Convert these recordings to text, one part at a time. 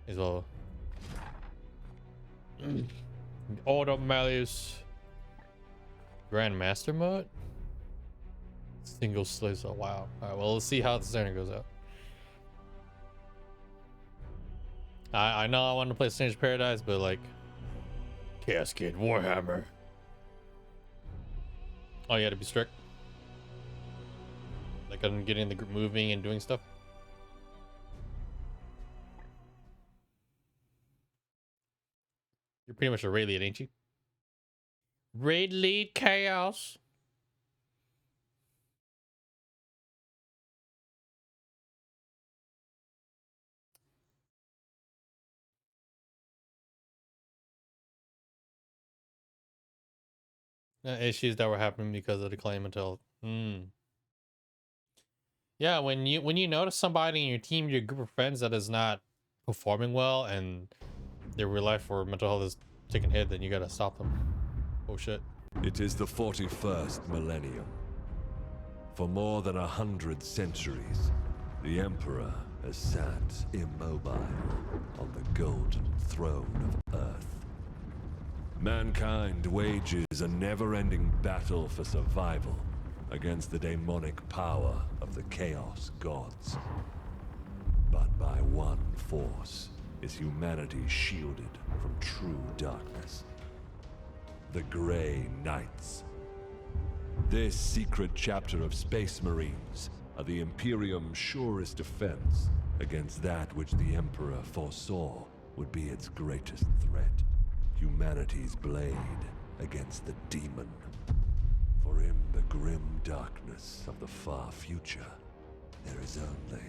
as well. Auto Malleus Grandmaster mode. Single slice. Oh wow. Alright, well, let's see how the center goes out. I know I want to play Strange Paradise, but like Cascade Warhammer. Oh, you had to be strict. Like I'm getting the group moving and doing stuff. You're pretty much a raid lead, ain't you? Raid lead chaos. Issues that were happening because of the claim until. Yeah, when you notice somebody in your team, your group of friends that is not performing well and their real life or mental health is taking a hit, then you gotta stop them. Oh shit. It is the 41st millennium. For more than 100 centuries, the Emperor has sat immobile on the golden throne of Earth. Mankind wages a never-ending battle for survival against the demonic power of the Chaos Gods. But by one force is humanity shielded from true darkness. The Grey Knights. This secret chapter of Space Marines are the Imperium's surest defense against that which the Emperor foresaw would be its greatest threat. Humanity's blade against the Daemon. For in the grim darkness of the far future, there is only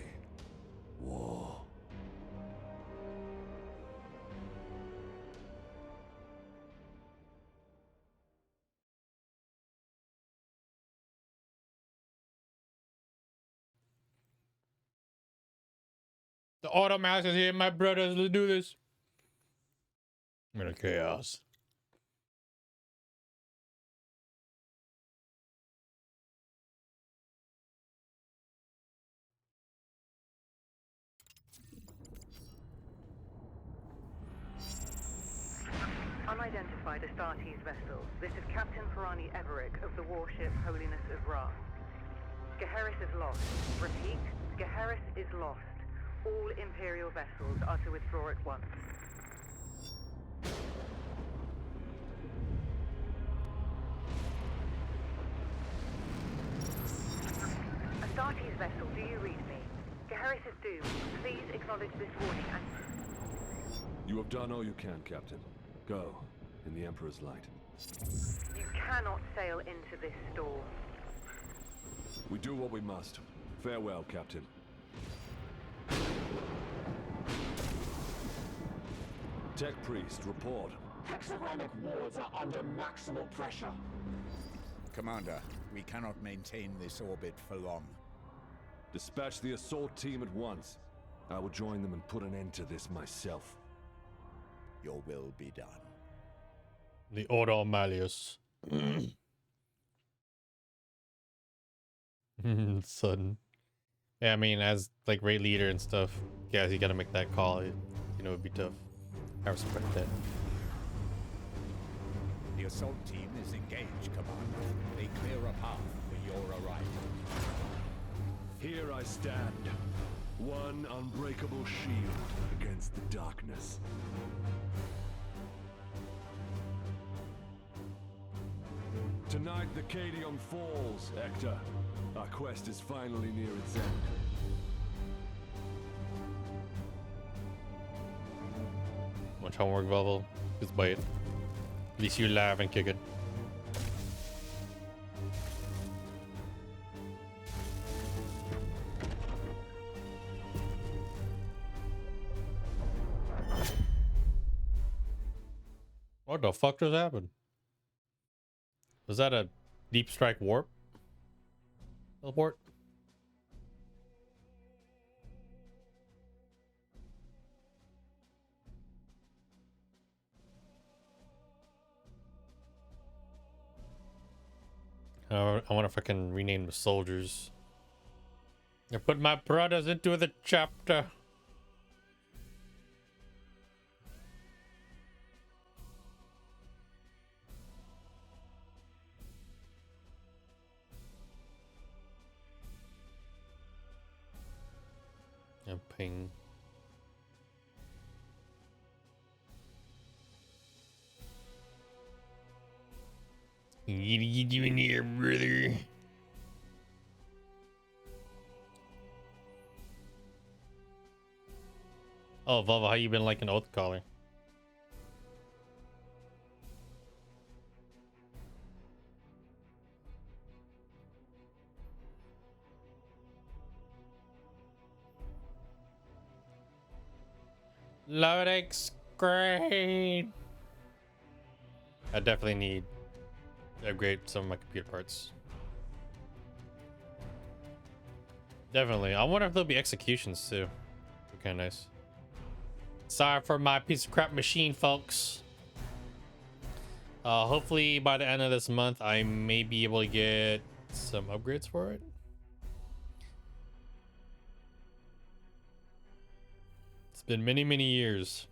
war. The auto mouse is here, my brothers. Let's do this. I'm in a chaos. Unidentified Astartes vessel. This is Captain Ferrani Everick of the warship Holiness of Ra. Geheris is lost. Repeat, Geheris is lost. All Imperial vessels are to withdraw at once. Astartes vessel, do you read me? Geheris is doomed. Please acknowledge this warning and... You have done all you can, Captain. Go, in the Emperor's light. You cannot sail into this storm. We do what we must. Farewell, Captain. Tech Priest, report. Hexagramic wards are under maximal pressure. Commander, we cannot maintain this orbit for long. Dispatch the assault team at once. I will join them and put an end to this myself. Your will be done. The Auto Malleus. Son. Yeah, I mean, as like raid leader and stuff, guys, you gotta make that call. You know, it'd be tough. I respect that. The assault team is engaged, Commander. They clear a path for your arrival. Here I stand. One unbreakable shield against the darkness. Tonight the Cadium falls, Hector. Our quest is finally near its end. Much homework, Bubble. Just bite. At least you laugh and kick it. What the fuck just happened? Was that a deep strike warp? Teleport? I wonder if I can rename the soldiers. I put my brothers into the chapter. ping. What you doing here, brother? Oh, Volvo, how you been like an oath caller? Loading screen. I definitely need to upgrade some of my computer parts. Definitely. I wonder if there'll be executions too. Okay, nice. Sorry for my piece of crap machine, folks. Hopefully by the end of this month, I may be able to get some upgrades for it. It's been many, many years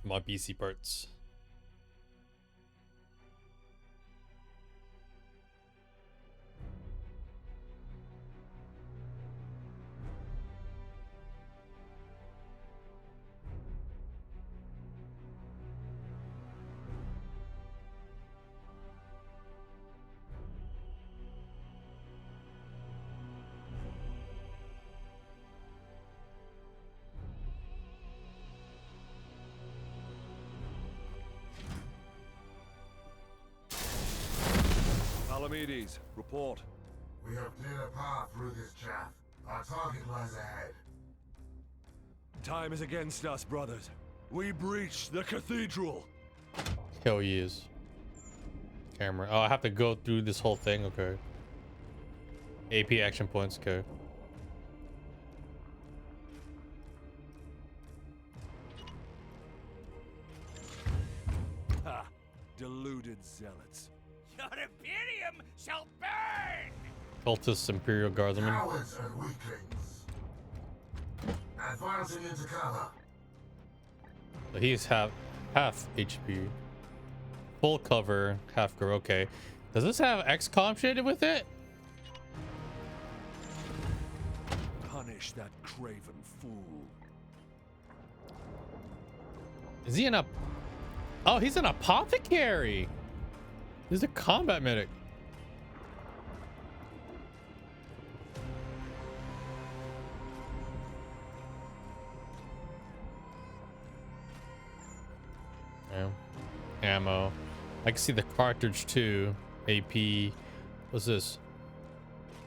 for my PC parts. Palamedes, report. We have cleared a path through this chaff. Our target lies ahead. Time is against us, brothers. We breached the cathedral. Hell yes. Camera. Oh, I have to go through this whole thing. Okay. AP action points. Okay. Ha! Deluded zealots. Your Imperium shall burn! Cultist Imperial Guardsman. Cowards and weaklings. Advancing into cover. So he's half HP. Full cover, half cover. Okay. Does this have XCOM shit with it? Punish that craven fool. Is he in a... Oh, he's an apothecary. He's a combat medic. Yeah. Ammo. I can see the cartridge too. AP. What's this?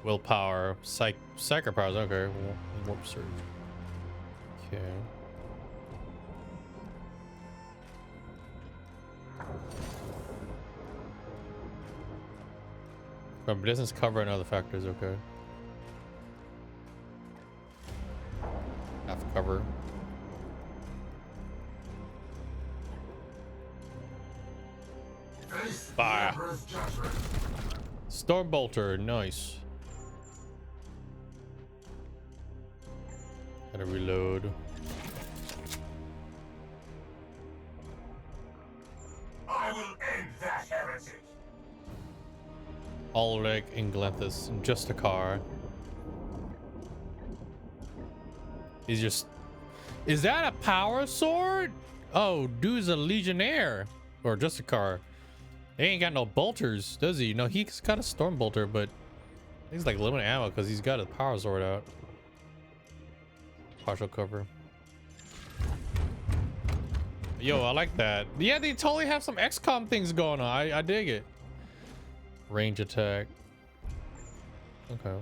Willpower. Psycho powers. Okay. Warp surge. Okay. But business cover and other factors. Okay. Half cover. Face Fire. the Emperor's judgment. Stormbolter, nice. Gotta reload. I will end that heretic. Ulrich Inglenthus, just a car. He's just... Is that a power sword? Oh, dude's a legionnaire. Or just a car. He ain't got no bolters, does he? No, he's got a storm bolter, but he's like limited ammo because he's got a power sword out. Partial cover. Yo, I like that. Yeah, they totally have some XCOM things going on. I dig it. Range attack. Okay.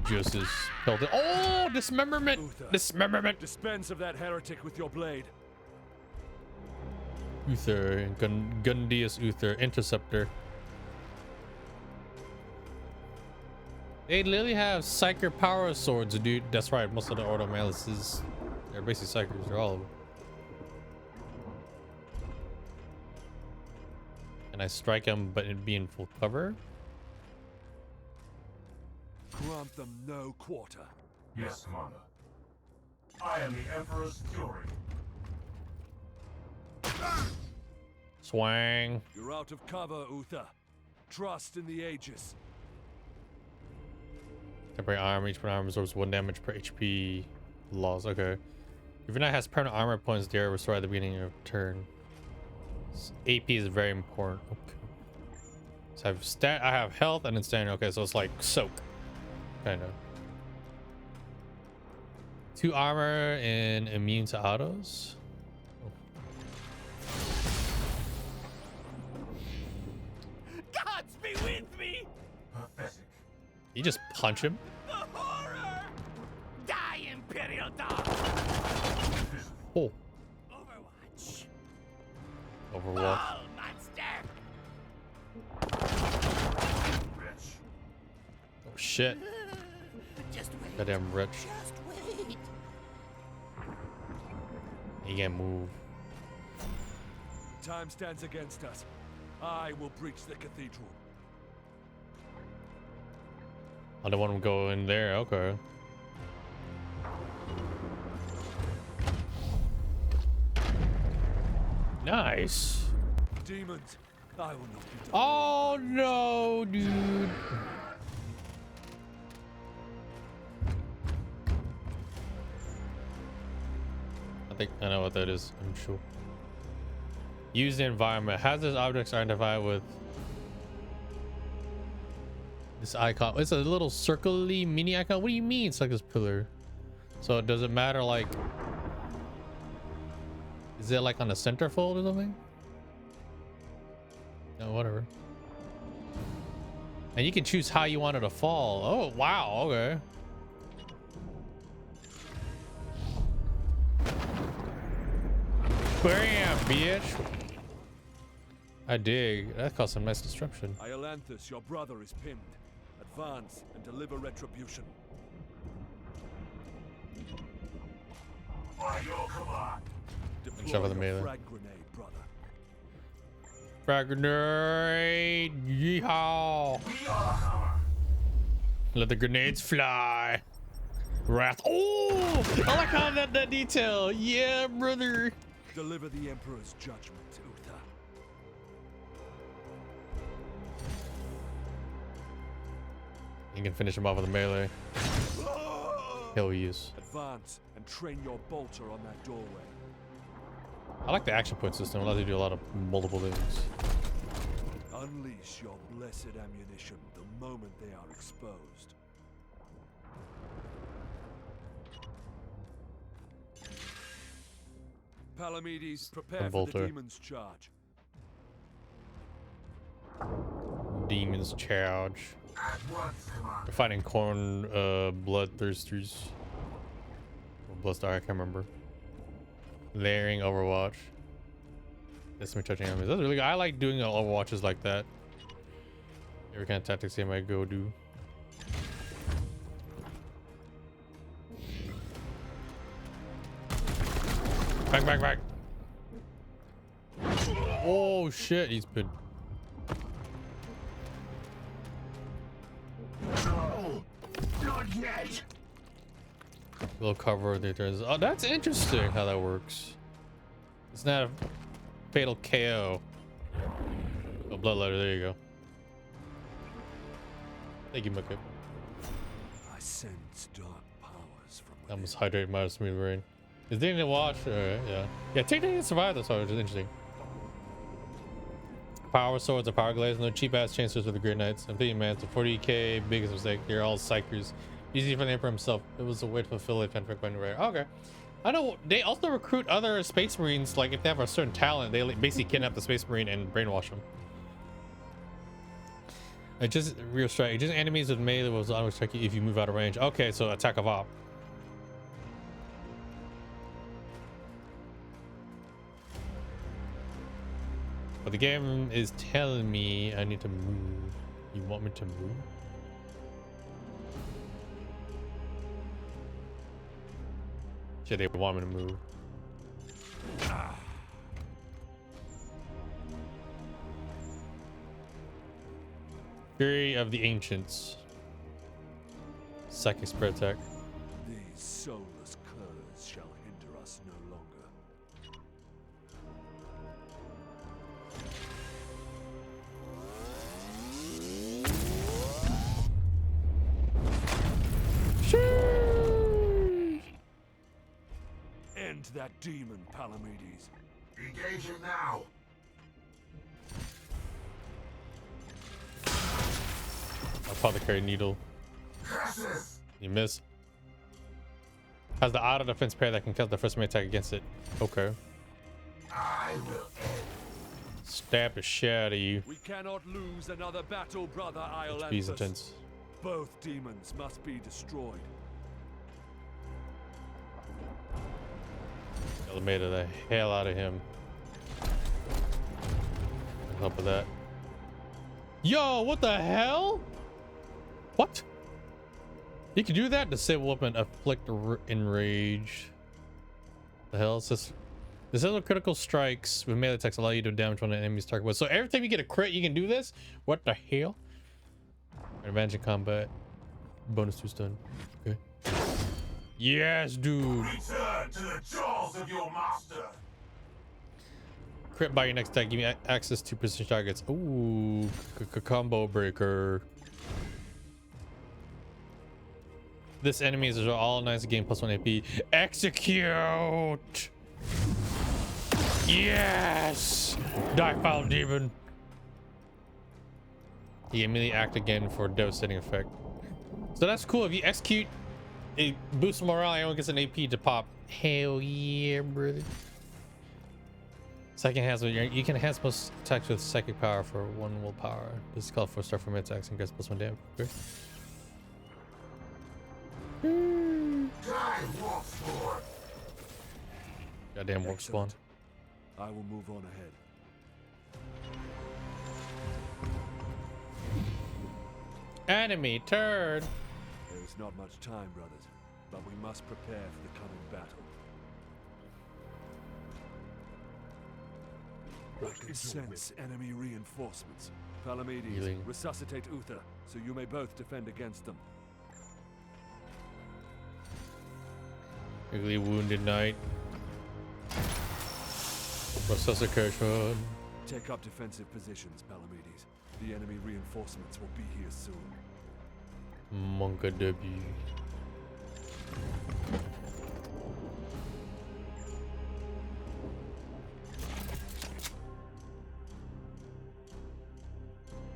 Justice. Pelted. Oh, dismemberment. Uther. Dismemberment. Dispense of that heretic with your blade. Uther. Gundius Uther. Interceptor. They literally have Psyker power swords, dude. That's right. Most of the Ordo Malices, they're basically Psykers. They're all of them. Can I strike him but it'd be in full cover? Grant them no quarter. Yes, Commander. I am the Emperor's Fury. Swang. You're out of cover, Uther. Trust in the Aegis. Temporary armor. Each armor absorbs 1 damage per HP loss. Okay. If your knight has permanent armor points, they are restored at the beginning of turn. AP is very important. Okay. So I have health and then standard. Okay, so it's like soak, kind of. 2 armor and immune to autos. Gods be with me! Pathetic. You just punch him. The horror! Die, Imperial Dog! Oh, Overwatch. overwatch. Fall, monster! Wretch. Oh shit. Just wait. Goddamn rich. Just wait. He can't move. Time stands against us. I will breach the cathedral. I don't want him to go in there. Okay. Nice. Demons, I will not be done. Oh no, dude. I think I know what that is. I'm sure. Use the environment. Hazardous objects are identified with this icon. It's a little circly mini icon. What do you mean it's like this pillar? So does it matter, like, is it like on the centerfold or something? No, whatever. And you can choose how you want it to fall. Oh wow, okay. Bam, bitch. I dig. That caused some nice disruption. Iolanthus, your brother is pinned. Advance and deliver retribution. By your command. Deploy shove with the your melee. frag grenade, brother. Frag grenade. Yeehaw. We are hammer. Let the grenades fly. Wrath. Oh, I like how that detail. Yeah, brother. Deliver the Emperor's judgment, Uther. You can finish him off with a melee. Hell yes. Advance and train your bolter on that doorway. I like the action point system. It allows you to do a lot of multiple things. Unleash your blessed ammunition the moment they are exposed. Palamedes, prepare for the Bolter. demon's charge. Demon's charge. At once, We're command. fighting corn bloodthirsters. Or Bloodstar, I can't remember. Layering Overwatch. That's me touching enemies. That's really good. I like doing Overwatches like that. Every kind of tactics I might go do. Back, back, back. Oh shit, he's been. No, not yet. Little cover the turns. Oh, that's interesting how that works. It's not a fatal KO. Oh, bloodletter. There you go. Thank you, Mika. I sense dark powers from That within. must hydrate my smooth brain. Is there anything to watch? Alright, yeah. Yeah, technically survive this, which is interesting. Power swords or power glaives, no cheap ass chancellors with the Great Knights. I'm thinking, man, it's a 40k biggest mistake. You're all psychers. Easy for the Emperor himself. It was a way to fulfill a fanfic by rare. Okay. I know they also recruit other Space Marines, like if they have a certain talent, they basically kidnap the Space Marine and brainwash them. It just real strike. It just enemies with melee will always strike you if you move out of range. Okay, so attack of op. But the game is telling me I need to move. You want me to move? Shit, they want me to move. Fury of the Ancients. Psychic spread attack. These soulless curs shall hinder us no longer. that demon, Palamedes. Engaging now. Apothecary needle. Curses! You miss. Has the auto defense pair that can cut the first attack against it. Okay. I will end. Stab the shit out of you. We cannot lose another battle, brother HP's Iolanthus. intense. Both demons must be destroyed. Elevated the hell out of him. Help with that. Yo, what the hell? What? You can do that? Disable weapon, afflict enrage. The hell is this? Disable critical strikes with melee attacks allow you to damage one enemy's target with. So every time you get a crit, you can do this? What the hell? Advantage in combat. Bonus to stun. Okay. Yes, dude. Return to the jaws of your master. Crit by your next attack. Give me access to precision targets. Ooh, combo breaker. This enemy is all nice game +1 AP. Execute. Yes. Die, foul demon. You immediately act again for devastating effect. So that's cool. If you execute, it boosts morale. Everyone gets an AP to pop. Hell yeah, brother. Second enhancement. You can enhance most attacks with psychic power for 1 willpower. This is called for start from attacks and gets +1 damage. Okay. Die, wolf sport. Goddamn warp spawn. I will move on ahead. Enemy turn. There is not much time, brothers, but we must prepare for the coming battle. I can sense enemy reinforcements. Palamedes, Healing. resuscitate Uther, so you may both defend against them. Ugly wounded knight. Resuscitation. Take up defensive positions, Palamedes. The enemy reinforcements will be here soon. Monka W.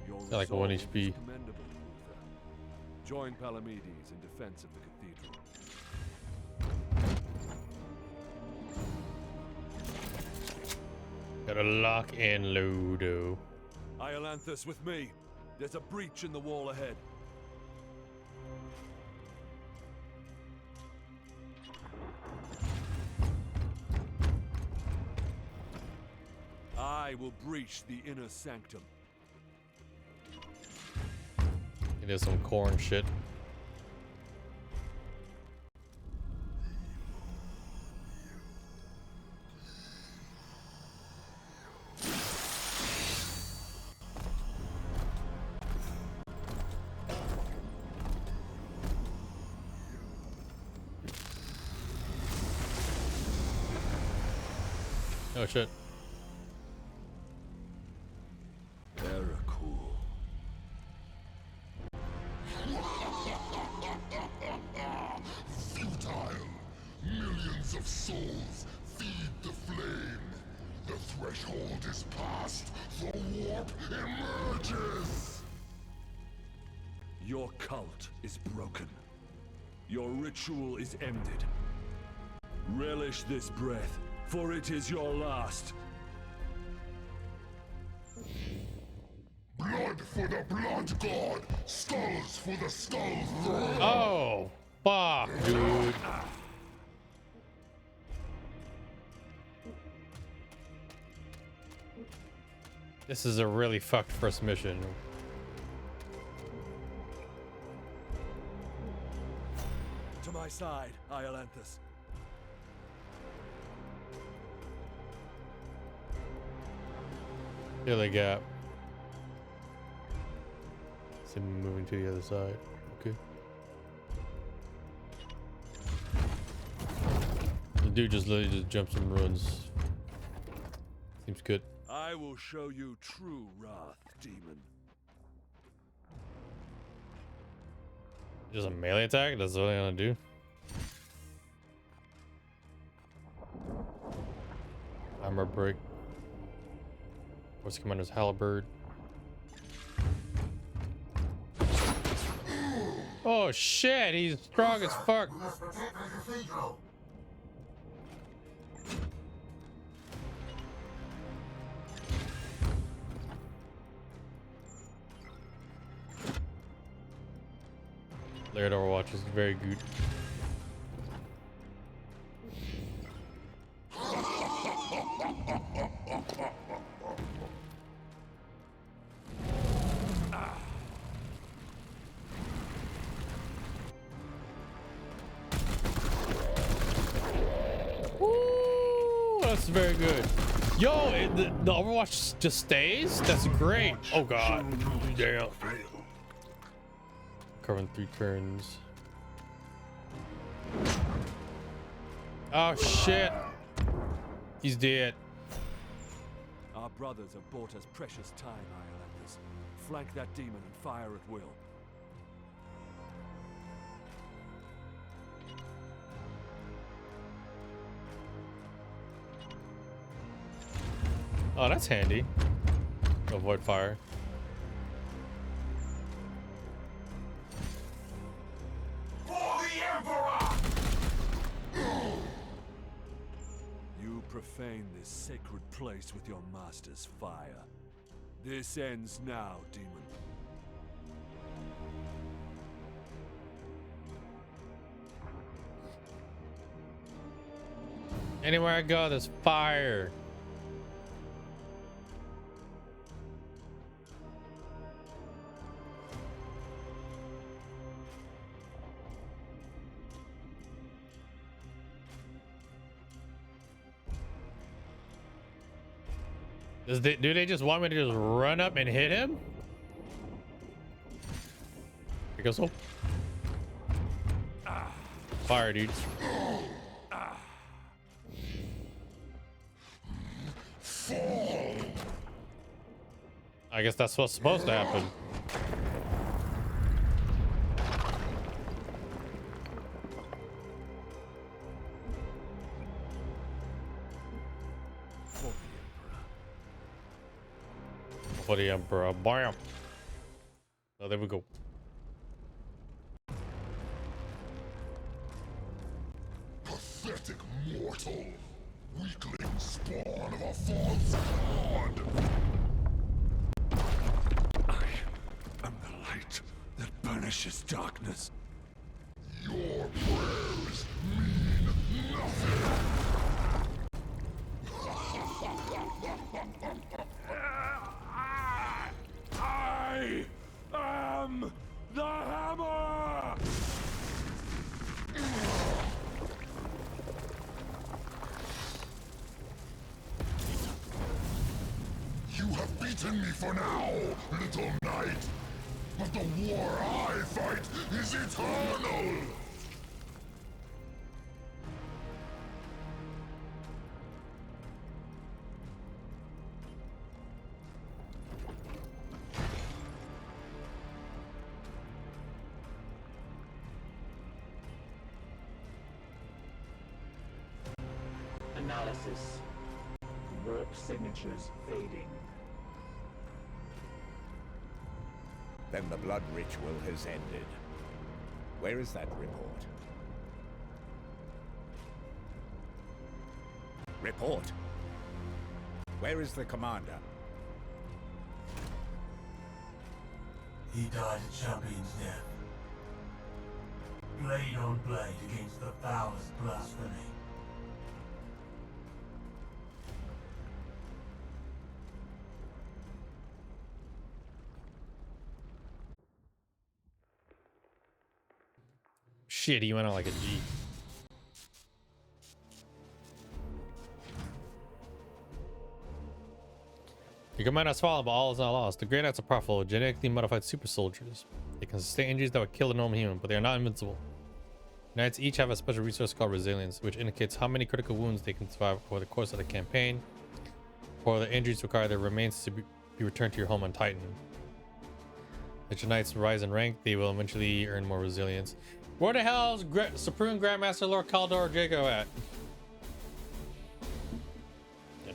Your Like a 1 resolve HP. is commendable, Uther. Join Palamedes in defense of the cathedral. Gotta lock in Ludo. Iolanthus with me. There's a breach in the wall ahead. I will breach the inner sanctum. It is some corn shit. Oh shit. Very cool. Futile. Millions of souls feed the flame. The threshold is passed. The warp emerges. Your cult is broken. Your ritual is ended. Relish this breath, for it is your last. Blood for the blood god. Skulls for the skull throne. Oh, fuck, dude. This is a really fucked first mission. To my side, Iolanthus. Here they gap. See him moving to the other side. Okay. The dude just literally just jumps and runs. Seems good. I will show you true wrath, demon. Just a melee attack? That's what I'm gonna do. Armor break. Force Commander's halberd. Oh shit, he's strong as fuck. We must protect the cathedral. Layered Overwatch is very good. Woo, that's very good. Yo, the Overwatch just stays? That's great. Oh god. Damn. Covering 3 turns. Oh shit. He's dead. Our brothers have bought us precious time, Islanders. Flank that demon and fire at will. Oh, that's handy. Avoid fire. For the Emperor! You profane this sacred place with your master's fire. This ends now, demon. Anywhere I go, there's fire. Do they just want me to just run up and hit him? I guess so. Fire, dude. I guess that's what's supposed to happen. For the Emperor. Bam. Oh, there we go. Pathetic mortal! Weakling spawn of a false god! I am the light that banishes darkness. Your prayers mean nothing! I am the hammer! You have beaten me for now, little knight! But the war I fight is eternal! Analysis. Work signatures fading. Then the blood ritual has ended. Where is that report? Report! Where is the commander? He died a champion's death. Blade on blade against the foulest blasphemy. Shit, he went on like a G. Your command has fallen, but all is not lost. The Grey Knights are powerful, genetically modified super soldiers. They can sustain injuries that would kill a normal human, but they are not invincible. Knights each have a special resource called Resilience, which indicates how many critical wounds they can survive over the course of the campaign. For the injuries require their remains to be returned to your home on Titan. As your knights rise in rank, they will eventually earn more resilience. Where the hell is Supreme Grandmaster Lord Kaldor Jago at?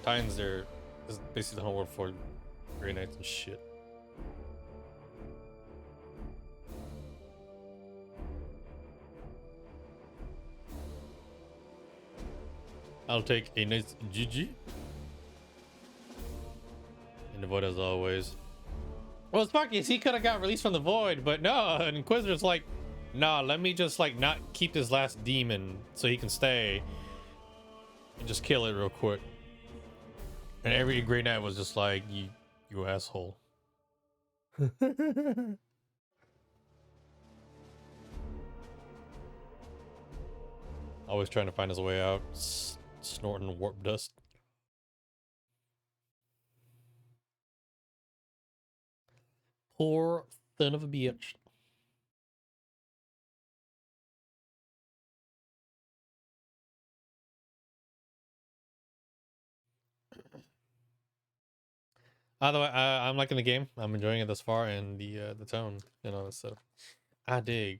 Titans, they're this is basically the whole world for Grey Knights and shit. I'll take a nice GG. And the void as always. Well, it's fucky is he could have got released from the void, but no, and Inquisitor's like, nah, let me just like not keep this last demon so he can stay and just kill it real quick. And every Grey Knight was just like, you asshole. Always trying to find his way out, snorting warp dust. Poor son of a bitch. By the way, I'm liking the game. I'm enjoying it thus far, and the tone and all that stuff. I dig.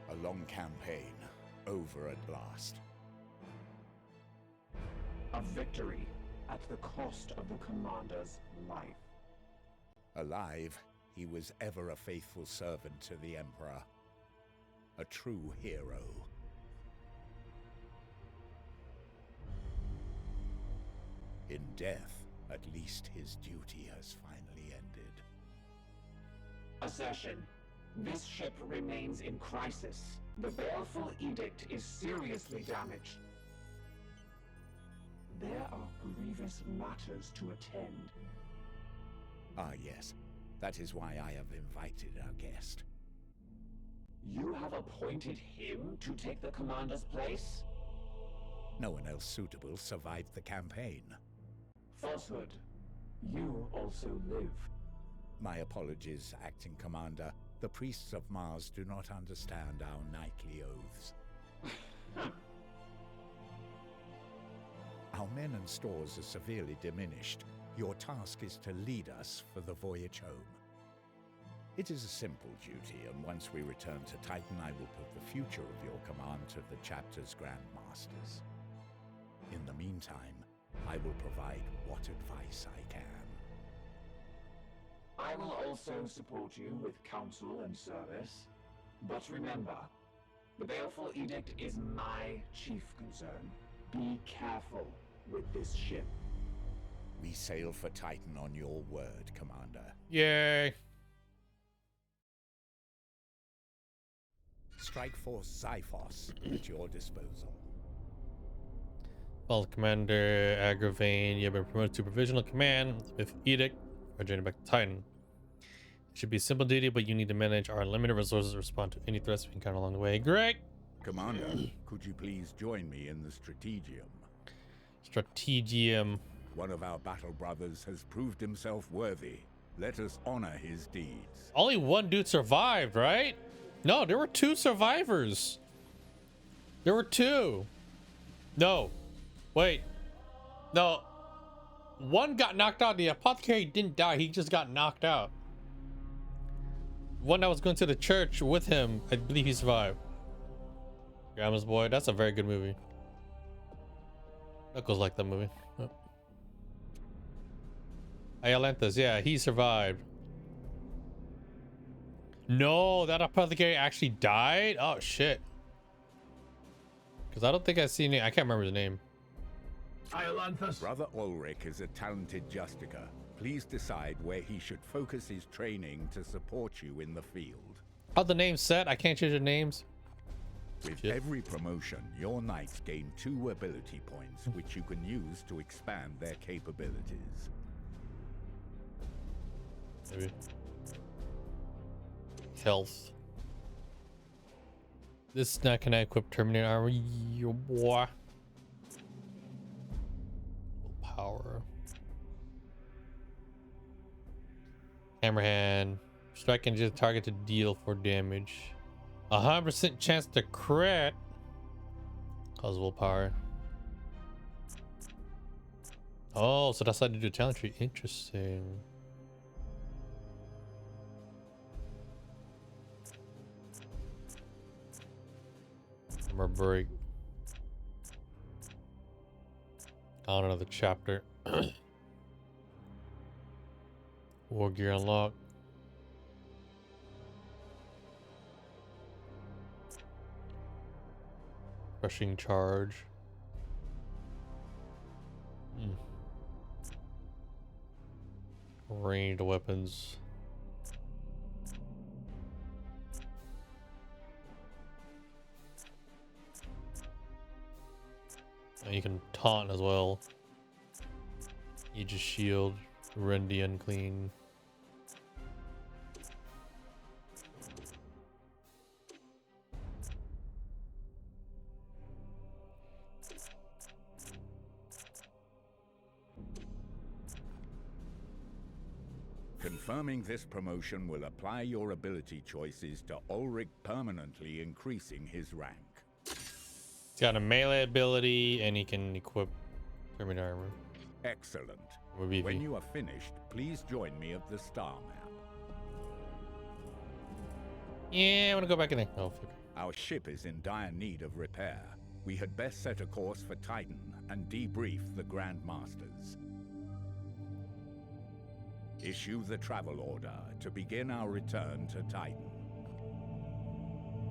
A long campaign, over at last. A victory at the cost of the commander's life. Alive, he was ever a faithful servant to the Emperor. A true hero. In death, at least his duty has finally ended. Assertion. This ship remains in crisis. The baleful edict is seriously damaged. There are grievous matters to attend. Ah, yes. That is why I have invited our guest. You have appointed him to take the commander's place? No one else suitable survived the campaign. Falsehood. You also live. My apologies, Acting Commander. The priests of Mars do not understand our knightly oaths. Our men and stores are severely diminished. Your task is to lead us for the voyage home. It is a simple duty, and once we return to Titan, I will put the future of your command to the chapter's grandmasters. In the meantime, I will provide what advice I can. I will also support you with counsel and service. But remember, the baleful edict is my chief concern. Be careful with this ship. We sail for Titan on your word, Commander. Yay. Strike Force Xiphos at your disposal. Well, Commander Agravain, you have been promoted to provisional command with edict or journey back to Titan. It should be simple duty, but you need to manage our limited resources to respond to any threats we encounter along the way. Great. Commander, could you please join me in the Strategium? Strategium. One of our battle brothers has proved himself worthy. Let us honor his deeds. Only one dude survived, right? No, there were two survivors. There were two. No. Wait. No. One got knocked out. The apothecary didn't die. He just got knocked out. One that was going to the church with him, I believe he survived. Grandma's Boy. That's a very good movie. Knuckles like that movie. Oh. Iolanthus, yeah, he survived. No, that apothecary actually died? Oh, shit. Because I don't think I've seen it. I can't remember his name. Iolanthus. Brother Ulrich is a talented Justicar. Please decide where he should focus his training to support you in the field. How's the name set? I can't change the names. With every promotion, your knights gain 2 ability points, which you can use to expand their capabilities. Maybe. Health. This is not gonna equip Terminator armor. You boy. Power. Hammerhand. Striking just target to deal 4 damage. 100% chance to crit. Cause willpower. Oh, so that's how to do talent tree. Interesting. Armor break. On another chapter. War gear unlock. Rushing charge. Ranged weapons. You can taunt as well. Aegis shield. Rend the unclean. Confirming this promotion will apply your ability choices to Ulrich, permanently increasing his rank. He's got a melee ability and he can equip Terminator armor. Excellent. When When you are finished, please join me at the star map. Yeah, I want to go back in there. Oh, fuck. Our ship is in dire need of repair. We had best set a course for Titan and debrief the Grand Masters. Issue the travel order to begin our return to Titan.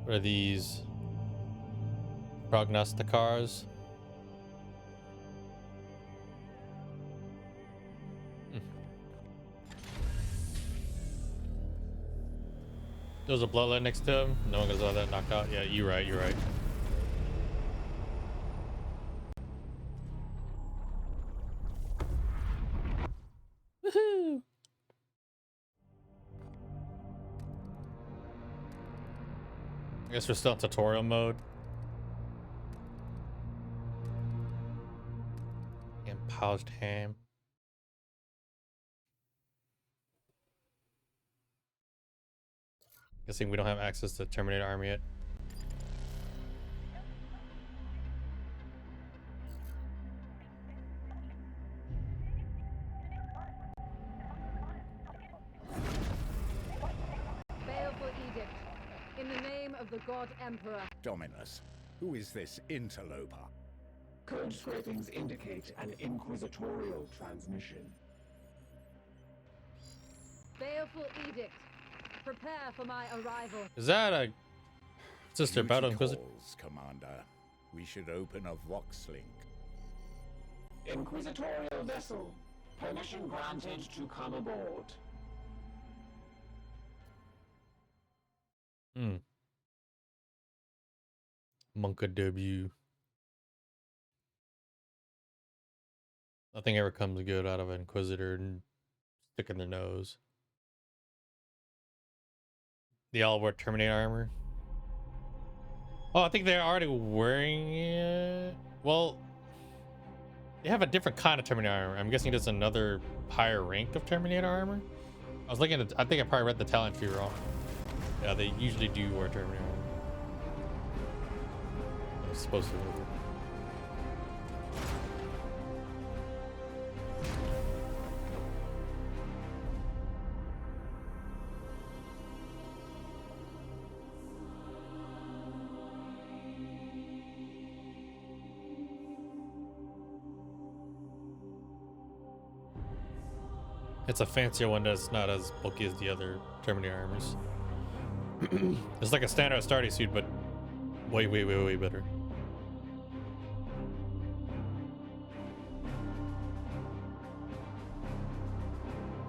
What are these? Prognosticars? There's a bloodline next to him. No one goes all that knocked out. Yeah, you're right. You're right. Woohoo! I guess we're still in tutorial mode. And polished ham. Guessing we don't have access to Terminator armor yet. Baleful edict. In the name of the God Emperor. Dominus, who is this interloper? Code scrapings indicate an inquisitorial transmission. Baleful edict. Prepare for my arrival. Is that a sister battle inquisitor? Calls, Commander. We should open a Vox link. Inquisitorial vessel. Permission granted to come aboard. Monka W. Nothing ever comes good out of an Inquisitor and sticking their nose. They all wear Terminator armor. Oh, I think they're already wearing it. Well, they have a different kind of Terminator armor. I'm guessing there's another higher rank of Terminator armor. I was looking at, I think I probably read the talent tree wrong. Yeah, they usually do wear Terminator armor. They're supposed to. It's a fancier one that's not as bulky as the other Terminator armors. It's like a standard Astartes suit, but way better.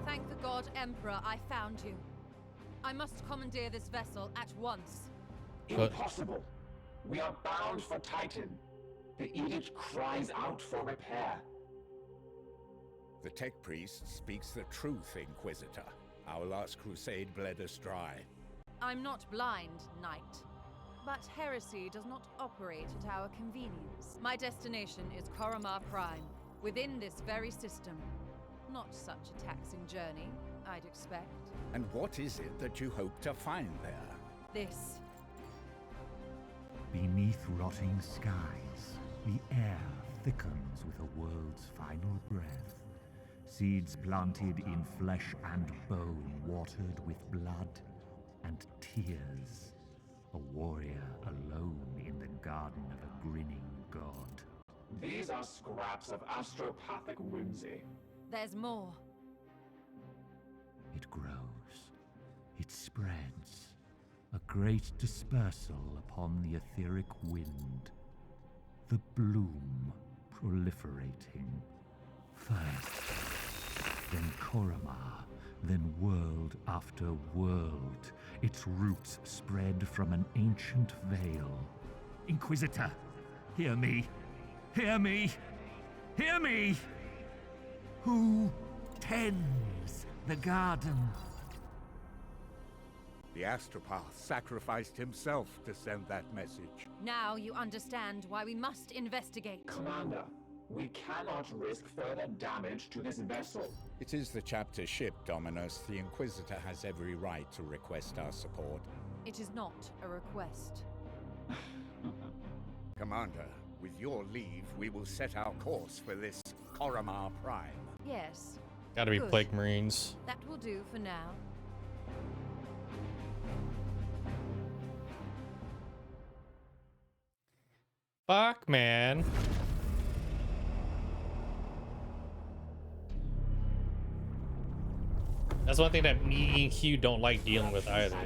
Thank the God Emperor I found you. I must commandeer this vessel at once. Impossible. We are bound for Titan. The edict cries out for repair. The tech priest speaks the truth, Inquisitor. Our last crusade bled us dry. I'm not blind, Knight. But heresy does not operate at our convenience. My destination is Koromar Prime, within this very system. Not such a taxing journey, I'd expect. And what is it that you hope to find there? This. Beneath rotting skies, the air thickens with a world's final breath. Seeds planted in flesh and bone, watered with blood and tears. A warrior alone in the garden of a grinning god. These are scraps of astropathic whimsy. There's more. It grows. It spreads. A great dispersal upon the etheric wind. The bloom proliferating. First, then Koromar, then world after world. Its roots spread from an ancient veil. Inquisitor, hear me! Hear me! Hear me! Who tends the garden? The astropath sacrificed himself to send that message. Now you understand why we must investigate. Commander, we cannot risk further damage to this vessel. It is the chapter ship, Dominus. The Inquisitor has every right to request our support. It is not a request. Commander, with your leave, we will set our course for this Koromar Prime. Yes. Gotta be Good. Plague Marines. That will do for now. Fuck, man. That's one thing that me and Hugh don't like dealing with either.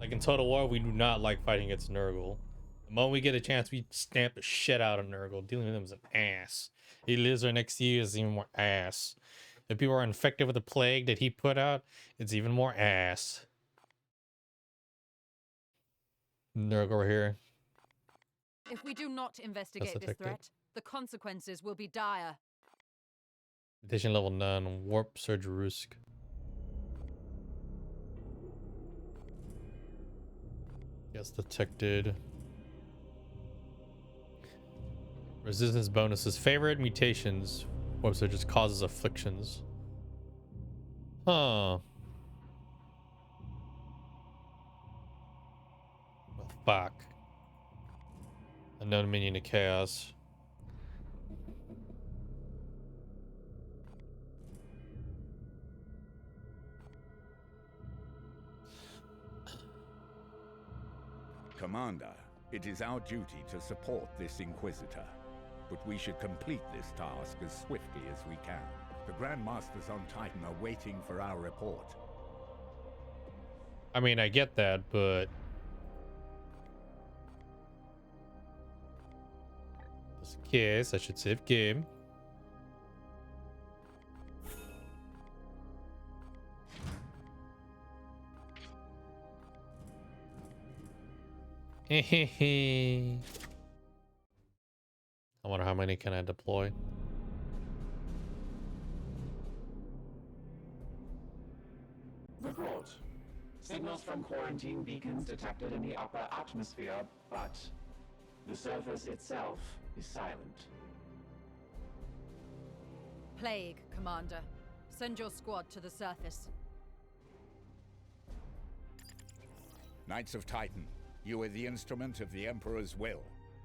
Like in Total War, we do not like fighting against Nurgle. The moment we get a chance, we stamp the shit out of Nurgle. Dealing with him is an ass. He lives right next to you is even more ass. If people are infected with the plague that he put out, it's even more ass. Nurgle right here. If we do not investigate this detected. threat, the consequences will be dire. Edition level 9, Warp Surge Rusk. Yes, detected. Resistance bonuses. Favorite mutations. Warp Surge just causes afflictions. Huh. Well, fuck. Unknown minion to chaos. Commander, it is our duty to support this Inquisitor. But we should complete this task as swiftly as we can. The Grand Masters on Titan are waiting for our report. I mean, I get that, but just in case, I should save game. I wonder how many can I deploy. Report. Signals from quarantine beacons detected in the upper atmosphere, but the surface itself is silent. Plague, Commander. Send your squad to the surface. Knights of Titan, you are the instrument of the Emperor's will.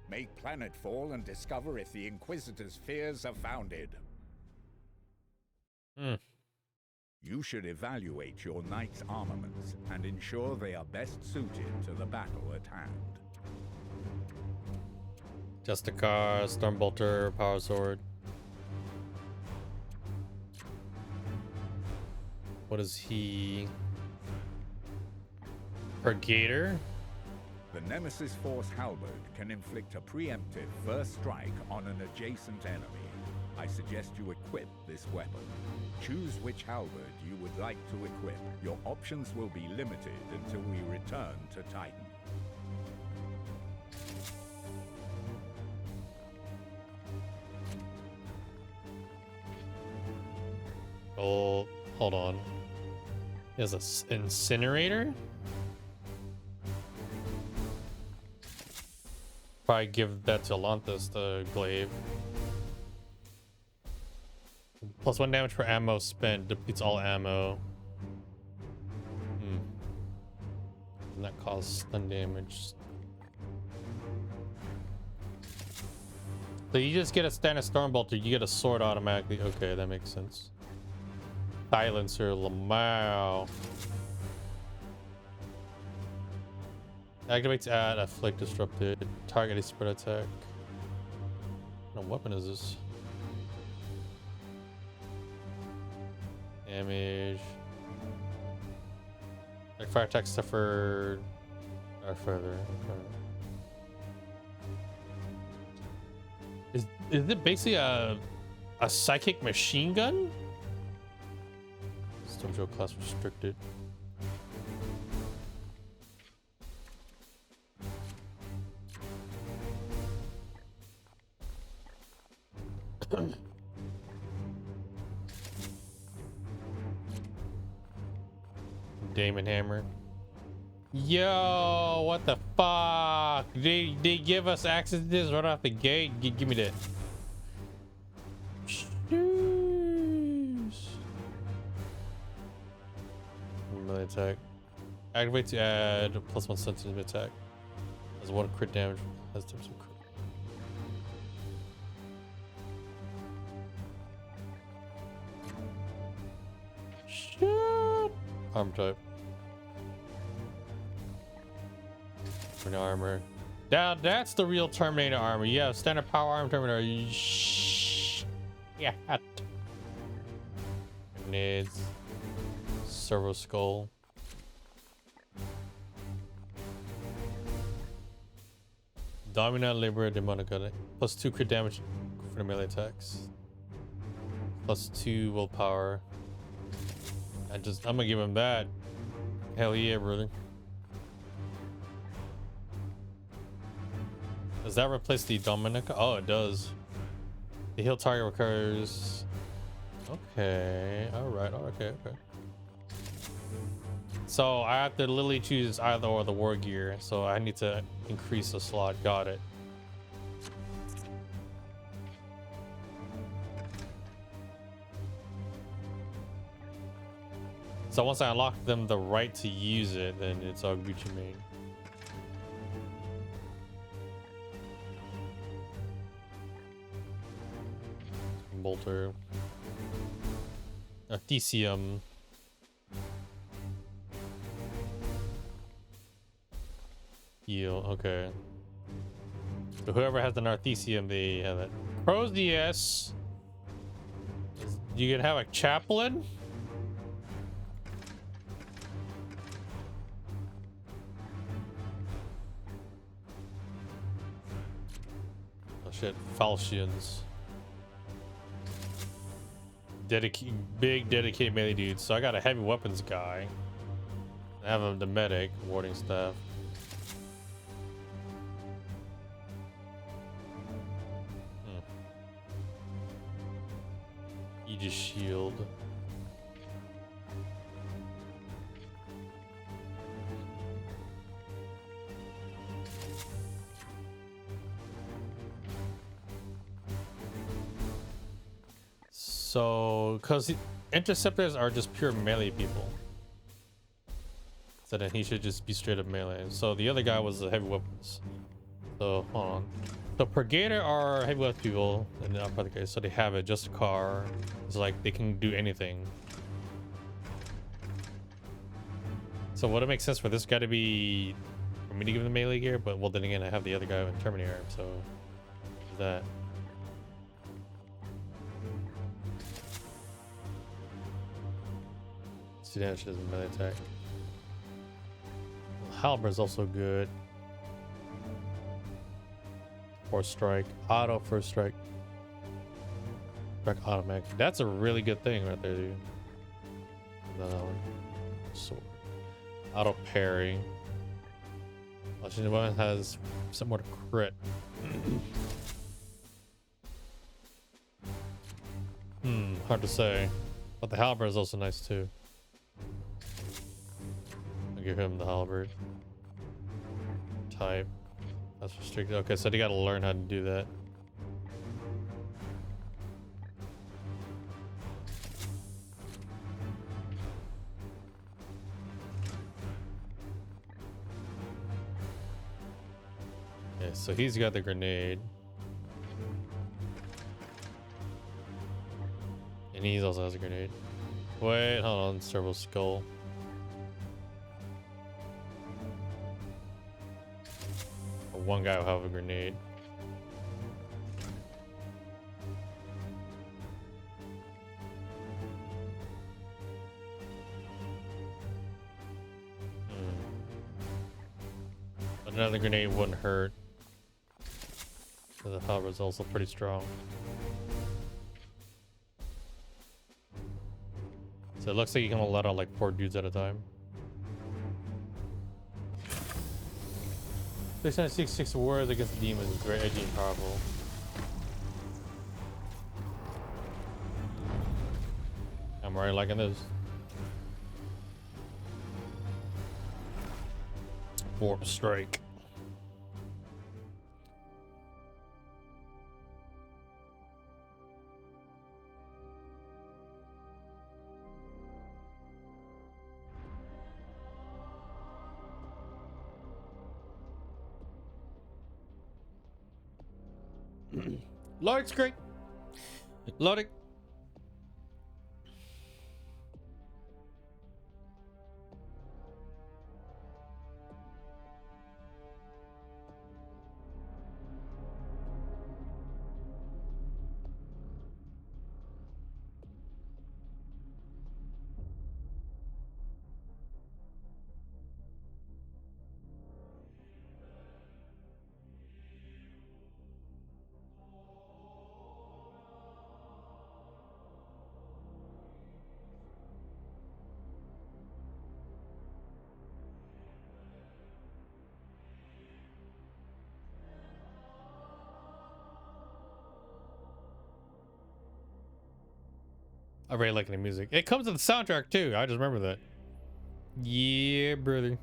Make planetfall and discover if the Inquisitor's fears are founded. You should evaluate your knight's armaments and ensure they are best suited to the battle at hand. Just a car, Stormbolter, Power Sword. What is he? Purgator? The Nemesis Force Halberd can inflict a preemptive first strike on an adjacent enemy. I suggest you equip this weapon. Choose which halberd you would like to equip. Your options will be limited until we return to Titan. Oh, hold on. He has an incinerator? Probably give that to Lanthus, the glaive. Plus 1 damage per ammo spent, depletes all ammo. And that causes stun damage. So you just get a standard Stormbolter, you get a sword automatically. Okay, that makes sense. Silencer, Lamau. Activates add, afflict, disrupted, target a spread attack. What weapon is this? Damage. Like fire attack suffer or further. Okay. Is it basically a psychic machine gun? Stormshield class restricted. Daemon hammer. Yo, what the fuck? They give us access to this right off the gate. Give me that. Jeez. Melee attack. Activate to add +1 sensitive attack. Has 1 crit damage. Has times of crit. Shit. Arm type. Armor. Now that's the real Terminator armor. Yeah, standard power arm Terminator. Yeah. Grenades. Servo skull. Dominant Labor Demonica. +2 crit damage for the melee attacks. +2 willpower. I'm gonna give him that. Hell yeah, brother. Does that replace the Dominica? Oh, it does. The heal target recurs. Okay. Alright. Okay. So I have to literally choose either or the war gear. So I need to increase the slot. Got it. So once I unlock them the right to use it, then it's all Gucci Mane. Bolter. Arthesium. Heal, okay. So whoever has an Arthesium, they have it. Proteus. You can have a chaplain? Oh shit, Falchions. Big dedicated melee dude. So I got a heavy weapons guy. I have him the medic, warding staff. Aegis shield. So, because interceptors are just pure melee people, so then he should just be straight up melee. So the other guy was the heavy weapons. So hold on. So Purgator are heavy weapons people in the upper case, so they have it. Just a car. It's like they can do anything. So would it make sense for this guy to be for me to give him the melee gear? But well, then again, I have the other guy in Terminator, so that. Damage doesn't melee attack. Halberd is also good. Or strike. Auto first strike. Strike automatic. That's a really good thing right there, dude. Sword. Auto parry. Legendary weapon has some more to crit. Hard to say. But the halberd is also nice too. Give him the halberd. Type. That's restricted. Okay, so they gotta learn how to do that. Yeah, so he's got the grenade. And he also has a grenade. Wait, hold on, Servo Skull. One guy will have a grenade. But another grenade wouldn't hurt. So the power is also pretty strong. So it looks like you can only let out like 4 dudes at a time. 666 warriors against demons is very edgy and powerful. I'm already liking this. Warp strike. Loading screen. Loading. I really like the music. It comes with the soundtrack too. I just remember that. Yeah, brother.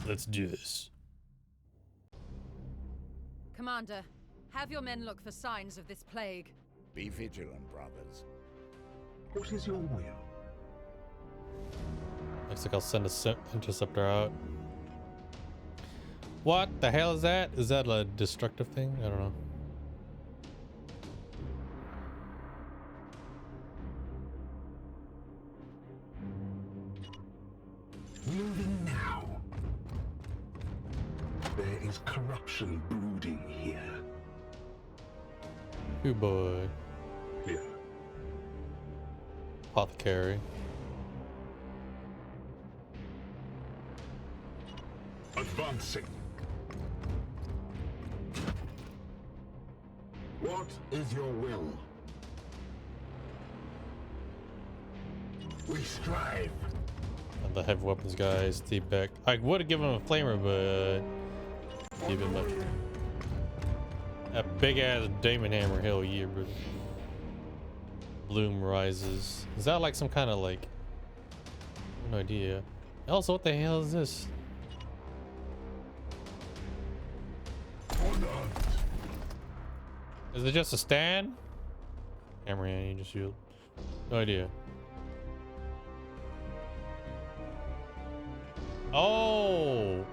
Let's do this. Commander, have your men look for signs of this plague. Be vigilant, brothers. What is your will? Looks like I'll send a interceptor out. What the hell is that? Is that a destructive thing? I don't know. Moving now. There is corruption brooding here. Ooh boy. Here. Apothecary. Advancing. What is your will? We strive. And the heavy weapons guy, Steve Beck. I would have given him a flamer, but even much. That big ass Daemon hammer, hell yeah, bro. Bloom rises. Is that like some kind of like? No idea. Also, what the hell is this? Is it just a stand? Hammerhand, you just shield. No idea. Oh,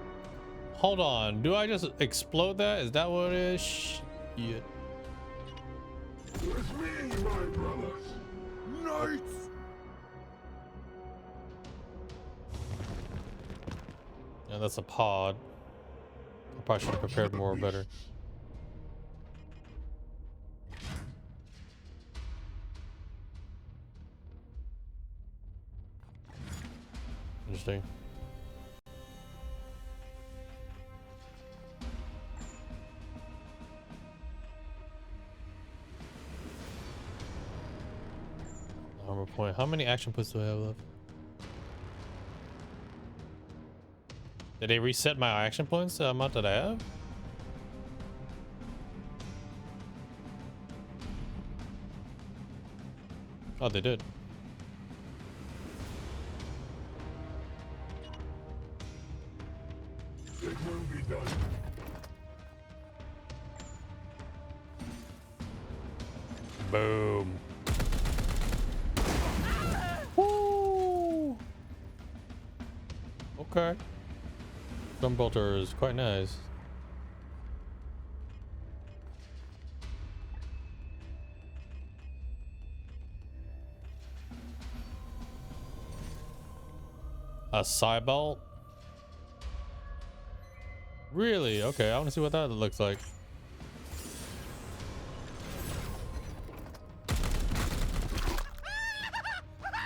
hold on. Do I just explode that? Is that what it is? Shit. With me, my brothers. Knights. Yeah, that's a pod. I probably should have prepared more better. Interesting. Armor point. How many action points do I have left? Did they reset my action points the amount that I have? Oh, they did. It will be done. Boom. Woo! Okay. Gunbolter is quite nice. A Cybalt? Really? Okay, I want to see what that looks like.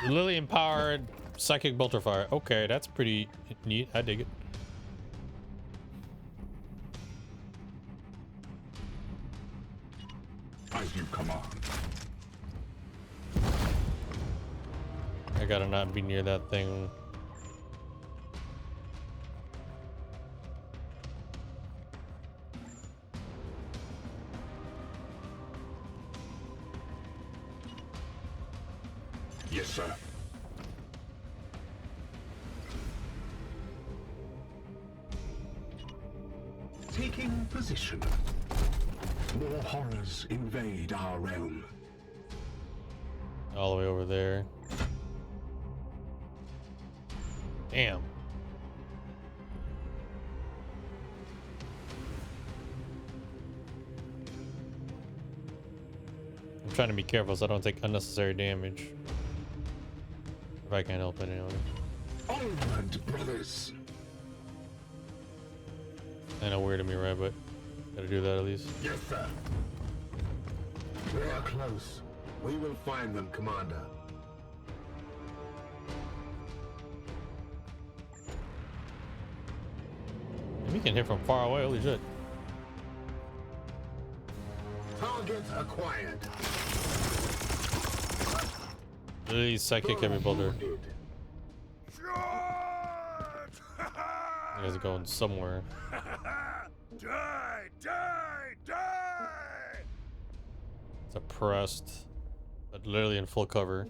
Lily powered psychic bolter fire. Okay, that's pretty neat. I dig it. As you command. I gotta not be near that thing. Yes, sir. Taking position. More horrors invade our realm. All the way over there. Damn. I'm trying to be careful so I don't take unnecessary damage. If I can't help it anyway. Onward, brothers. I know weird of me, right? But gotta do that at least. Yes, sir. We are close. We will find them, Commander. We can hit from far away. Holy shit. Target acquired. Lily psychic heavy bolter. Wounded. You guys are going somewhere. Die, die, die! Suppressed. But literally in full cover.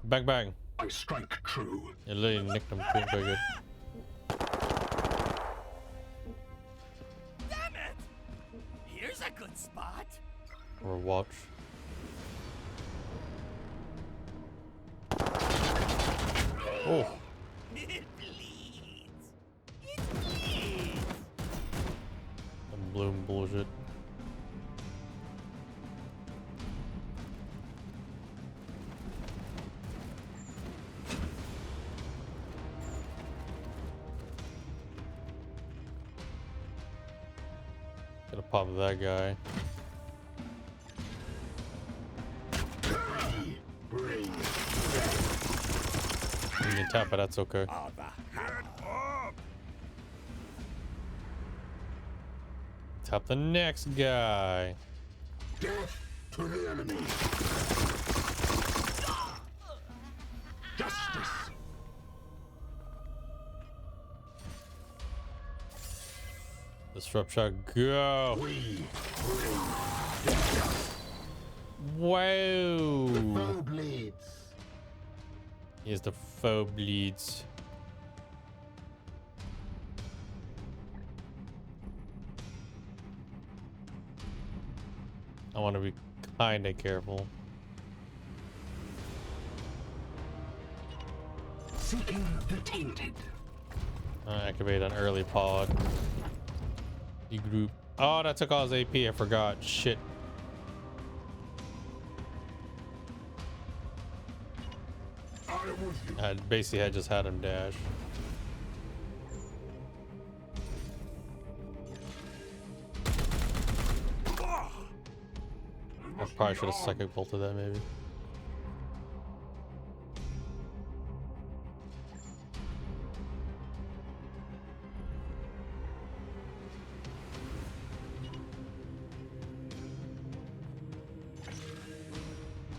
Bang bang. I strike true. Yeah, literally nicked him pretty good. Damn it! Here's a good spot. Or watch. Oh. It bleeds. It bleeds. Some bloom bullshit. Gotta pop that guy. You can tap it, that's okay. Tap the next guy. Death to the enemy. Justice. Disrupt shot, go. We Wow. foe bleeds. Here's the foe bleeds. I want to be kinda careful. Seeking the tainted. Activate an early pod. Group. Oh, that took all his AP. I forgot. Shit. I basically had just had him dash. I probably should have psychic bolted that maybe.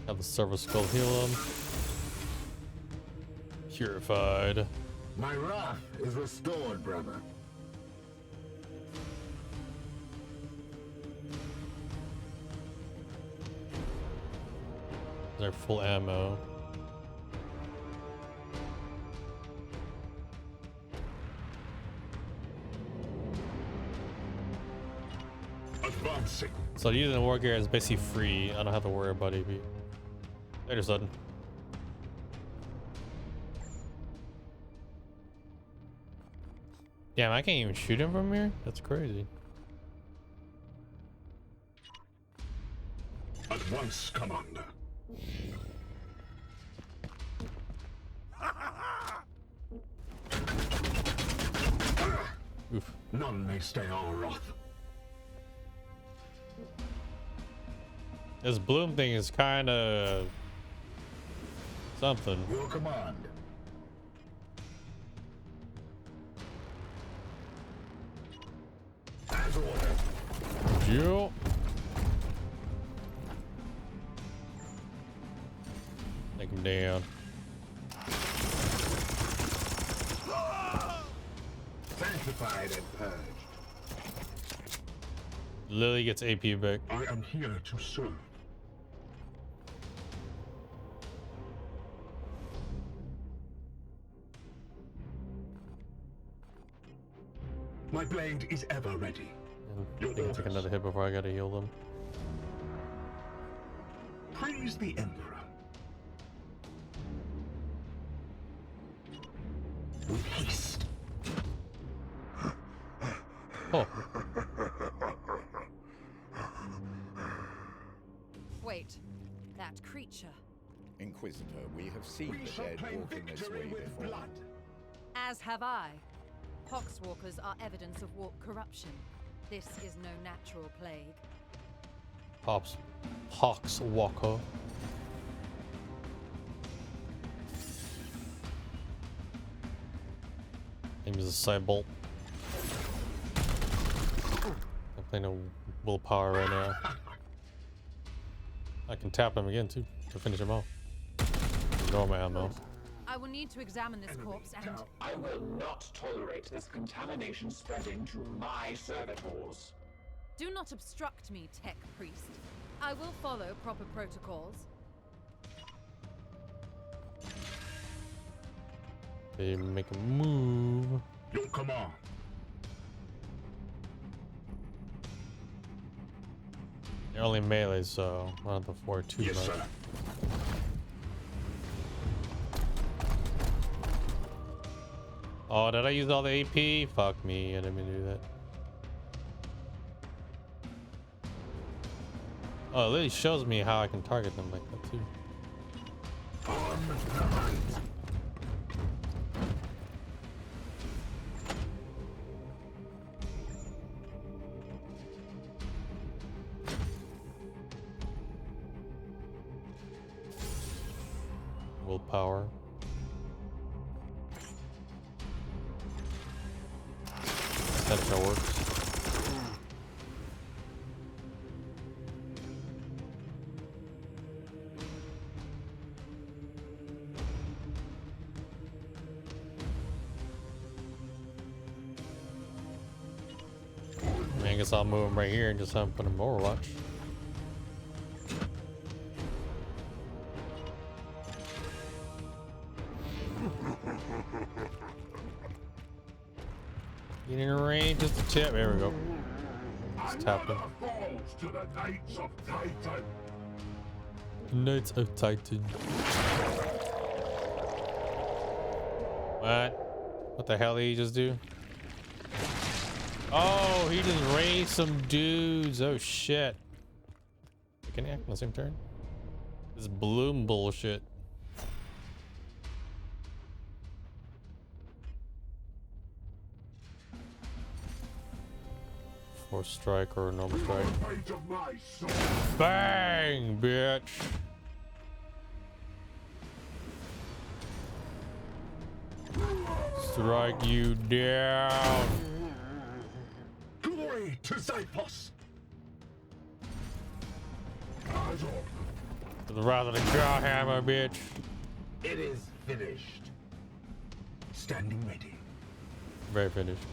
Have the server skull heal him. Purified. My wrath is restored, brother. They're full ammo. Advancing. So using the war gear is basically free. I don't have to worry about AP. Later, sudden. Damn, I can't even shoot him from here? That's crazy. At once, Commander. Oof. None may stay our wrath. This bloom thing is kind of something. Your command. As ordered. Yo. Take him down. Sanctified and purged. Lily gets AP back. I am here to serve. My blade is ever ready. I can take another hit before I gotta heal them. Praise the Emperor. With haste. Oh. Wait, that creature. Inquisitor, we have seen the dead walking this way before. As have I. Poxwalkers are evidence of warp corruption. This is no natural plague. Poxwalker. Name is a Cybolt. I'm playing a willpower right now. I can tap him again too to finish him off. Ignore my ammo. I will need to examine this corpse and... I will not tolerate this contamination spreading to my servitors. Do not obstruct me, Tech Priest. I will follow proper protocols. They make a move. Your command. They're only melee, so I don't have to afford too Yes, much. sir. Oh, did I use all the AP? Fuck me, I didn't mean to do that. Oh, it literally shows me how I can target them like that too. Willpower. That's how it works. I guess I'll move him right here and just have him put him in Overwatch. Get in range, just a tip. There we go. Just tap him. Falls to the Knights of Titan. Knights of Titan. What? What the hell did he just do? Oh, he just raised some dudes. Oh shit. Can he act on the same turn? This bloom bullshit. Or strike or normal strike. Bang, bitch. Strike you down. Glory to Xyphos. To the wrath of the Jawhammer, bitch. It is finished. Standing ready. Very finished.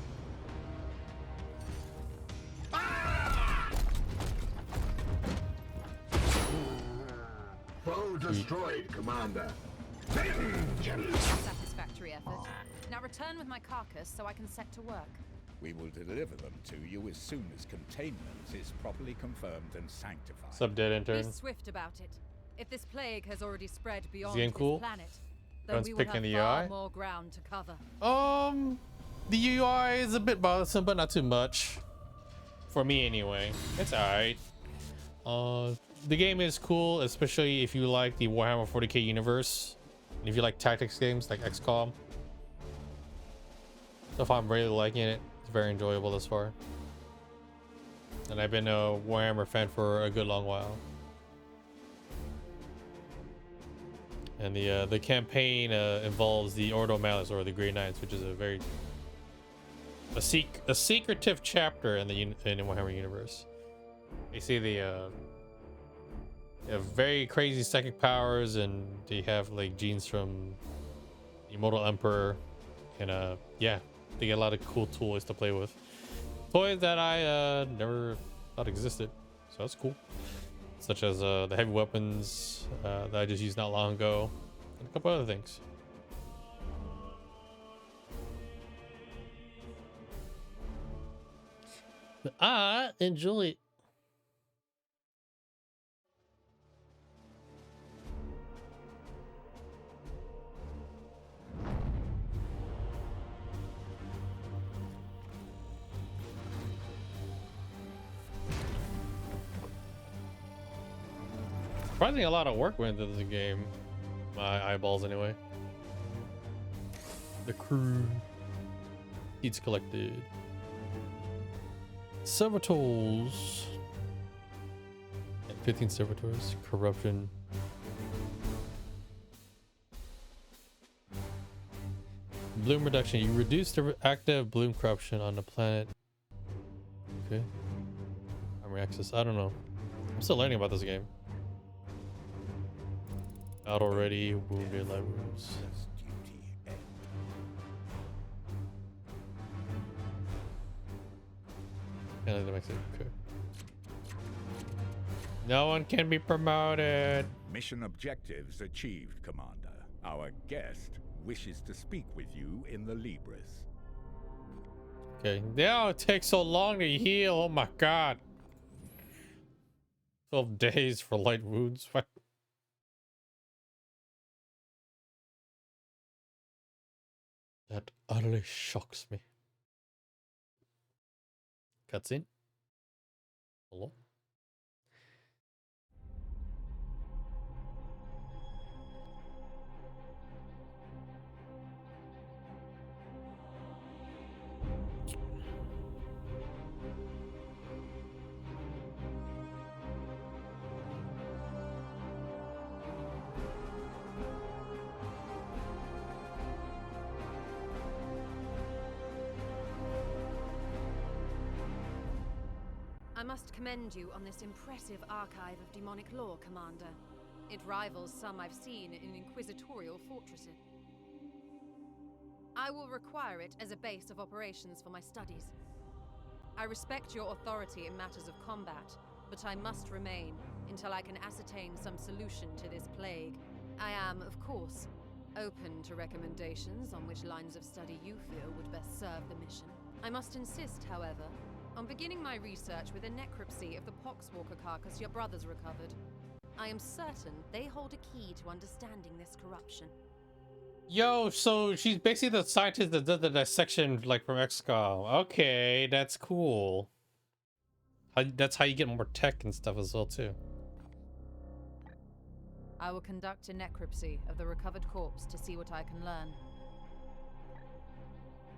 sweet. Destroyed, Commander. Satisfactory effort. Now return with my carcass so I can set to work. We will deliver them to you as soon as containment is properly confirmed and sanctified. Sub dead intern. Be swift about it. If this plague has already spread beyond game this cool? planet, then Everyone's we will picking have the far UI? more ground to cover. The UI is a bit bothersome, but not too much. For me anyway. It's alright. The game is cool, especially if you like the Warhammer 40k universe. And if you like tactics games like XCOM. So far I'm really liking it. It's very enjoyable thus far. And I've been a Warhammer fan for a good long while. And the campaign involves the Ordo Malus, or the Grey Knights, which is a secretive chapter in the Warhammer universe. They see they have very crazy psychic powers, and they have like genes from the Immortal Emperor, and yeah, they get a lot of cool toys to play with. Toys that I never thought existed, so that's cool. Such as the heavy weapons that I just used not long ago, and a couple other things. But I enjoy it. Surprisingly, a lot of work went into the game. My eyeballs, anyway. The crew. Heats collected. Servitors. And 15 servitors. Corruption. Bloom reduction. You reduce the active bloom corruption on the planet. Okay. Armory access. I don't know. I'm still learning about this game. Out already. Wounded light wounds. And that makes it okay. No one can be promoted. Mission objectives achieved, Commander. Our guest wishes to speak with you in the Libris. Okay. Now it takes so long to heal. Oh my god. 12 days for light wounds. What? That utterly shocks me. Cutscene. Hello? I must commend you on this impressive archive of demonic lore, Commander. It rivals some I've seen in inquisitorial fortresses. I will require it as a base of operations for my studies. I respect your authority in matters of combat, but I must remain until I can ascertain some solution to this plague. I am, of course, open to recommendations on which lines of study you feel would best serve the mission. I must insist, however, on beginning my research with a necropsy of the poxwalker carcass your brothers recovered. I am certain they hold a key to understanding this corruption. Yo, so she's basically the scientist that did the dissection, like from XCOM. Okay, that's cool. That's how you get more tech and stuff as well, too. I will conduct a necropsy of the recovered corpse to see what I can learn.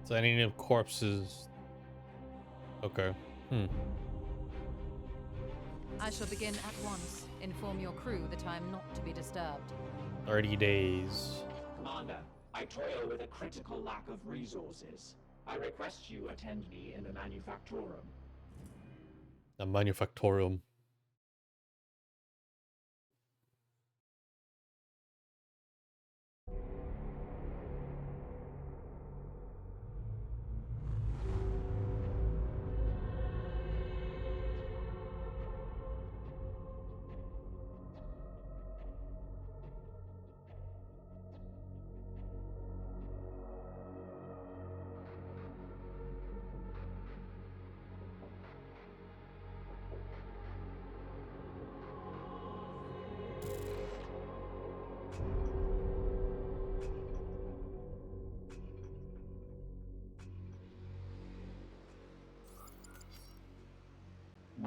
So any new corpses. Okay. I shall begin at once. Inform your crew that I am not to be disturbed. 30 days. Commander, I toil with a critical lack of resources. I request you attend me in the Manufactorum. The Manufactorium.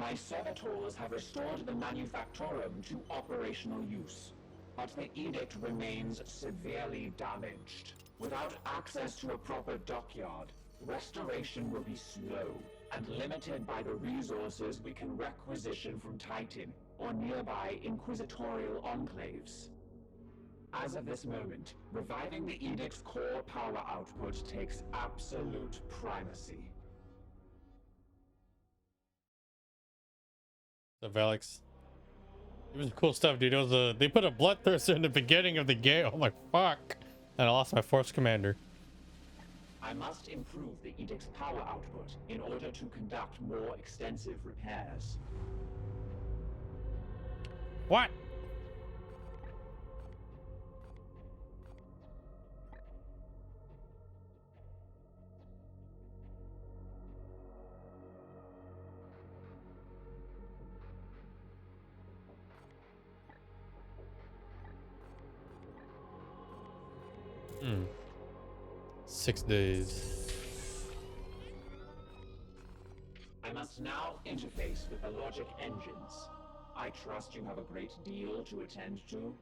My servitors have restored the manufactorum to operational use, but the edict remains severely damaged. Without access to a proper dockyard, restoration will be slow and limited by the resources we can requisition from Titan or nearby inquisitorial enclaves. As of this moment, reviving the edict's core power output takes absolute primacy. The Valix. It was cool stuff, dude. It was they put a bloodthirster in the beginning of the game. Oh my fuck. And I lost my force commander. I must improve the edict's power output in order to conduct more extensive repairs. What? Hmm. 6 days. I must now interface with the logic engines. I trust you have a great deal to attend to.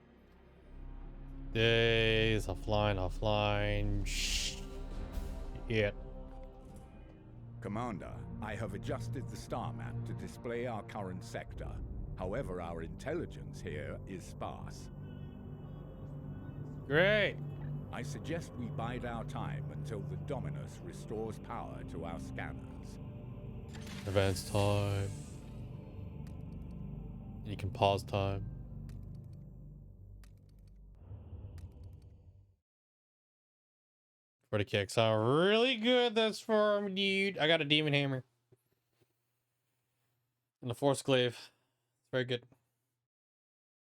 Days offline. Shh. Yeah. Commander, I have adjusted the star map to display our current sector. However, our intelligence here is sparse. Great. I suggest we bide our time until the Dominus restores power to our scanners. Advance time. You can pause time. For the kick sound really good. That's for me, dude. I got a demon hammer and a force glaive. It's very good.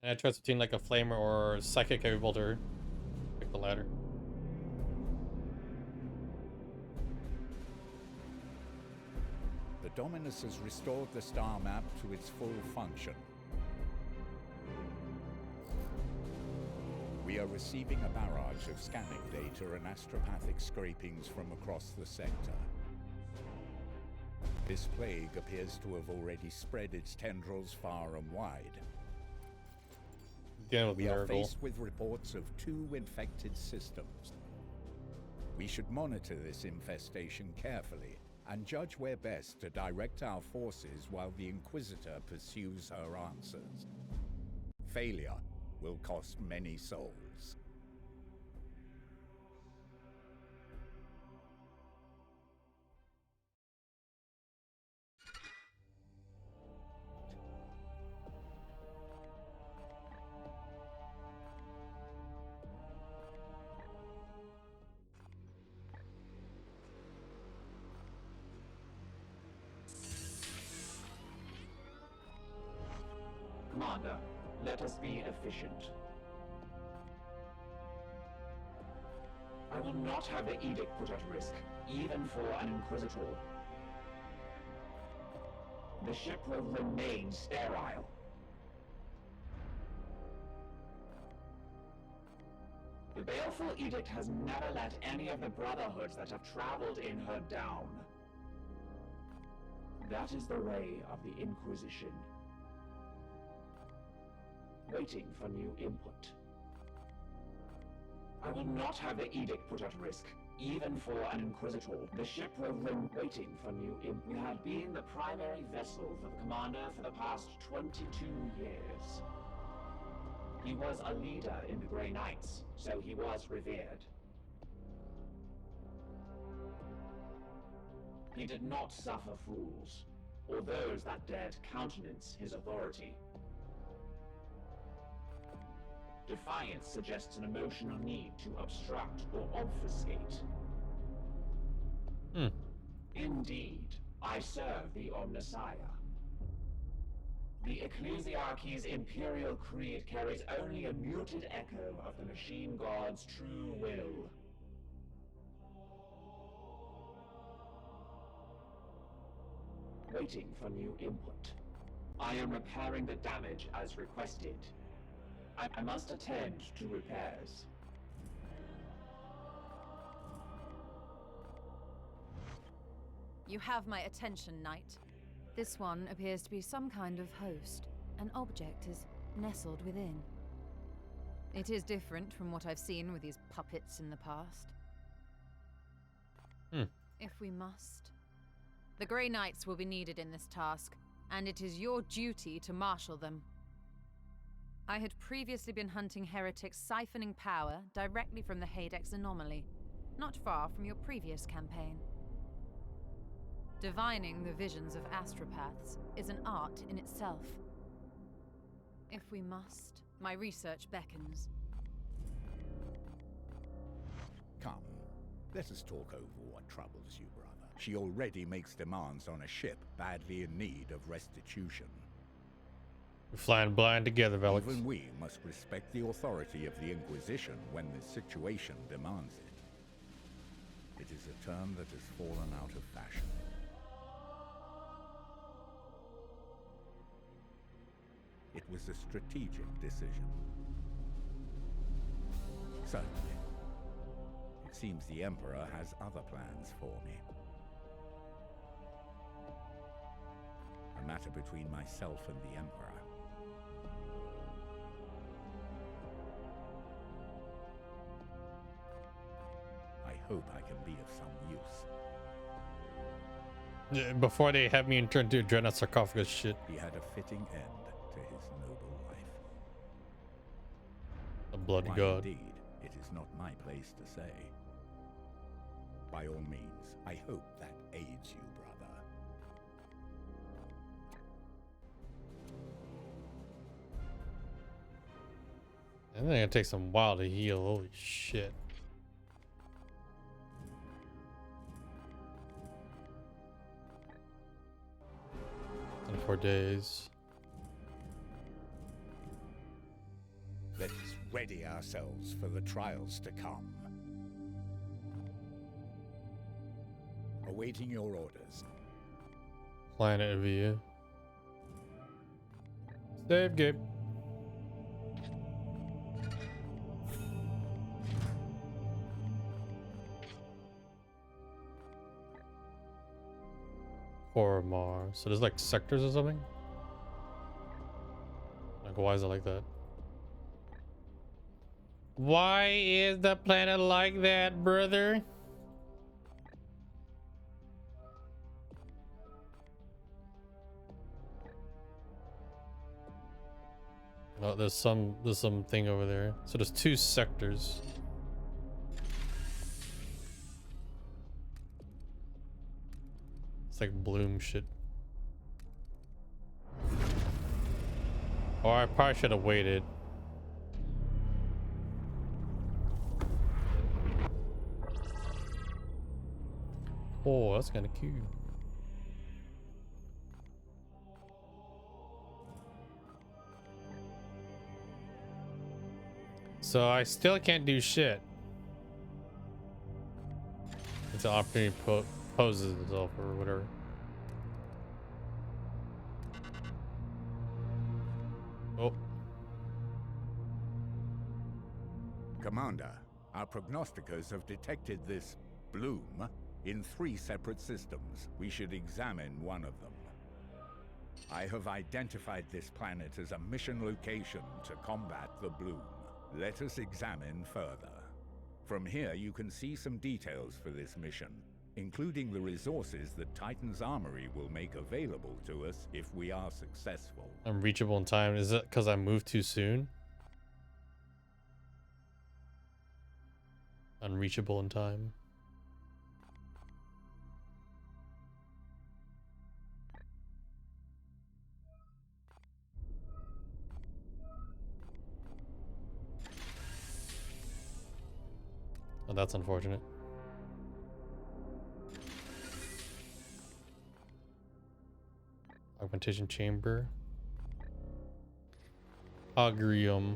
And I choice between like a flamer or psychic heavy bolter. Pick the latter. The Dominus has restored the star map to its full function. We are receiving a barrage of scanning data and astropathic scrapings from across the sector. This plague appears to have already spread its tendrils far and wide. We are faced with reports of 2 infected systems. We should monitor this infestation carefully and judge where best to direct our forces while the Inquisitor pursues her answers. Failure will cost many souls. Commander, let us be efficient. I will not have the edict put at risk, even for an Inquisitor. The ship will remain sterile. The baleful edict has never let any of the brotherhoods that have traveled in her down. That is the way of the Inquisition. Waiting for new input. I will not have the edict put at risk, even for an Inquisitor. The ship will remain waiting for new input. We had been the primary vessel for the Commander for the past 22 years. He was a leader in the Grey Knights, so he was revered. He did not suffer fools, or those that dared countenance his authority. Defiance suggests an emotional need to obstruct or obfuscate. Indeed, I serve the Omnissiah. The Ecclesiarchy's imperial creed carries only a muted echo of the machine god's true will. Waiting for new input. I am repairing the damage as requested. I must attend to repairs. You have my attention, Knight. This one appears to be some kind of host. An object is nestled within. It is different from what I've seen with these puppets in the past. If we must. The Grey Knights will be needed in this task, and it is your duty to marshal them. I had previously been hunting heretics siphoning power directly from the Hadex anomaly, not far from your previous campaign. Divining the visions of astropaths is an art in itself. If we must, my research beckons. Come, let us talk over what troubles you, brother. She already makes demands on a ship badly in need of restitution. We're flying blind together, Velix. Even we must respect the authority of the Inquisition when the situation demands it. It is a term that has fallen out of fashion. It was a strategic decision. Certainly. It seems the Emperor has other plans for me. A matter between myself and the Emperor. I hope I can be of some use. Yeah, before they have me turn into a dreadnought sarcophagus shit. He had a fitting end to his noble life. A bloody Why, god. indeed, it is not my place to say. By all means, I hope that aids you, brother. I think it takes some while to heal. Holy shit. In 4 days. Let us ready ourselves for the trials to come. Awaiting your orders. Planet view. Save game. Core Mars. So there's like sectors or something? Like, why is it like that? Why is the planet like that, brother? Oh, there's something over there. So there's 2 sectors. It's like bloom shit. Or I probably should have waited. Oh, that's kind of cute. So I still can't do shit until opportunity poses itself or whatever. Oh. Commander, our prognosticators have detected this bloom in 3 separate systems. We should examine one of them. I have identified this planet as a mission location to combat the bloom. Let us examine further. From here, you can see some details for this mission, including the resources that Titan's Armory will make available to us if we are successful. Unreachable in time. Is it because I moved too soon? Unreachable in time. Oh, that's unfortunate. Augmentation chamber. Agrium.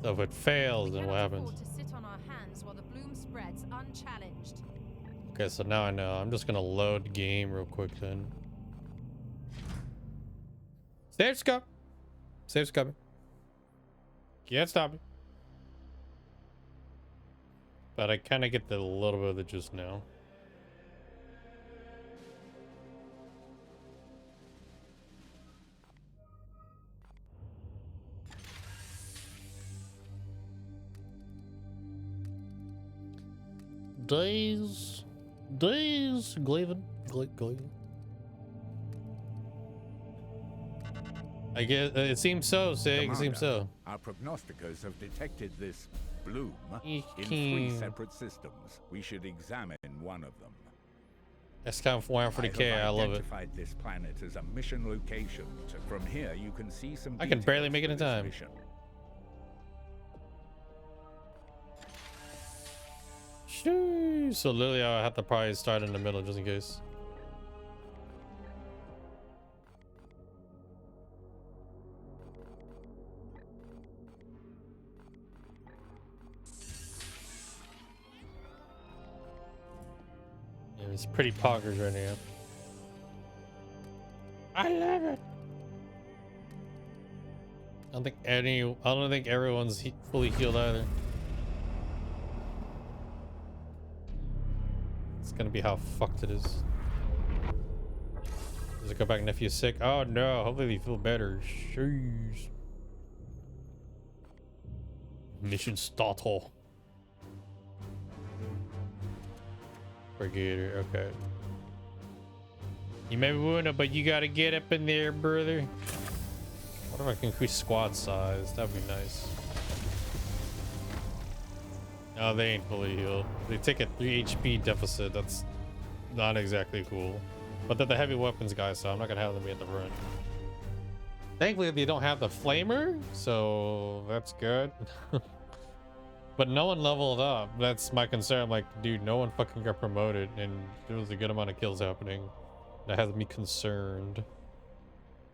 So if it fails, then what happens? To sit on our hands remains unchallenged. Okay, so now I know. I'm just gonna load the game real quick then. Save's coming. Save's coming. Can't stop me. But I kind of get the little bit of the just now. Days, Glaven. I guess it seems so, Sig. It seems so. Our prognosticators have detected this bloom in 3 separate systems. We should examine one of them. That's kind of 140K. I love it. Identified this planet as a mission location. From here, you can see some. I can barely make it in time. Mission. Sheesh. So literally, I have to probably start in the middle just in case. Yeah, it's pretty poggers right now. I love it. I don't think everyone's fully healed either. It's gonna be how fucked it is. Does it go back nephew sick? Oh no, hopefully they feel better. Jeez. Mission starter. Brigader, okay. You may be wounded, but you gotta get up in there, brother. What if I can increase squad size? That'd be nice. No, they ain't fully healed. They take a 3 HP deficit. That's not exactly cool. But they're the heavy weapons guys, so I'm not gonna have them be at the front. Thankfully, they don't have the flamer, so that's good. But no one leveled up. That's my concern. Like, dude, no one fucking got promoted, and there was a good amount of kills happening. That has me concerned.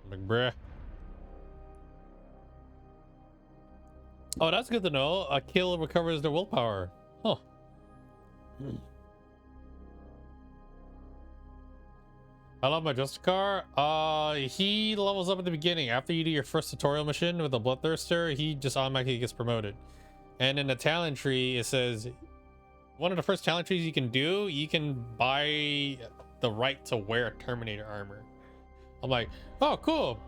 I'm like, bruh. Oh, that's good to know. A kill recovers their willpower. Huh. I love my Justicar. He levels up at the beginning. After you do your first tutorial mission with a Bloodthirster, he just automatically gets promoted. And in the talent tree, it says one of the first talent trees you can do, you can buy the right to wear Terminator armor. I'm like, oh, cool.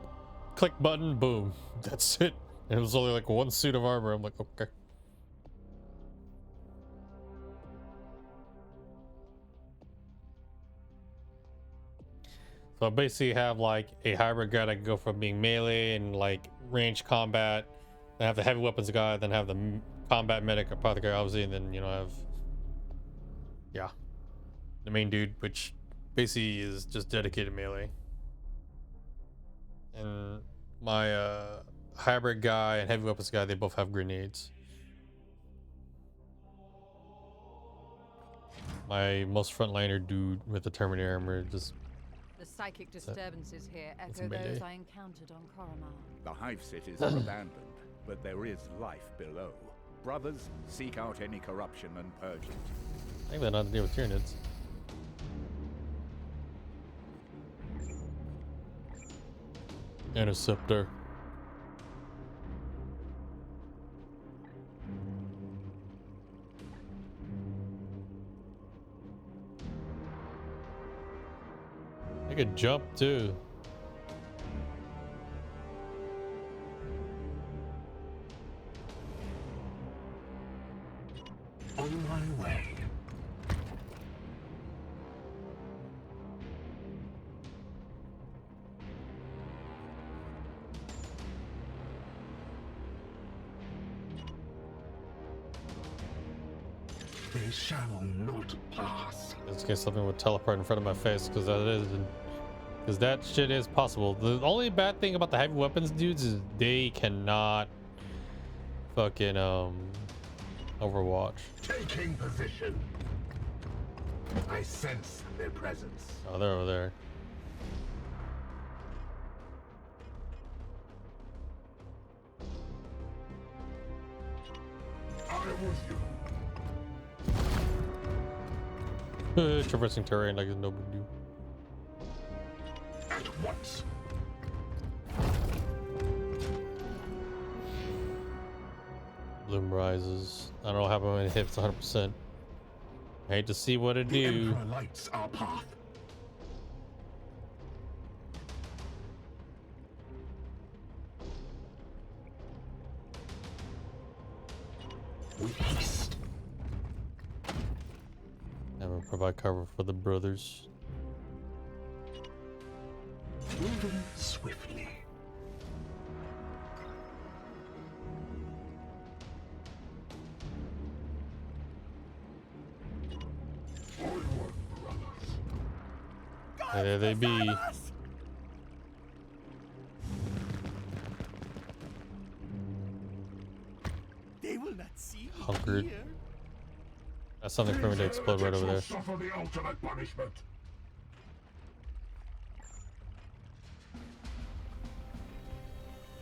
Click button, boom. That's it. And it was only like 1 suit of armor. I'm like, okay. So I basically have like a hybrid guy that can go from being melee and like range combat. Then have the heavy weapons guy, then have the combat medic apothecary, obviously, and then, you know, have, yeah, the main dude, which basically is just dedicated melee. And my hybrid guy and heavy weapons guy, they both have grenades. My most frontliner dude with the Terminator armor just... The psychic disturbances here echo those I encountered on Coromar. The hive cities are abandoned, but there is life below. Brothers, seek out any corruption and purge it. I think they're not to deal with Tyranids. Interceptor. I could jump too. On my way. They shall not pass. Let's get something with teleport in front of my face, because that shit is possible. The only bad thing about the heavy weapons dudes is they cannot fucking Overwatch. Taking position. I sense their presence. Oh, they're over there. I was you. Traversing terrain like it's no big deal. At once. Bloom rises. I don't know how many hits 100%. I hate to see what it The do. Emperor lights our path. We haste. I'm gonna provide cover for the brothers. Moving swiftly. And there they be. They will not see me Hunkered. here. That's something for me to explode right over there. Suffer the ultimate punishment.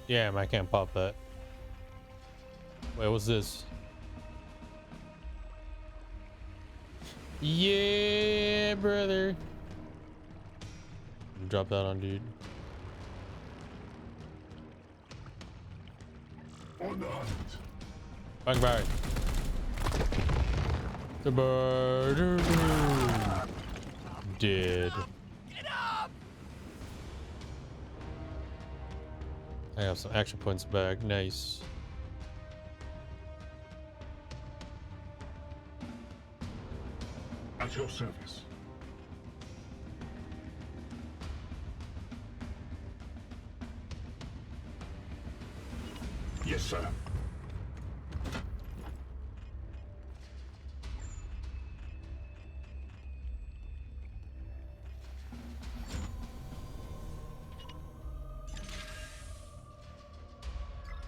Damn, I can't pop that. Wait, what's this? Yeah, brother. Drop that on, dude. On the hunt. Bang bang. The bird. Dead. Get up! I have some action points back. Nice. At your service. Yes, sir.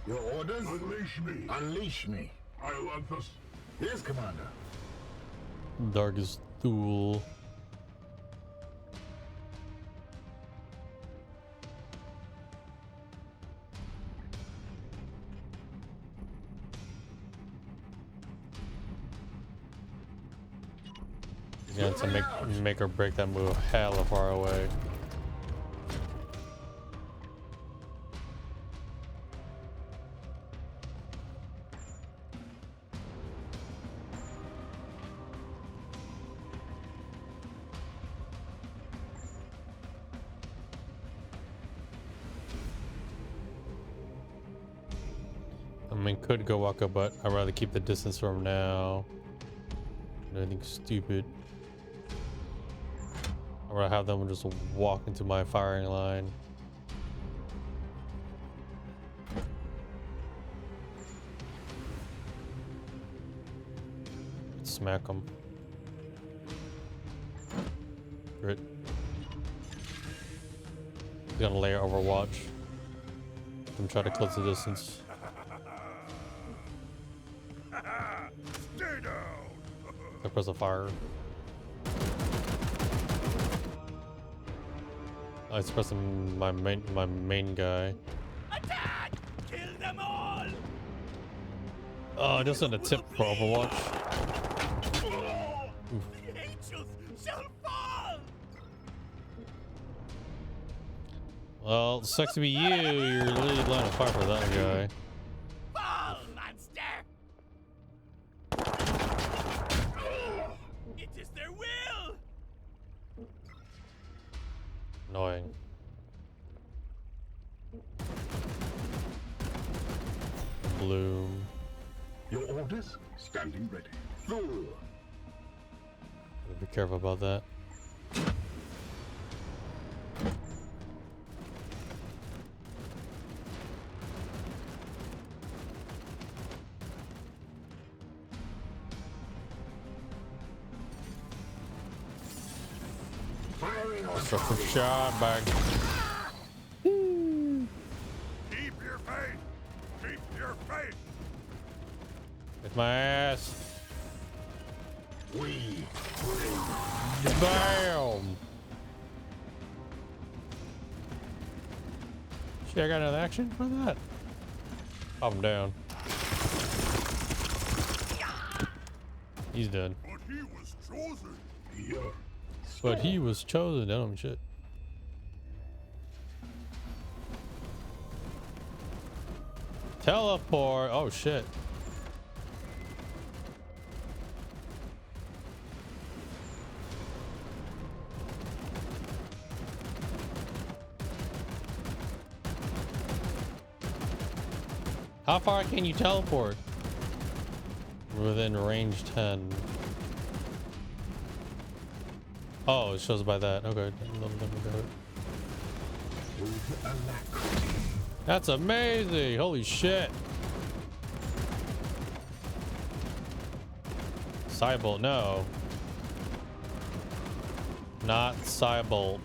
Your orders? Unleash me. Unleash me. I'll this. Yes, Commander. Darkest Thule. He's going to make or break that move hella far away. I mean, could go walk up, but I'd rather keep the distance from now. Anything stupid. I'd rather have them just walk into my firing line. Smack them. Grit. He's gonna layer Overwatch. I'm trying to close the distance. Stay down. I press a fire. I was pressing my main guy. Attack! Kill them all! Oh, just in a tip for Overwatch. The angels shall fall! Well, sucks to be you. You're really lining fire for that guy. Fall, monster! It is their will! Annoying. Bloom. Your orders? Standing ready. Fool! Be careful about that. Destructive shot back. Keep your faith. Keep your faith. With my ass. We Bam! Shit, I got another action for that. Pop him down. He's dead. But he was chosen. Here. But he was chosen. Oh shit. Teleport. Oh shit. How far can you teleport? Within range 10. Oh, it shows by that. Okay. Let me do it. That's amazing. Holy shit. Cybolt, no. Not Cybolt.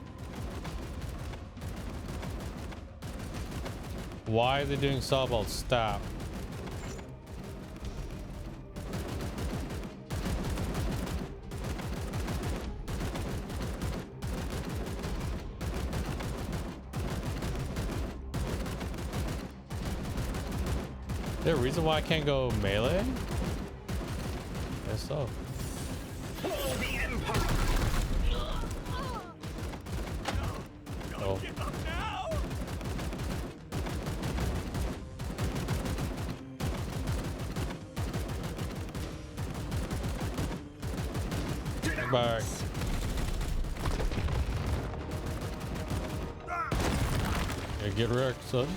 Why are they doing Cybolt? Stop. Is there a reason why I can't go melee? Guess so. Oh. Give up now! Back. Yeah, get wrecked, son.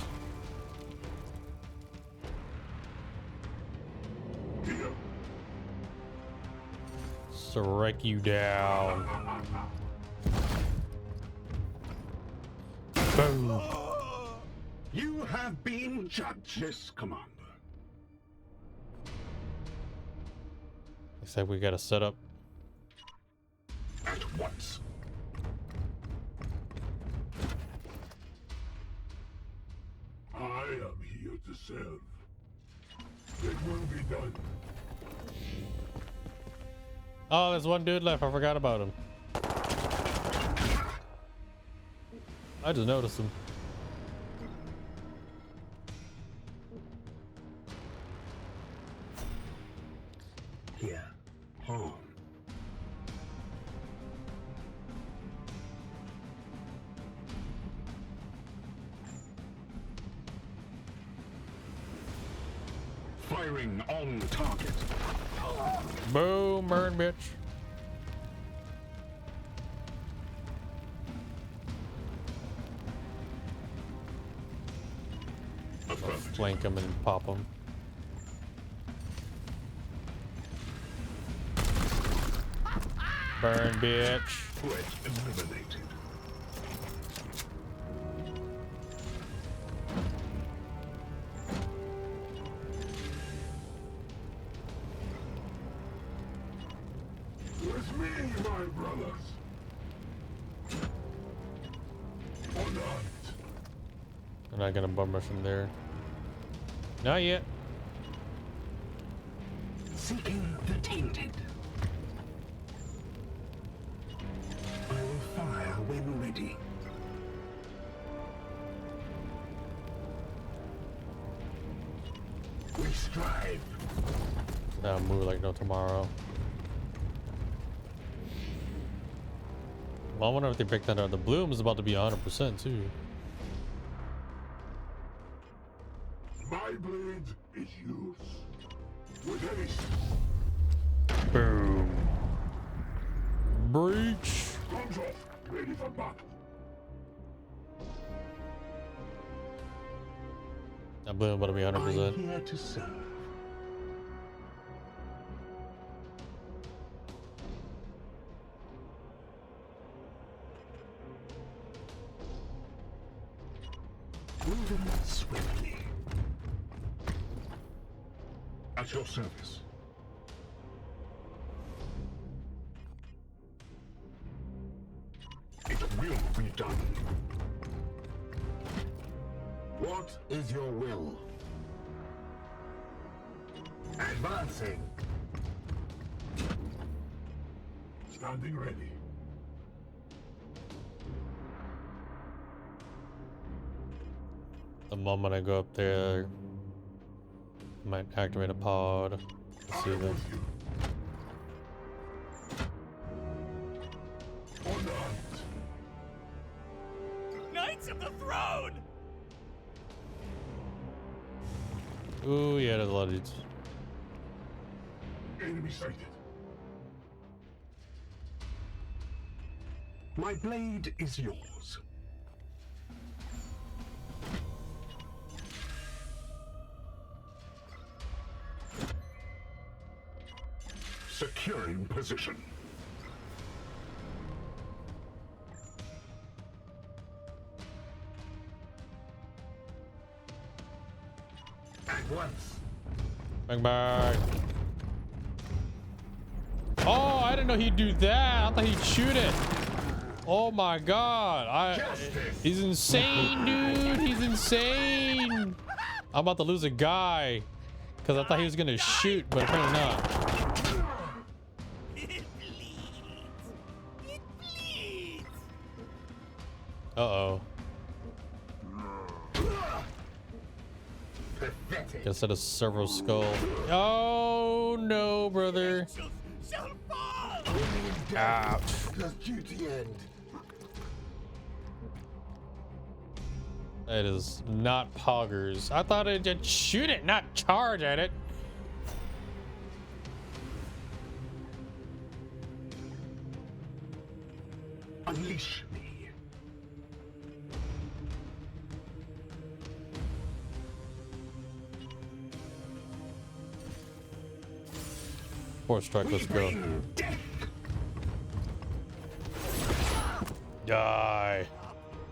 Strike you down. Boom. You have been judged, yes, Commander. Looks like we got a setup. At once. I am here to serve. It will be done. Oh, there's one dude left. I forgot about him. I just noticed him. Here. Home. Firing on target. Boom, burn, bitch. Flank him and pop him. Burn, bitch. Threat eliminated. With me, my brothers. Or not. I'm not gonna bum rush him there. Not yet. Seeking the tainted. I will fire when ready. We strive. Now move like no tomorrow. Well, I wonder if they picked that up. The bloom is about to be 100% too. My blade is yours. With haste. Boom. Breach. Guns off. Ready for battle. That bloom about to be 100%. I'm here to serve. Moving swiftly. At your service. It will be done. What is your will? Advancing. Standing ready. The moment I go up there, I might activate a pod. Let's see that. rights of the throne! Ooh, yeah, there's a lot of dudes. Enemy sighted. My blade is yours. Securing position. At once. Bang bang. Oh, I didn't know he'd do that. I thought he'd shoot it. Oh my god. He's insane, dude. He's insane. I'm about to lose a guy because I thought he was gonna shoot, but apparently not. It bleeds! It bleeds! Uh-oh. Pathetic. Guess that is several skull. Oh no, brother. Angels shall fall! Ouch. Does duty end? That is not poggers. I thought it'd just shoot it, not charge at it. Unleash me. Fourth strike, let's go. Die.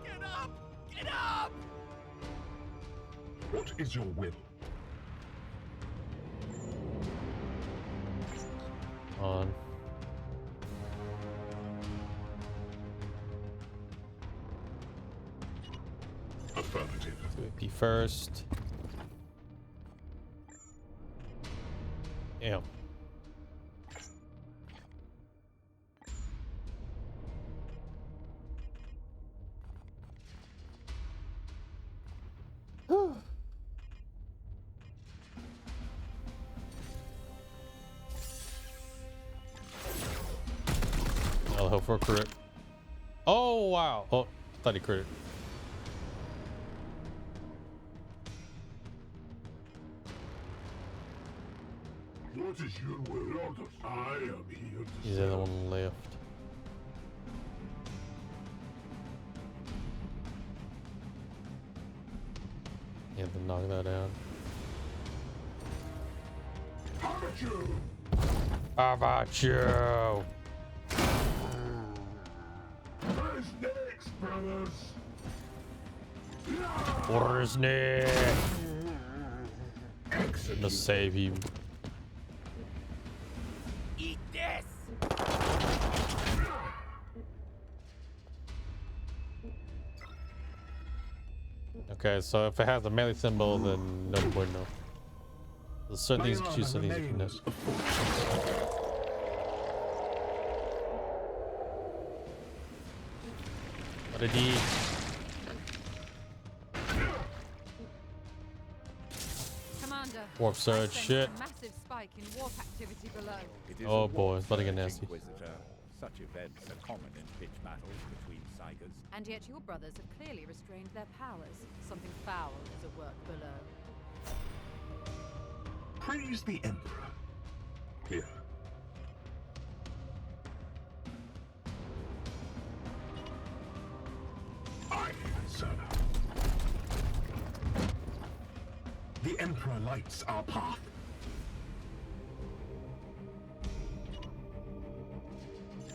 Get up! Get up! What is your will? On. Affirmative. Be first. Damn. I'll hope for a crit. Oh wow! Oh, thought he crit. What is your will, Aldous? I am here to He's the other one left. Yeah, then knock that down. How about you? How about you? Who's next, brothers? What is next? Excellent. Gonna save him. Eat this! Okay, so if it has a melee symbol, then no bueno. There's certain things you can choose, certain things you can miss. What a D. Commander, Warp surge, I sense shit. a massive spike in warp activity below. It is Oh a boy, it's about to get warfare, nasty. Inquisitor. Such events are common in pitch battles between Cygars. And yet your brothers have clearly restrained their powers. Something foul is at work below. Praise the Emperor. Here. I, sir. The Emperor lights our path.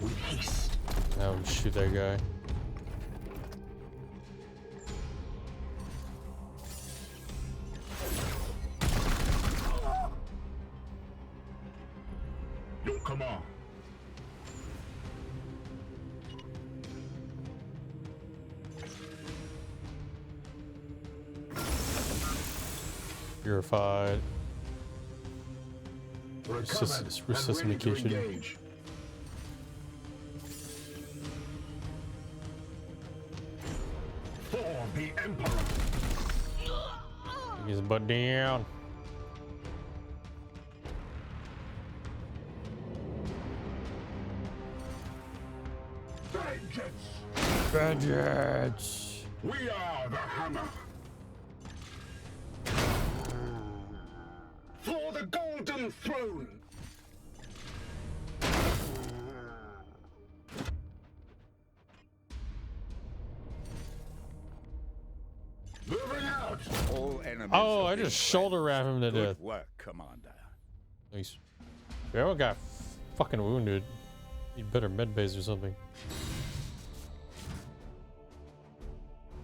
We haste. Now we shoot that guy. Your command. Purified. Recovered and ready to Resuscitation. engage. For the Emperor. Get his butt down. Vengeance! Vengeance. We are the hammer. For the golden throne. Moving out. All enemies. Oh, I have been just shoulder ram him to Good death. work, Commander. Nice. Everyone got fucking wounded. Need better med base or something.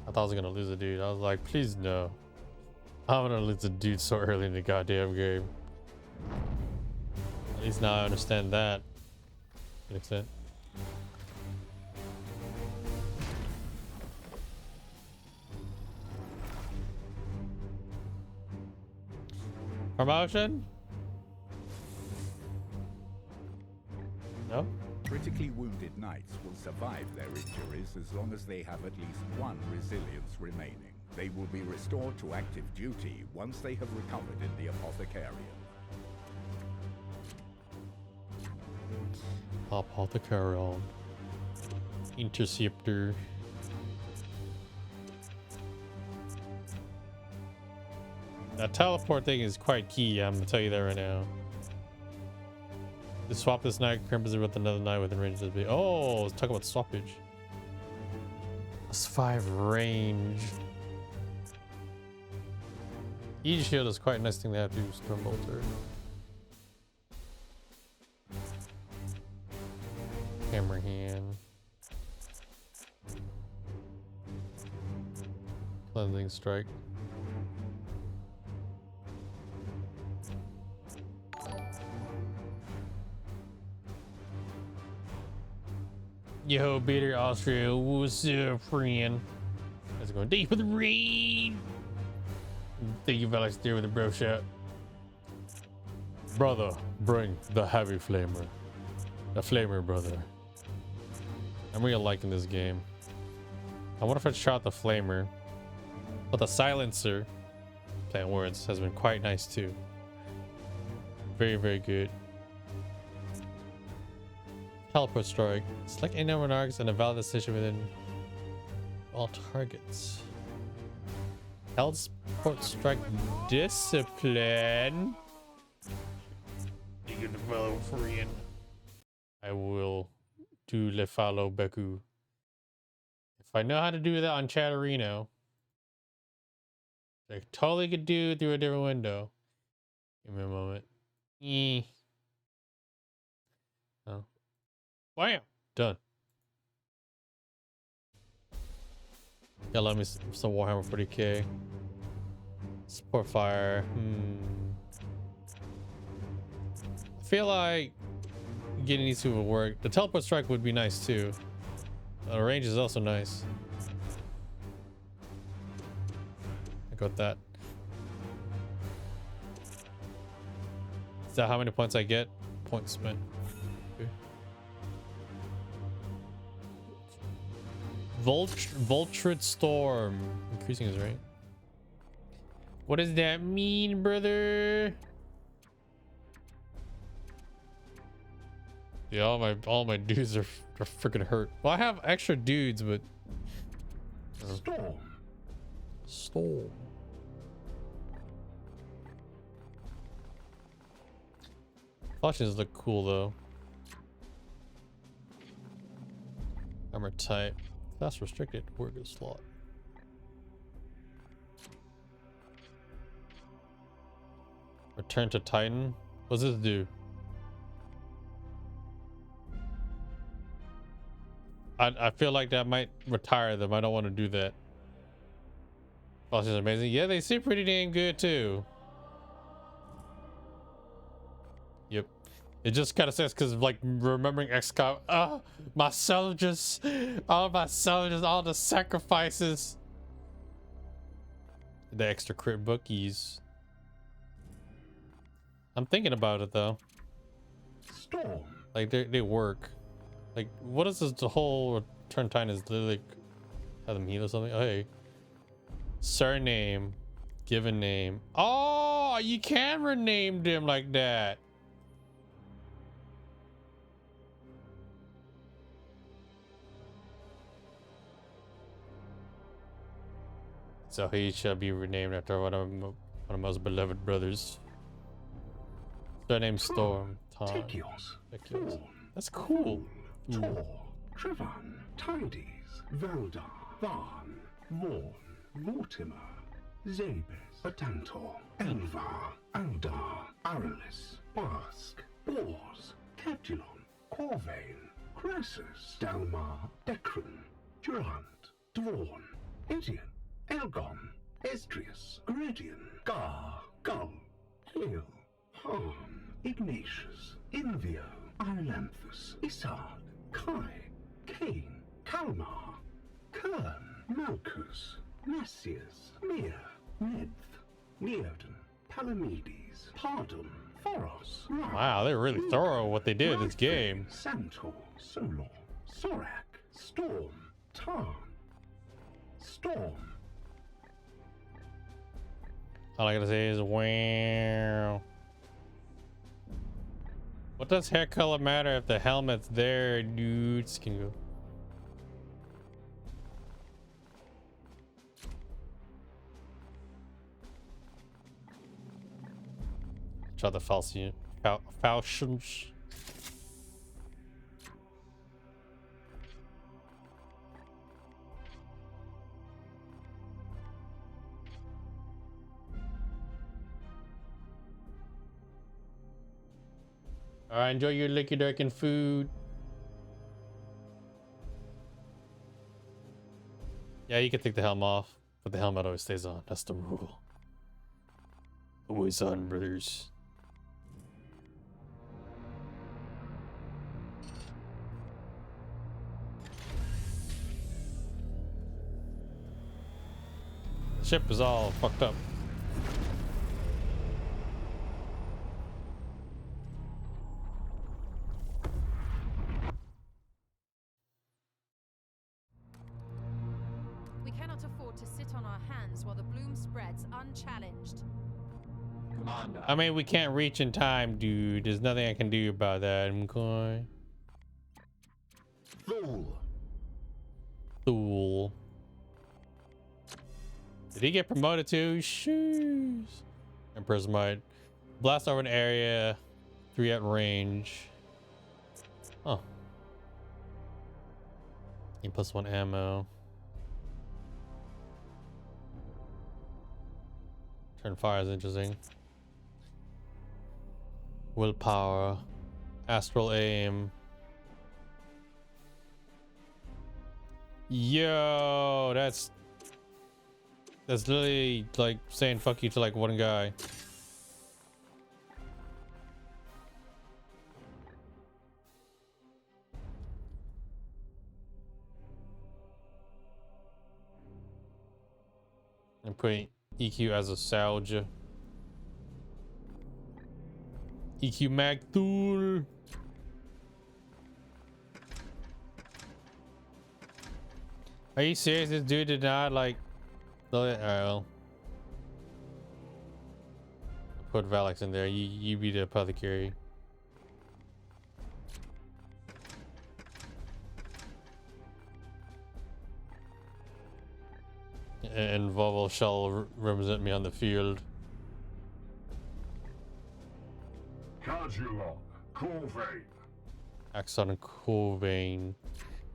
I thought I was gonna lose a dude. I was like, please no. I'm gonna lose a dude so early in the goddamn game. At least now I understand that. To an extent. Promotion? No? Critically wounded knights will survive their injuries as long as they have at least one resilience remaining. They will be restored to active duty once they have recovered in the apothecarium. Apothecarium. Interceptor. That teleport thing is quite key, I'm gonna tell you that right now. To swap this knight crimps with another knight within range of this. Oh, let's talk about swappage. +5 range. Each shield is quite a nice thing to have to Stormbolter. Hammer hand. Cleansing strike. Yo, Beater Austria, what's up, friend? How's it going? Thank you for the raid. Thank you, Alex, there with the bro shot. Brother, bring the heavy flamer. The flamer, brother. I'm really liking this game. I wonder if I shot the flamer. But the silencer, playing words, has been quite nice too. Very, very good. Teleport strike. Select any number of arcs and a valid decision within all targets. Teleport strike discipline. You can follow friend. I will do le follow Beku. If I know how to do that on Chatterino, I totally could do it through a different window. Give me a moment. Oh. Bam! Done. Yeah, let me some Warhammer 40k. Support fire. I feel like getting these two would work. The teleport strike would be nice too. The range is also nice. I got that. Is that how many points I get? Points spent. Okay. Vultured Storm. Increasing his range. What does that mean, brother? Yeah, all my dudes are freaking hurt. Well, I have extra dudes, but Storm. Flashes look cool though. Armor type. Class restricted. Work a slot. Return to Titan. What does this do? I feel like that might retire them. I don't want to do that. Flashes are amazing. Yeah, they seem pretty dang good too. Yep. It just kind of says because like remembering XCOM. My soldiers, all my soldiers, all the sacrifices. The extra crit bookies. I'm thinking about it though. Storm. Like they work. Like what is this? The whole Return Titan is literally have them heal or something. Oh, hey. Surname, given name. Oh, you can rename them like that. So he shall be renamed after one of my most beloved brothers. Their name's Storm. Tom. Tekios, Tekios. Thorn, That's cool. Tor, Trevan, Tides, Valdar, Varn, Vorn, Vortimer, Zabes, Atantor, Elvar, Aldar, Aralis, Bask, Bors, Capulon, Corvain, Crassus, Dalmar, Decran, Durant, Dvorn, Etienne, Elgon, Estrius, Gredian, Gar, Gull, Hale, Han, Ignatius, Invio, Ilanthus, Isard, Kai, Cain, Kalmar, Kern, Malchus, Massius, Mir, Nedth, Neodon, Palamedes, Pardon, Thoros, Ra, Wow, they're really thorough what they did in this game. Santor, Solor, Sorak, Storm, Tarn, Storm. All I gotta say is wow. What does hair color matter if the helmet's there, dudes? Can go. Try the falchions. Alright, enjoy your licky dark and food. Yeah, you can take the helm off, but the helmet always stays on. That's the rule. Always on, brothers. The ship is all fucked up. We cannot afford to sit on our hands while the bloom spreads unchallenged. Commander. I mean, we can't reach in time, dude. There's nothing I can do about that. Okay. Fool. Fool. Did he get promoted to? Shoes. Emperor's Might. Blast over an area. 3 at range. Oh. +1 ammo. Turn fire is interesting. Willpower. Astral aim. Yo, that's literally like saying fuck you to like one guy. And put EQ as a salve. EQ mag tool. Are you serious? This dude did not like. Alright, well. Put Valix in there. You be the apothecary. And Vovel shall represent me on the field. Cardulon, Corvain. Axon Corvain.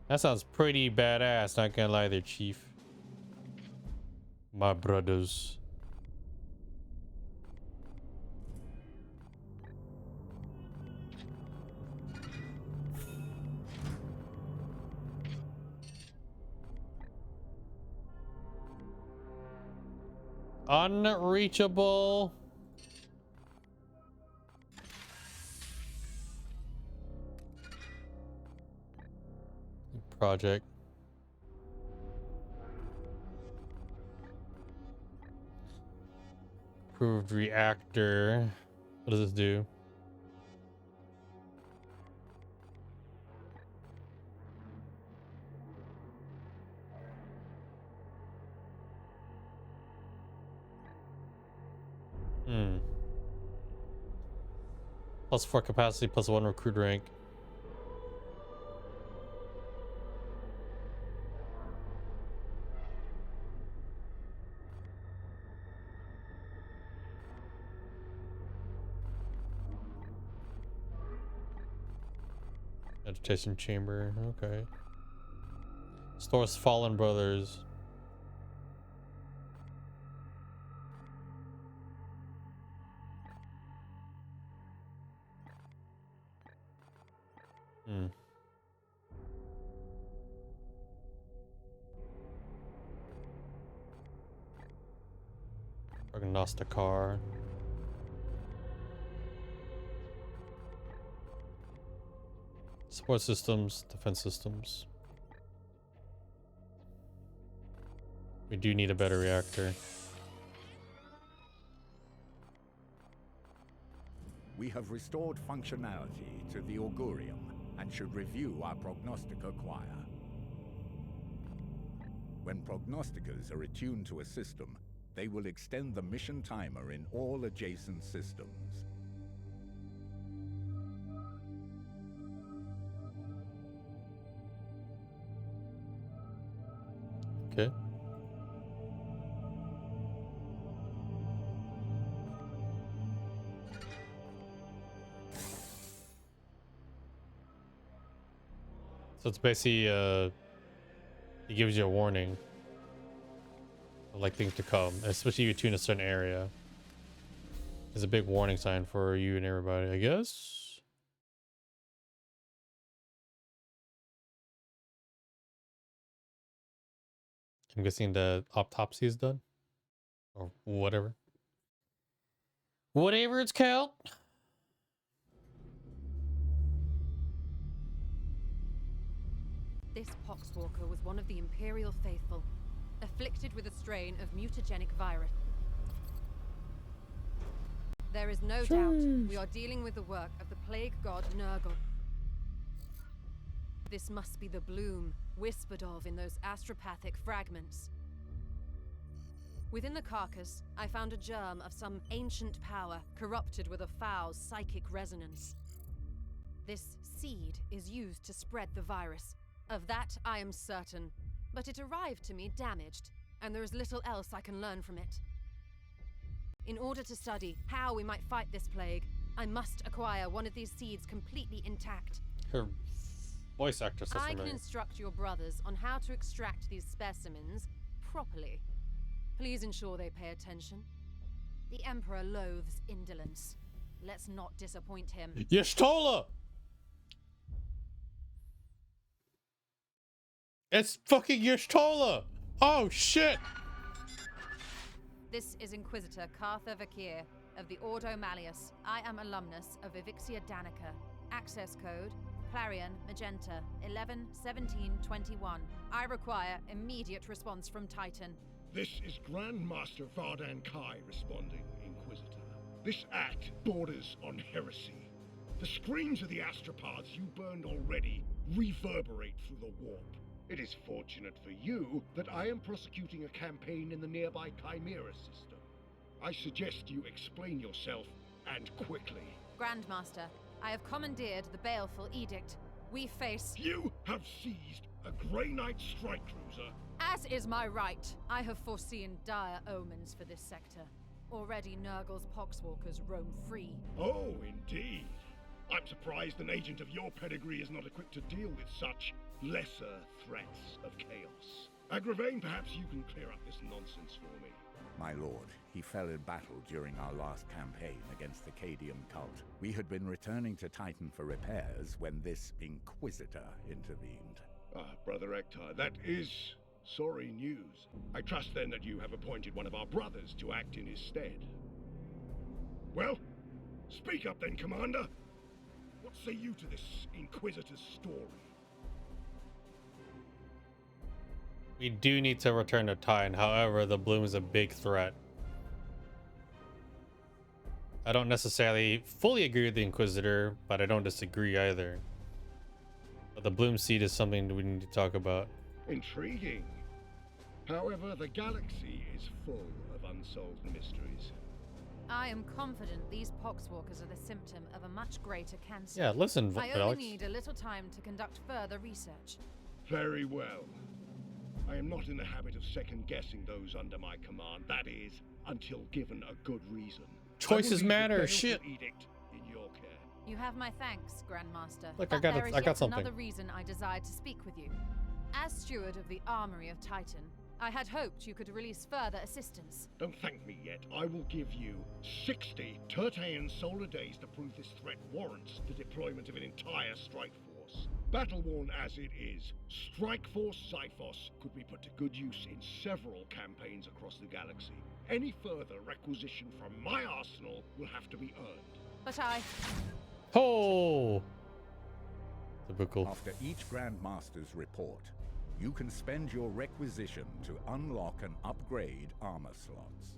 That sounds pretty badass, not gonna lie there, Chief. My brothers. Unreachable. Project. Approved reactor. What does this do? +4 capacity, +1 recruit rank. Meditation chamber. Okay. Stores Fallen Brothers. Hmm. Prognosticar. Support systems, defense systems. We do need a better reactor. We have restored functionality to the Augurium and should review our Prognostica choir. When Prognosticas are attuned to a system, they will extend the mission timer in all adjacent systems. Okay. So it's basically it gives you a warning of like things to come, especially if you tune a certain area. It's a big warning sign for you and everybody, I guess. I'm guessing the autopsy is done or whatever. Whatever it's called. This poxwalker was one of the Imperial faithful, afflicted with a strain of mutagenic virus. There is no doubt we are dealing with the work of the plague god Nurgle. This must be the bloom whispered of in those astropathic fragments. Within the carcass, I found a germ of some ancient power corrupted with a foul psychic resonance. This seed is used to spread the virus. Of that, I am certain. But it arrived to me damaged, and there is little else I can learn from it. In order to study how we might fight this plague, I must acquire one of these seeds completely intact. Her voice actor says I can familiar. instruct your brothers on how to extract these specimens properly. Please ensure they pay attention. The Emperor loathes indolence. Let's not disappoint him. Y'shtola! It's fucking Y'shtola! Oh shit! This is Inquisitor Cartha Vakir of the Ordo Malleus. I am alumnus of Evixia Danica. Access code Clarion Magenta 111721. I require immediate response from Titan. This is Grandmaster Vardan Kai responding, Inquisitor. This act borders on heresy. The screams of the astropaths you burned already reverberate through the warp. It is fortunate for you that I am prosecuting a campaign in the nearby Chimera system. I suggest you explain yourself, and quickly. Grandmaster, I have commandeered the baleful edict. We face... You have seized a Grey Knight strike cruiser. As is my right, I have foreseen dire omens for this sector. Already Nurgle's poxwalkers roam free. Oh, indeed. I'm surprised an agent of your pedigree is not equipped to deal with such lesser threats of chaos. Agravain, perhaps you can clear up this nonsense for me. My lord, he fell in battle during our last campaign against the Cadium cult. We had been returning to Titan for repairs when this Inquisitor intervened. Ah, Brother Ektar, that is sorry news. I trust then that you have appointed one of our brothers to act in his stead. Well, speak up then, Commander. What say you to this Inquisitor's story? We do need to return to Titan, however, the Bloom is a big threat. I don't necessarily fully agree with the Inquisitor, but I don't disagree either. But the Bloom seed is something that we need to talk about. Intriguing. However, the galaxy is full of unsolved mysteries. I am confident these poxwalkers are the symptom of a much greater cancer. Yeah, listen, I Alex. only need a little time to conduct further research. Very well. I am not in the habit of second-guessing those under my command. That is, until given a good reason. Choices I will leave the matter, baleful shit. edict in your care. You have my thanks, Grandmaster. Look, but I got something. Another reason I desired to speak with you. As steward of the Armory of Titan, I had hoped you could release further assistance. Don't thank me yet. I will give you 60 Tertean solar days to prove this threat warrants the deployment of an entire strike force. Battle-worn as it is, Strike Force Xiphos could be put to good use in several campaigns across the galaxy. Any further requisition from my arsenal will have to be earned. But I... Oh! Typical. After each Grandmaster's report, you can spend your requisition to unlock and upgrade armor slots.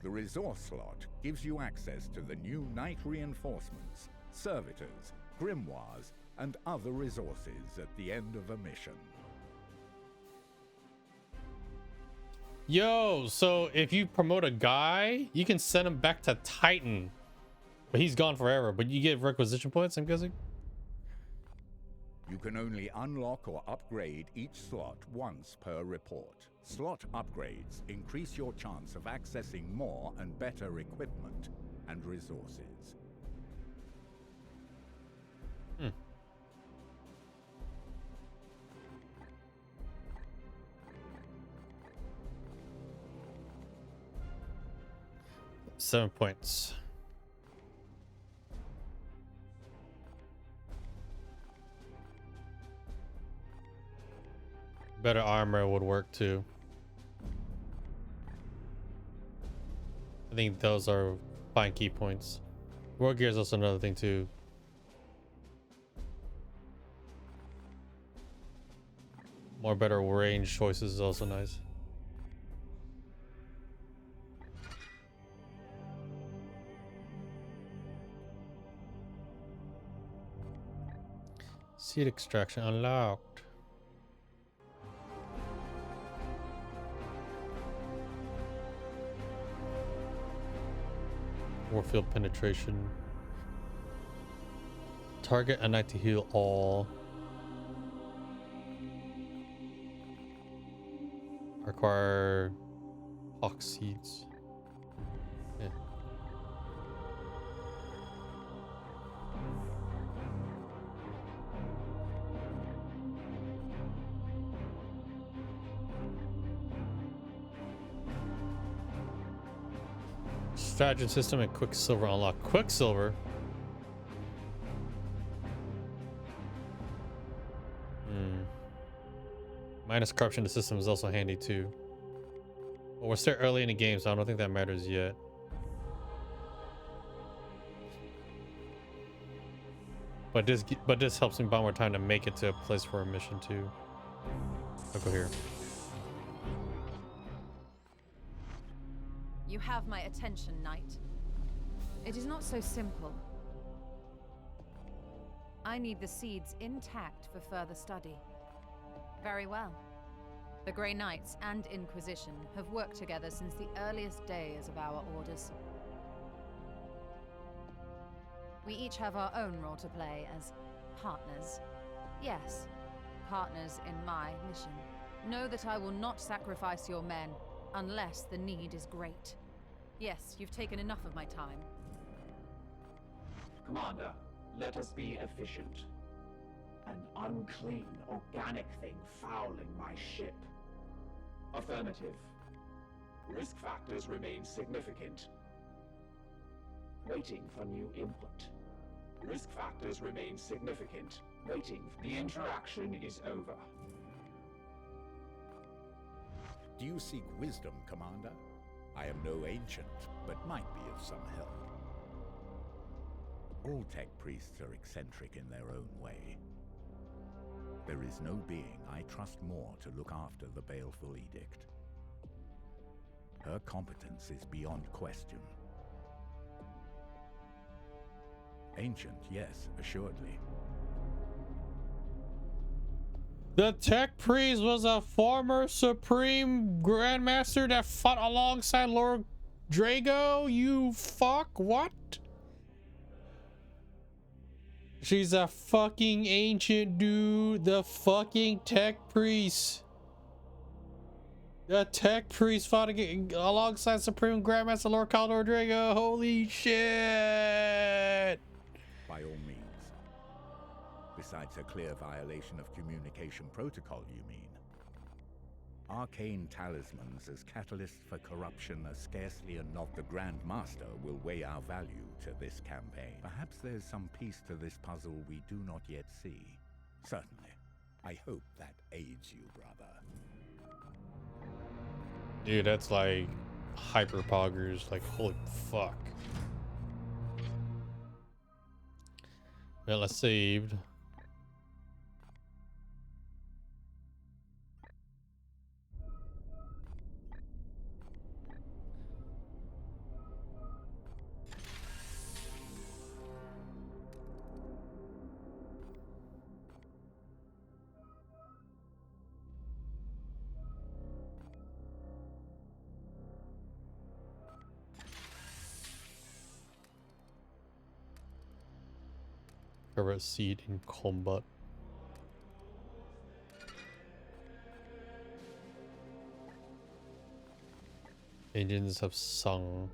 The resource slot gives you access to the new Knight reinforcements, servitors, grimoires, and other resources at the end of a mission. Yo, so if you promote a guy, you can send him back to Titan. But he's gone forever, but you get requisition points, I'm guessing? You can only unlock or upgrade each slot once per report. Slot upgrades increase your chance of accessing more and better equipment and resources. Hmm. Seven points. Better armor would work too. I think those are fine key points. War gear is also another thing too. More better range choices is also nice. Seed extraction unlocked. Warfield penetration. Target a knight to heal all. Require hawk seeds. Yeah. Stratagem system and Quicksilver unlock. Quicksilver? Minus corruption to system is also handy too. But we're still early in the game, so I don't think that matters yet. But this helps me buy more time to make it to a place for a mission too. I'll go here. You have my attention, Knight. It is not so simple. I need the seeds intact for further study. Very well. The Grey Knights and Inquisition have worked together since the earliest days of our orders. We each have our own role to play as partners. Yes, partners in my mission. Know that I will not sacrifice your men unless the need is great. Yes, you've taken enough of my time. Commander, let us be efficient. An unclean, organic thing fouling my ship. Affirmative. Risk factors remain significant. Waiting for new input. Risk factors remain significant. Waiting. The interaction is over. Do you seek wisdom, Commander? I am no ancient, but might be of some help. All tech priests are eccentric in their own way. There is no being I trust more to look after the Baleful Edict. Her competence is beyond question. Ancient, yes, assuredly. The Tech Priest was a former Supreme Grandmaster that fought alongside Lord Drago? You fuck? What? She's a fucking ancient dude. The fucking Tech Priest. The Tech Priest fought alongside Supreme Grandmaster Lord Caldor Drago. Holy shit. Besides a clear violation of communication protocol, you mean? Arcane talismans as catalysts for corruption are scarcely enough. The Grand Master will weigh our value to this campaign. Perhaps there's some piece to this puzzle we do not yet see. Certainly. I hope that aids you, brother. Dude, that's like hyper poggers. Like, holy fuck. Well, I saved. Cover seed in combat. Engines have sung.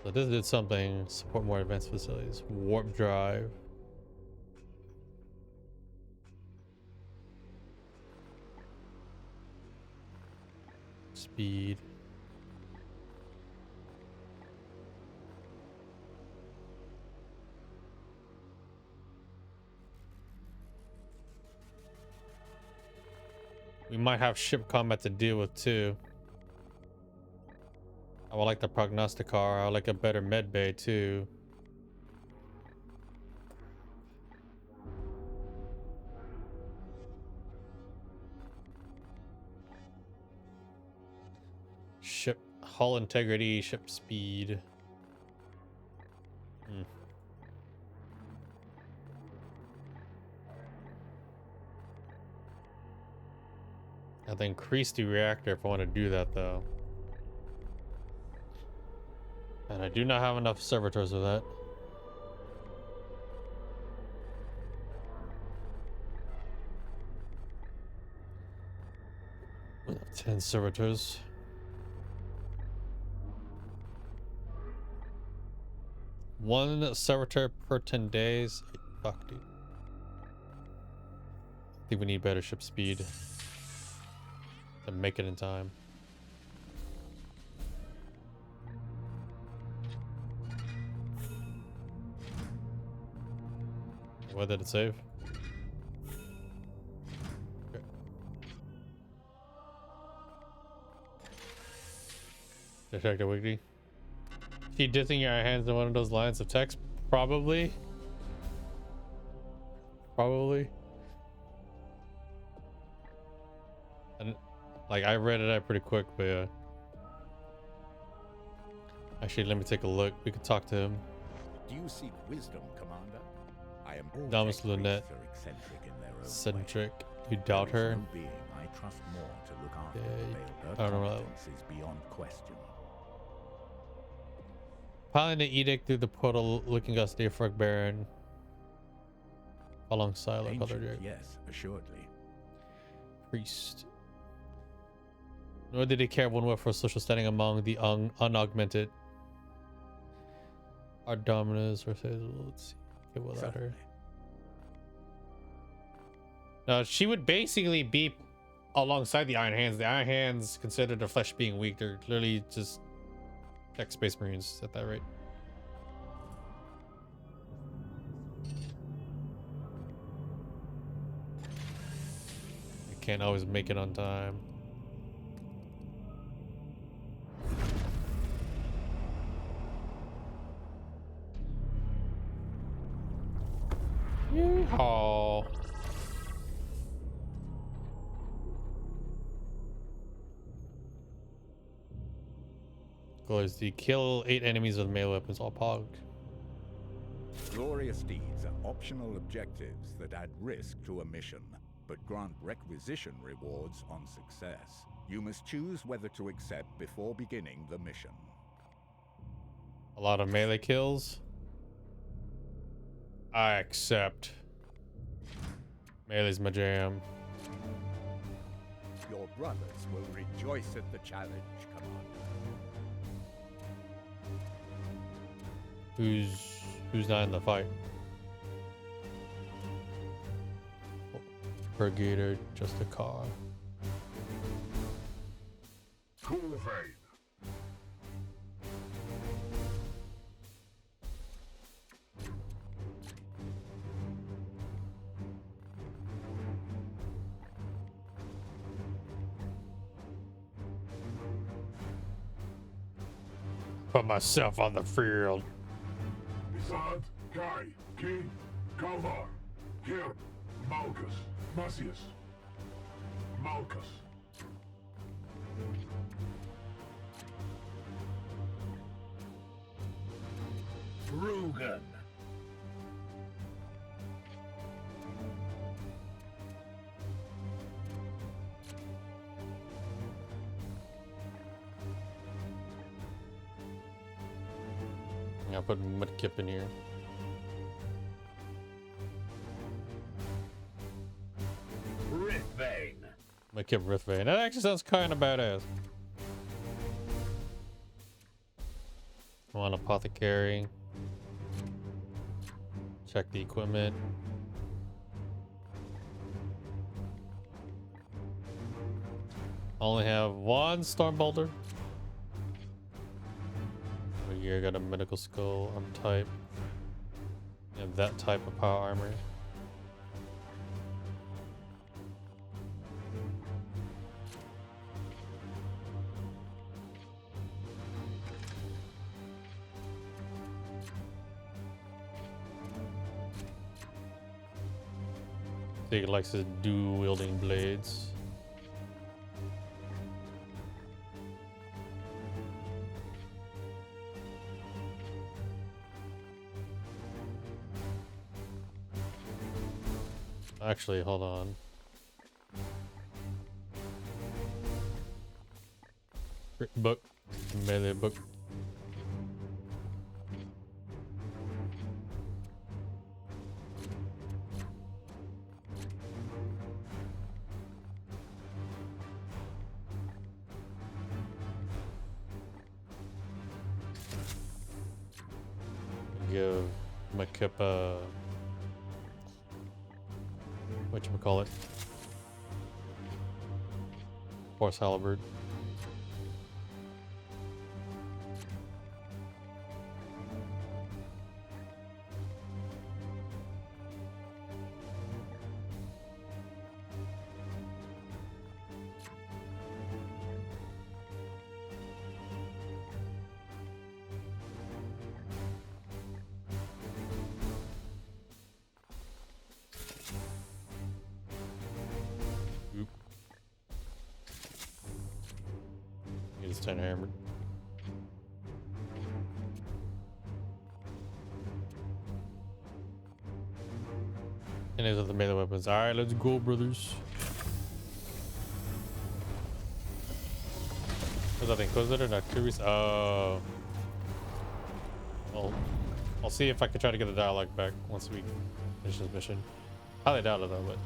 So this did something. Support more advanced facilities. Warp drive. Speed. We might have ship combat to deal with too. I would like the prognosticar. I would like a better med bay too. Ship hull integrity, ship speed. I have to increase the reactor if I want to do that though. And I do not have enough servitors for that. We have 10 servitors. One servitor per 10 days. Fuck, dude. I think we need better ship speed to make it in time. What did it save? Okay. Detective Wiggy. If you dipping your hands in one of those lines of text, probably. And like I read it out pretty quick, but yeah. Actually, let me take a look. We could talk to him. Do you seek wisdom, Commander? I am all Damas Lunette. Eccentric. You doubt her? No being I trust more to look after Yeah, the I don't know. competence is beyond question. Piling the edict through the portal, looking us the Frog Baron. Alongside like other Ancient, yes, assuredly. Priest. Nor did he care one word for social standing among the unaugmented. Our dominance or let's see. Okay, without her. No, she would basically be alongside the Iron Hands. The Iron Hands consider their flesh being weak. They're clearly just tech Space Marines at that rate. You can't always make it on time. Yeehaw. Goals to kill 8 enemies with melee weapons, all pogged. Glorious deeds are optional objectives that add risk to a mission, but grant requisition rewards on success. You must choose whether to accept before beginning the mission. A lot of melee kills. I accept. Melee's my jam. Your brothers will rejoice at the challenge, Commander. Who's not in the fight? Brigader, just a car. Cool vein. Put myself on the field. Isad, Kai, King, Kalmar, Kir, Malchus, Macius, Malchus. Rugen. I'll put Mudkip in here. Rithvane. Mudkip Rithvane. That actually sounds kind of badass. I want apothecary. Check the equipment. Only have one storm bolter. Here I got a medical skull arm type. And that type of power armor. So he likes his dual wielding blades. Actually, hold on. Book. Melee book. Give Makippa whatchamacallit? Horse halberd. He's 10 hammered. And these are the melee weapons. Alright, let's go, brothers. Was that Inquisitor? Not curious. Oh. I'll see if I can try to get the dialogue back once we finish this mission. Highly doubt it though, but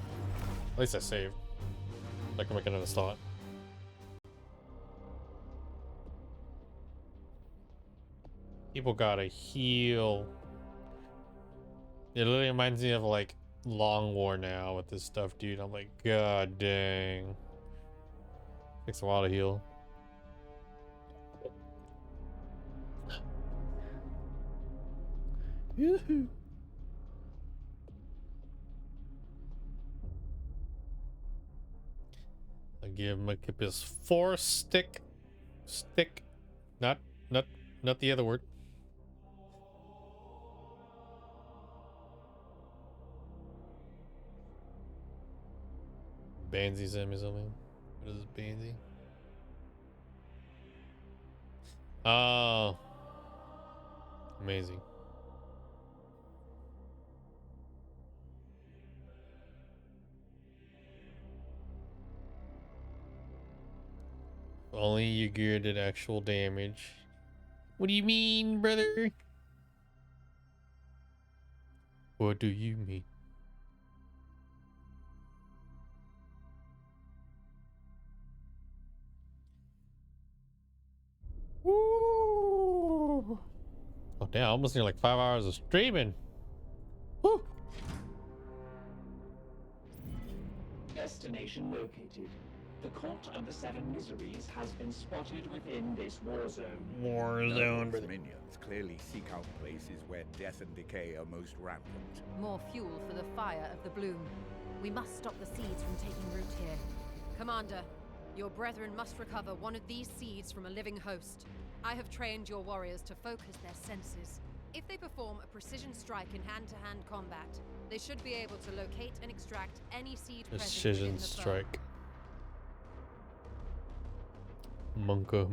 at least I saved. I can make another slot. People gotta heal. It literally reminds me of like Long War now with this stuff, dude. I'm like, god dang. Takes a while to heal. Yoo-hoo. I give Makip his 4-stick stick. Not the other word. Banzi sent me something. What is Banzi? Oh. Amazing. If only your gear did actual damage. What do you mean, brother? What do you mean? Woo! Oh damn, I almost need like 5 hours of streaming. Woo! Destination located. The Court of the Seven Miseries has been spotted within this war zone. War Those minions clearly seek out places where death and decay are most rampant. More fuel for the fire of the bloom. We must stop the seeds from taking root here. Commander, your brethren must recover one of these seeds from a living host. I have trained your warriors to focus their senses. If they perform a precision strike in hand-to-hand combat, they should be able to locate and extract any seed present Precision within the foe. strike. Monka.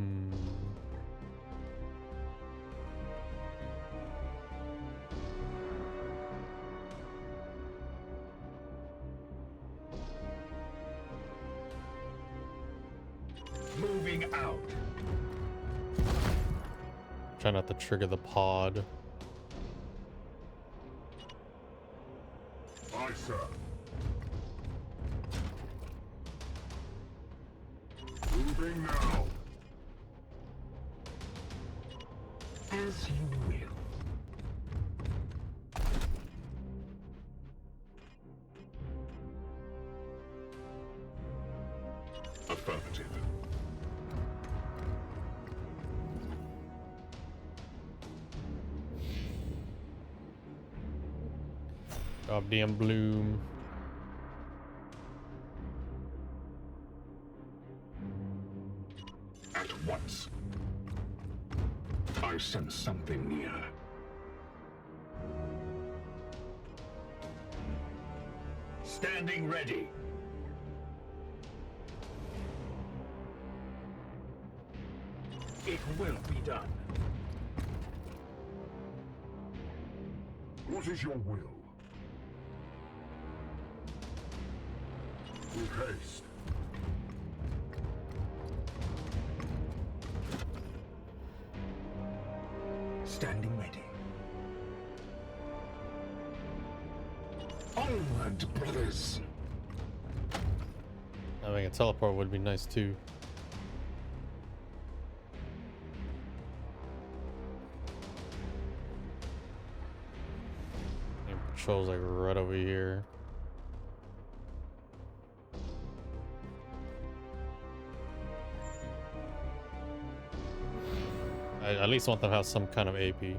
Moving out. Try not to trigger the pod. Aye, sir. Moving now. As you will. Affirmative. Goddamn bloom. At once. I sense something near. Standing ready. It will be done. What is your will? With haste. Standing ready. Onward, brothers. Having a teleport would be nice too. And patrol's like right over here. I at least want them to have some kind of AP.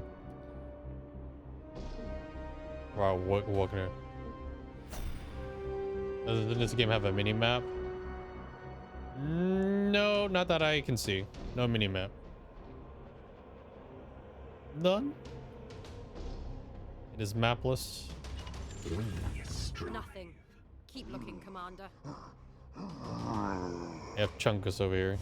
Wow, walking here. Doesn't this game have a mini map? No, not that I can see. No mini map. None. It is mapless. Nothing. Keep looking, Commander. I have Chunkus over here.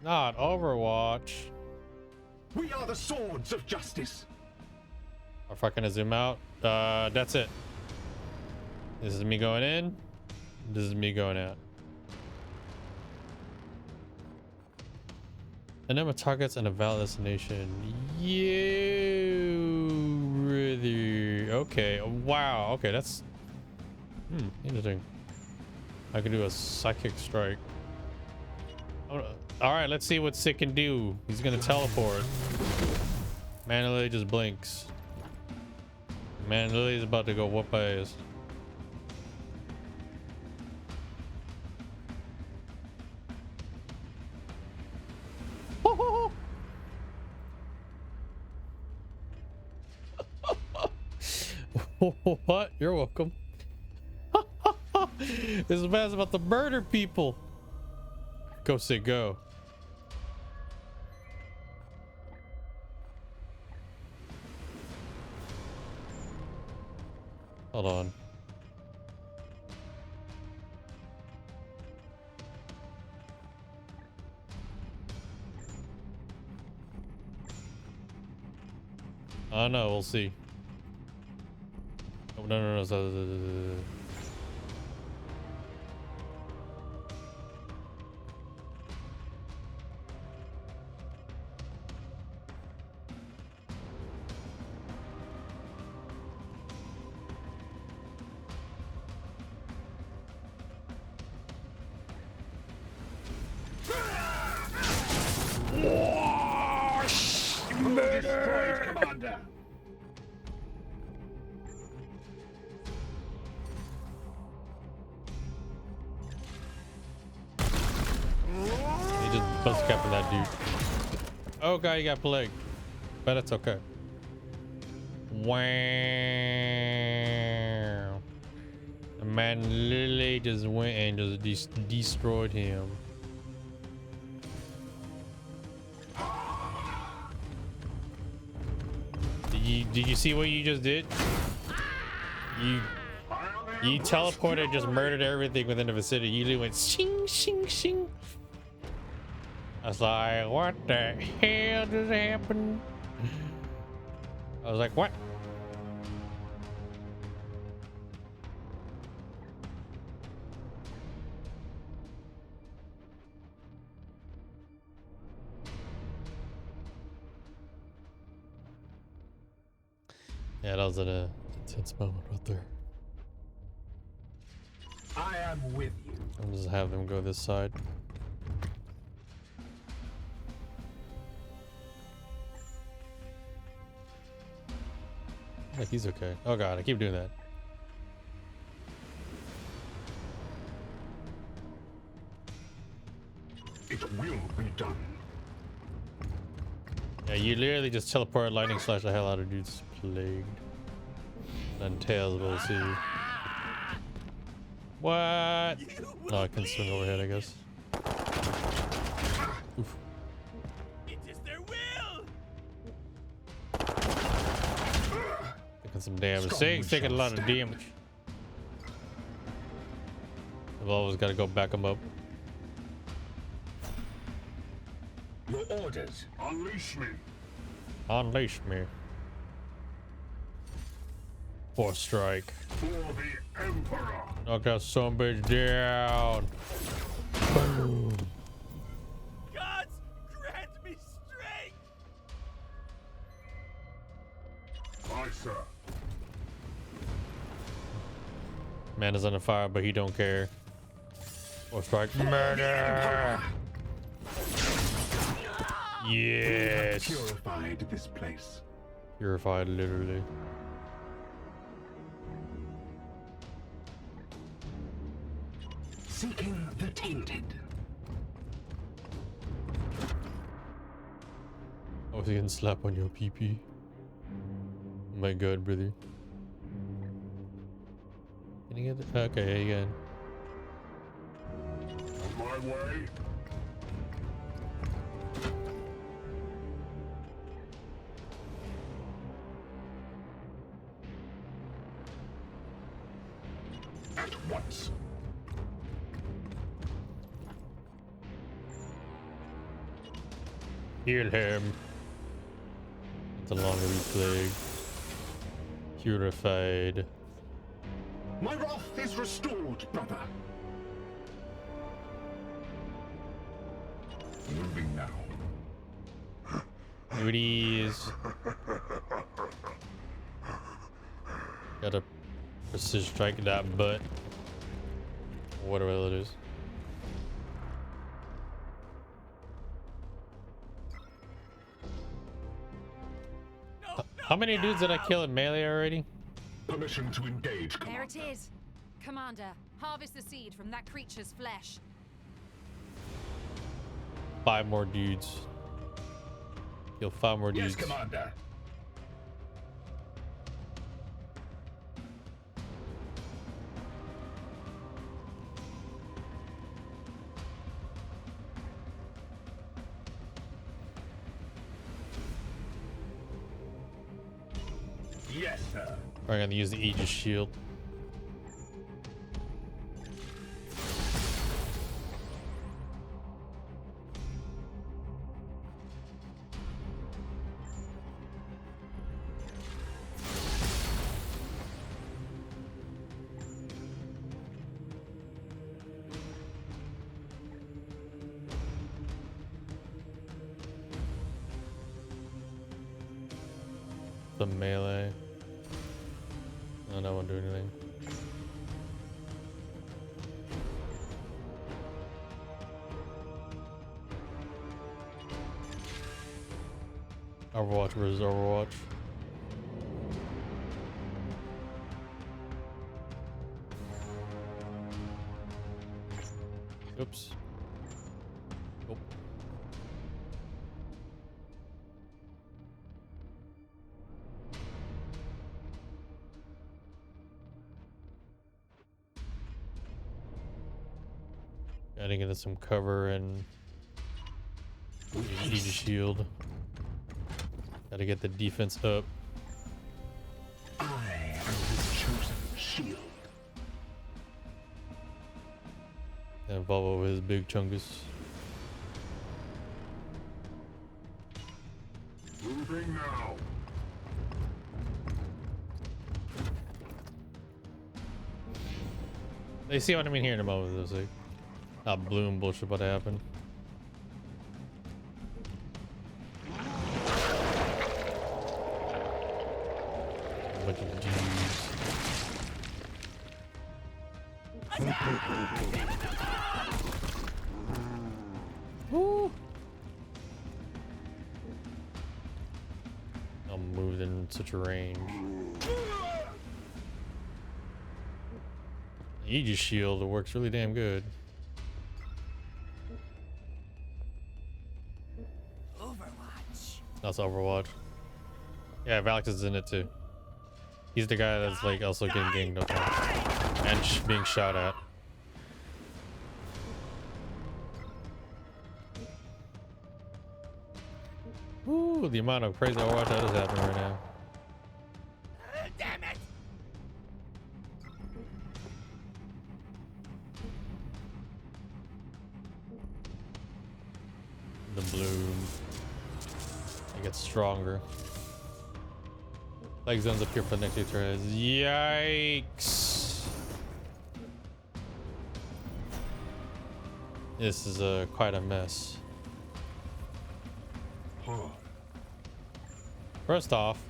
Not Overwatch. We are the swords of justice. Or if I can zoom out. That's it. This is me going in. This is me going out. Enemy targets and a valid destination. You really okay? Wow. Okay, that's interesting. I can do a psychic strike. All right, let's see what Sick can do. He's gonna teleport. Man literally just blinks. Man literally is about to go whoop ass. What? You're welcome. This man's about to murder people. Go, Sig, go. Hold on. I don't know, we'll see. Oh, no. supposed to cap that dude. Oh god, he got plague. But it's okay. Wow. The man literally just went and just destroyed him. Did you see what you just did? You teleported, just murdered everything within the vicinity. You literally went shing shing shing. I was like, what the hell just happened? I was like, what? Yeah, that was an intense moment right there. I am with you. I'll just have them go this side. Like he's okay. Oh god, I keep doing that. It will be done. Yeah, you literally just teleport lightning slash the hell out of dudes plagued. Then tails will see. What? No, I can swing overhead, I guess. Oof. It is their will. Taking some damage. Saying taking a lot of damage. I've always got to go back them up. Your orders. Unleash me. Unleash me. Force strike. For the Emperor. Knock that son bitch down. Boom. Gods, grant me strength. Aye, sir. Man is under fire, but he don't care. Force strike. Murder. Yes. Purified this place. Purified, literally. Seeking the tainted. Oh, he can slap on your PP. My god, brother. Can you get it? Okay, again. On my way. At once. Heal him. The longer plague. Purified. My wrath is restored, brother. Moving now. Goodies. Gotta precision strike that butt. Whatever it is. How many dudes did I kill in melee already? Permission to engage, There Commander. it is. Commander, harvest the seed from that creature's flesh. 5 more dudes. Kill 5 more dudes. Yes, Commander. Yes, sir. I'm gonna use the Aegis shield. The melee. No, that won't do anything. Overwatch versus Overwatch. Oops. Nope. Gotta get us some cover and Aegis shield. Gotta get the defense up. I am his chosen shield. And Volvo with his big chungus. Moving now. They see what I mean here in a moment. There's like that bloom bullshit about to happen. A bunch of G's. Woo! I'm moved in such a range. Aegis shield works really damn good. Overwatch. That's Overwatch. Yeah, Valix is in it too. He's the guy that's like also getting ganged up on and being shot at. Ooh, the amount of crazy Overwatch that is happening right now. Damn it! The bloom. It gets stronger. Like zones appear for the next 2 turns. Yikes! This is quite a mess. First off,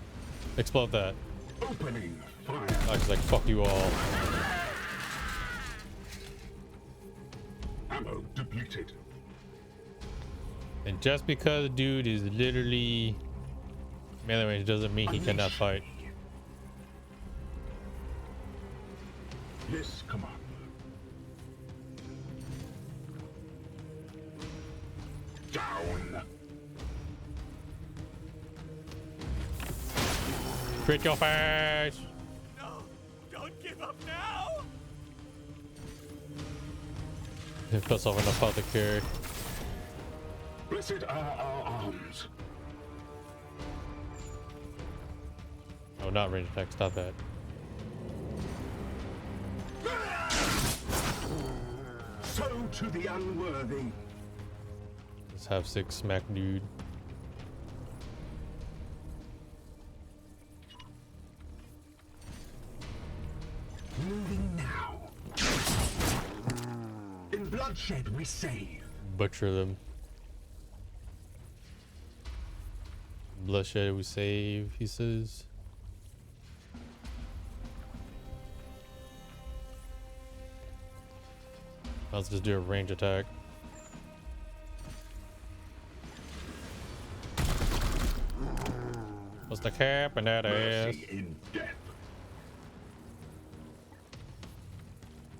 explode that. Opening fire. I was like, fuck you all. Ammo depleted. And just because dude is literally melee range doesn't mean he cannot fight. Yes, Commander. Down. Crit your face! No, don't give up now. It puts off an apothecary. Blessed are our arms. Oh, not range attack. Stop that. So to the unworthy. Let's have 6 smack dude. Moving now. In bloodshed we save. Butcher them. Bloodshed we save, he says. Let's just do a range attack. What's the cap and that ass? Mercy in death.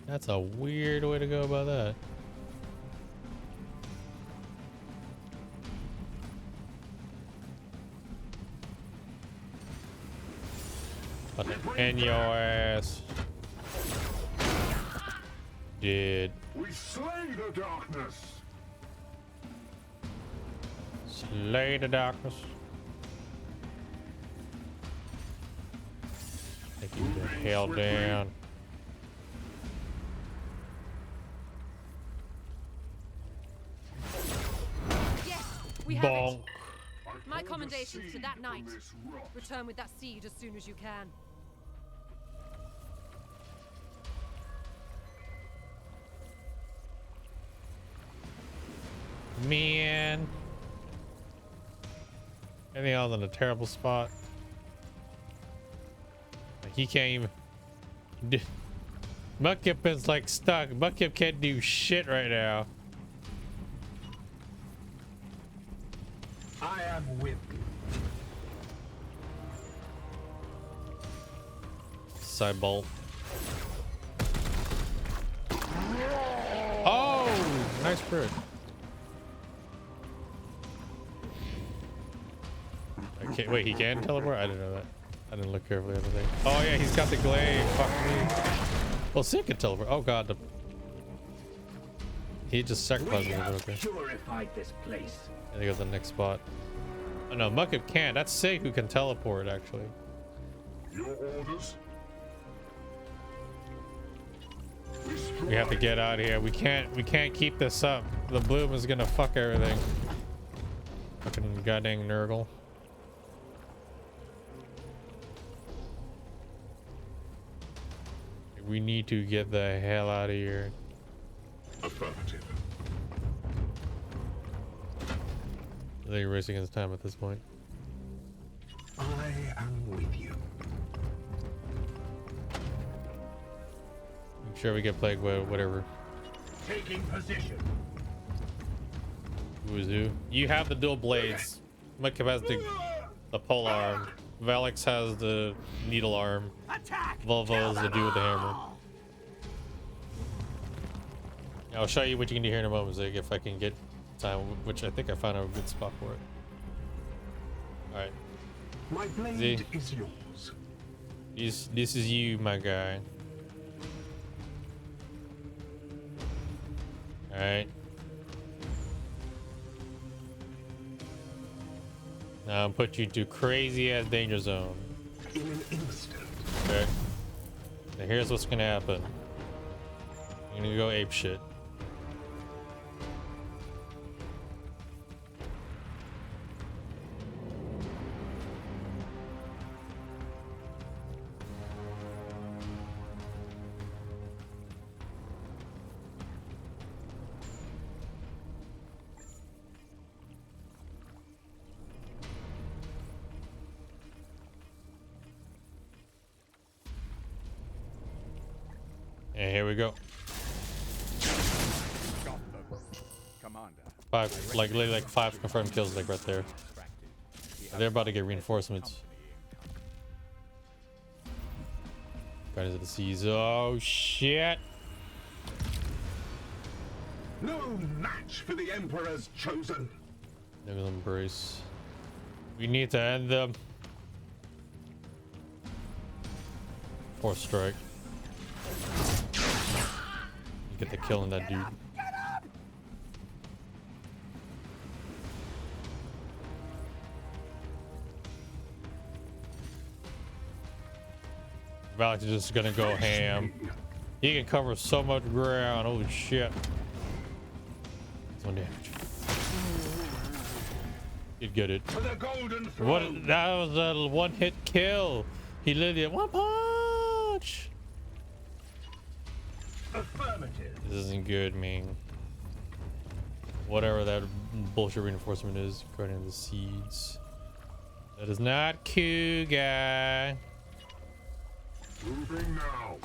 That's a weird way to go about that. In your ass. Dead. We slay the darkness. Slay the darkness. Take you the hell down. Yes, we have Bonk. it. My commendations to that knight. Return with that seed as soon as you can. Man. Anything else in a terrible spot? Like he can't even. Buckip is like stuck. Buckip can't do shit right now. I am with you. Side bolt. Oh, nice crit. Okay, wait, he can teleport? I didn't know that. I didn't look carefully at the thing. Oh yeah, he's got the glaive. Fuck me. Well, Sid can teleport. Oh god. He just sacrificed me, but okay. Purified this place. I think the next spot. Oh no, Mukib can't. That's Sig who can teleport actually. Your orders? We have to get out of here. We can't keep this up. The bloom is gonna fuck everything. Fucking goddamn Nurgle. We need to get the hell out of here. Affirmative. I think you're racing against time at this point. I am with you. I'm sure we get plagued by whatever. Taking position. Who is who? You have the dual blades. Mukib has the pole arm. Valix has the needle arm. Volvo is the dude with the hammer. I'll show you what you can do here in a moment, Zig, if I can get time, which I think I found a good spot for it. Alright. My blade is yours. This is you, my guy. Alright. Now I'll put you to crazy ass danger zone. In an instant. Okay. Now here's what's gonna happen. You're gonna go ape shit. And here we go. Five, like literally like 5 confirmed kills, like right there. They're about to get reinforcements. Guardians of the Seas. Oh shit! No match for the Emperor's chosen. Niggas embrace. We need to end them. Fourth strike. Get the kill on that dude. Valix is just gonna go ham. He can cover so much ground. Holy shit. That's 1 damage. He'd get it. What? That was a 1-hit kill. He literally had 1 punch. Affirmative. This isn't good, man. Whatever that bullshit reinforcement is, according to the seeds. That is not cool, guy. Moving now.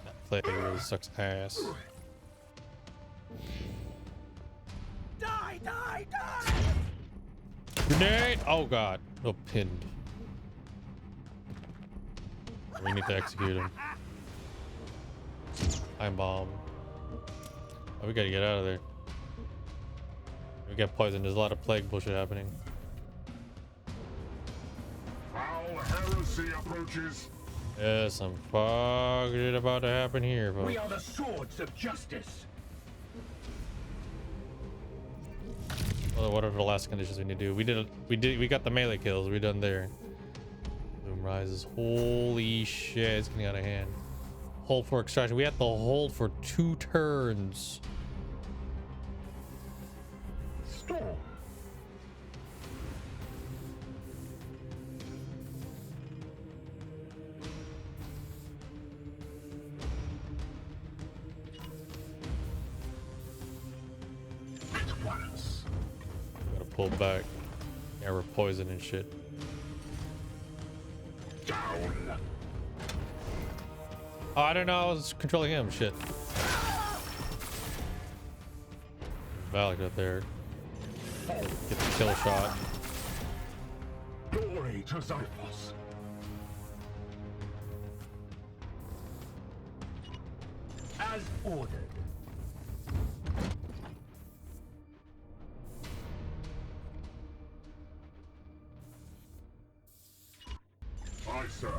That player really sucks ass. Die, die, die! Grenade! Oh god. Oh, pinned. We need to execute him. Time bomb. Oh, we gotta get out of there. We got poisoned. There's a lot of plague bullshit happening. Foul heresy approaches. Yeah, some fuck shit about to happen here, folks. We are the swords of justice. Well, what are the last conditions we need to do? We got the melee kills. We're done there. Boom rises. Holy shit, it's getting out of hand. Hold for extraction. We have to hold for 2 turns. Storm. At once. Gotta pull back. Yeah, we're poisoned and shit. Down. Oh, I don't know. I was controlling him. Shit. Valak up there. Get the kill shot. Glory to Xiphos. As ordered. Aye, sir.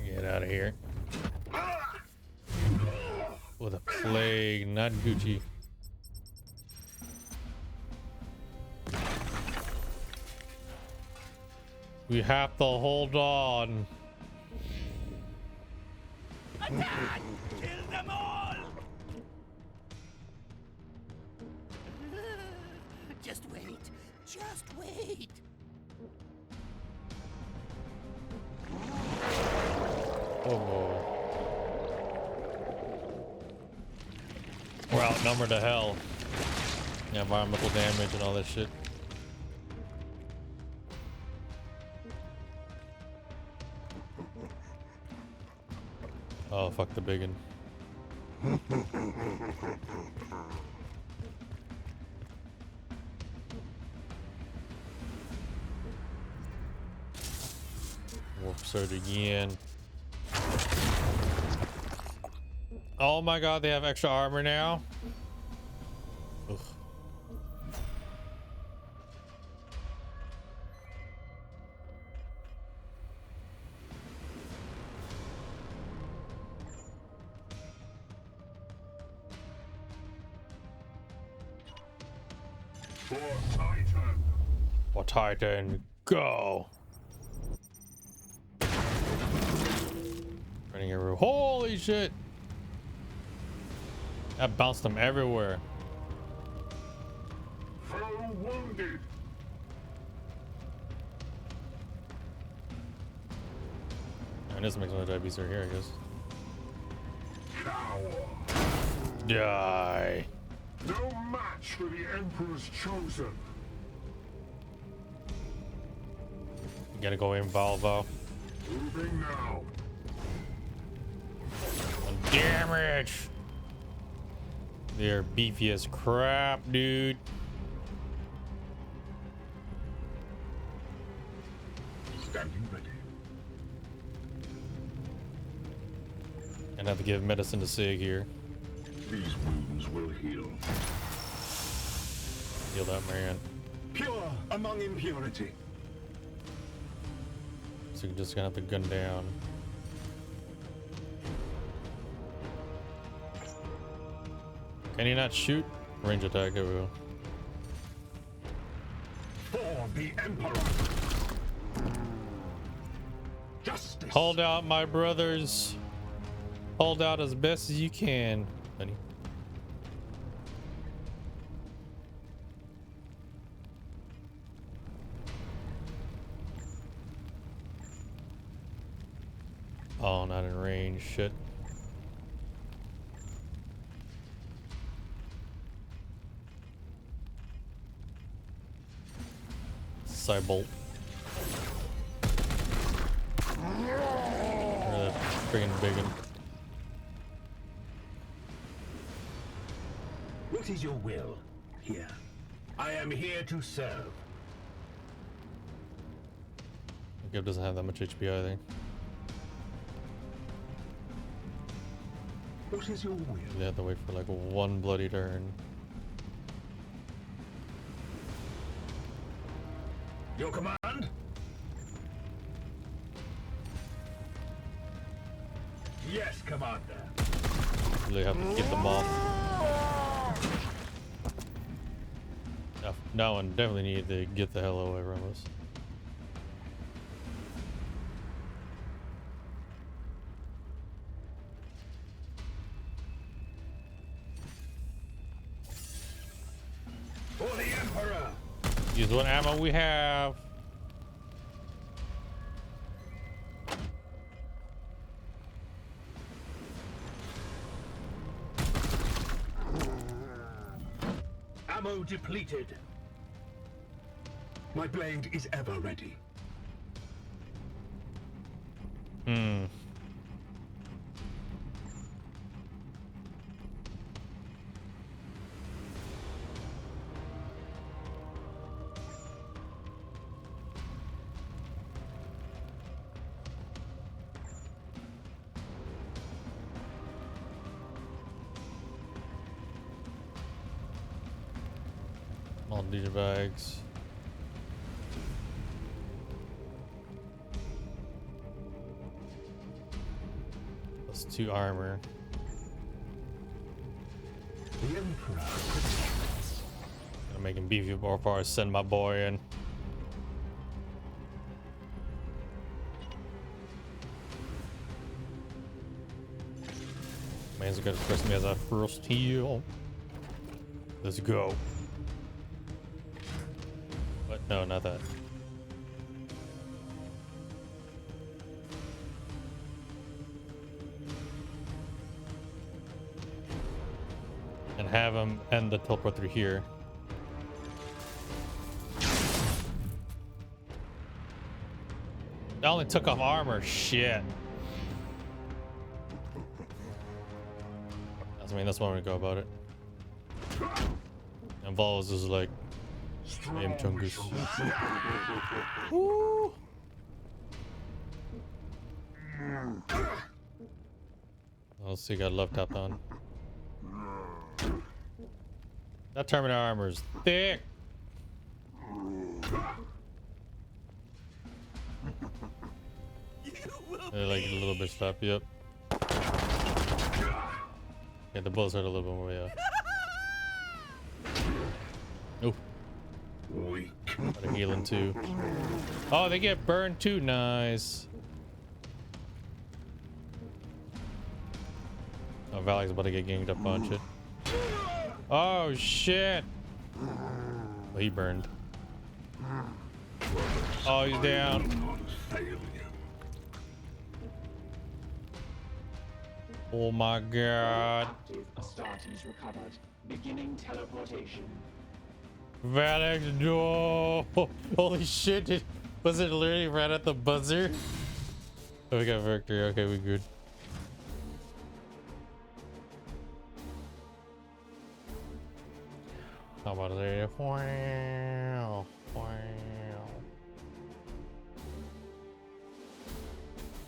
Get out of here. with a plague, not Gucci. We have to hold on. Attack! Kill them all! Just wait. Just wait. Oh. We're outnumbered to hell. Yeah, environmental damage and all that shit. Oh, fuck the biggin. Warp surge again. Oh my god, they have extra armor now. Ugh. For Titan, go! Running everywhere. Holy shit! That bounced them everywhere. Foe wounded. And this makes my diabetes are here, I guess. Cower. Die. No match for the Emperor's chosen. You gotta go in, Valvo. Moving now. Damage! They're beefy as crap, dude. Standing ready. Gonna have to give medicine to Sig here. These wounds will heal. Heal that man. Pure among impurity. So you're just gonna have to gun down. Can you not shoot? Range attack, there we go. For the Emperor. Justice. Hold out, my brothers. Hold out as best as you can, buddy. Oh, not in range. Shit. Cybolt. Friggin' biggin. What is your will here? I am here to serve. Gib doesn't have that much HP either. What is your will? They have to wait for like one bloody turn. Your command? Yes, Commander. They have to get them off. That one definitely needed to get the hell away from us. For the Emperor. Use what ammo we have. Ammo depleted. My blade is ever ready. All these bags. Plus 2 armor. Emperor protects. I'm making beefy before I send my boy in. Man's gonna press me as a first heal. Let's go. What? No, not that. And have him end the teleport through here. I only took off armor. Shit. I mean, that's one way to go about it. And Vols is like Aim Chungus. Woo! Let's see, got love tapped on. That Terminator armor is thick. Like a little bit slap, yep. Yeah, the bullets hurt a little bit more, yeah. Ooh. Got a healing too. Oh, they get burned too. Nice. Oh, Valec's about to get ganged up on shit. Oh shit. Oh, he burned. Oh, he's down. Oh my god. Astartes recovered. Beginning teleportation. Valek, no. Holy shit. Was it literally right at the buzzer? Oh, we got victory. Okay, we good. How about it? Wow. Wow.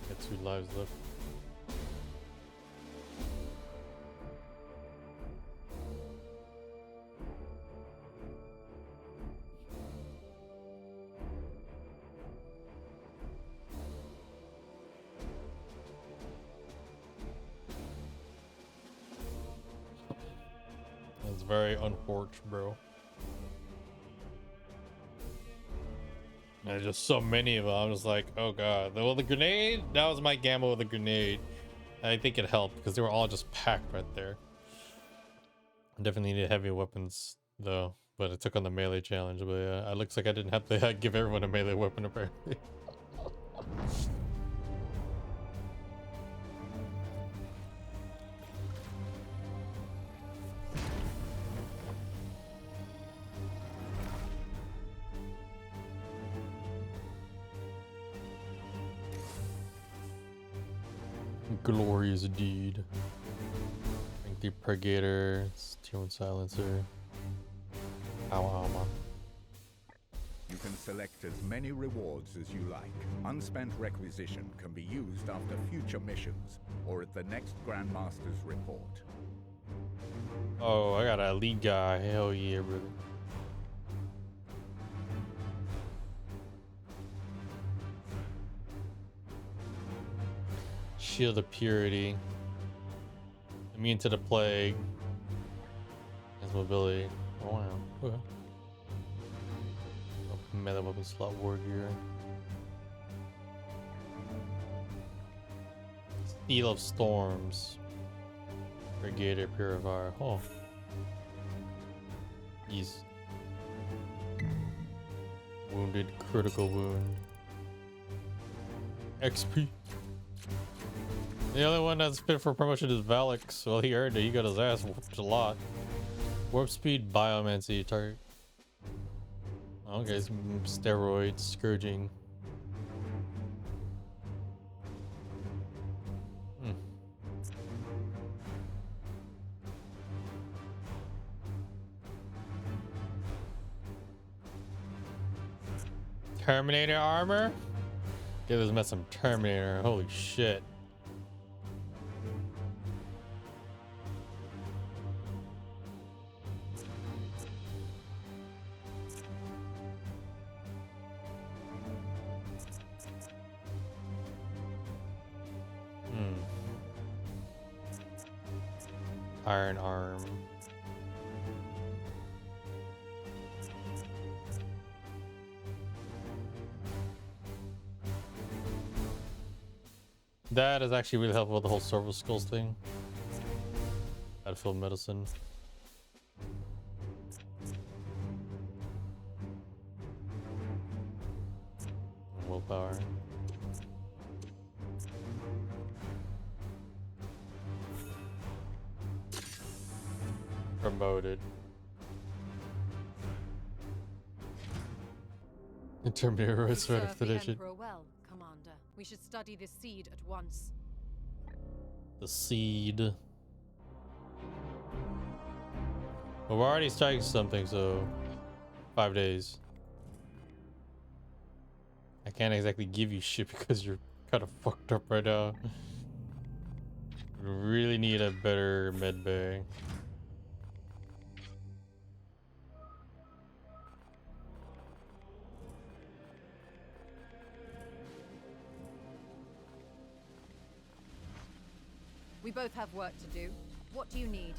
Got 2 lives left. That's very unfortunate, bro. There's just so many of them. I'm just like, oh god. Well, the grenade, that was my gamble with the grenade. I think it helped because they were all just packed right there. I definitely needed heavy weapons though, but it took on the melee challenge. But yeah, it looks like I didn't have to give everyone a melee weapon apparently. Glorious deed. I think the Purgator, T1 Silencer. Ow, You can select as many rewards as you like. Unspent requisition can be used after future missions or at the next Grandmaster's report. Oh, I got a elite guy. Hell yeah, brother. Shield of Purity. Immune to the Plague. His mobility. Oh, wow. Okay. Melee weapon slot war gear. Steel of Storms. Brigader Purifier. Oh. He's wounded, critical wound. XP. The only one that's fit for promotion is Valek. Well, he earned it. He got his ass whooped a lot. Warp speed, biomancy, target. Okay, steroids, scourging. Terminator armor? Give this man some Terminator. Holy shit. Iron arm. that is actually really helpful with the whole servo skills thing. Battlefield medicine. Willpower. Promoted. Intermediate Serve the expedition. Emperor well, Commander. We should study this seed at once. The seed. Well, we're already studying something, so 5 days. I can't exactly give you shit because you're kind of fucked up right now. We really need a better med bay. We both have work to do. What do you need?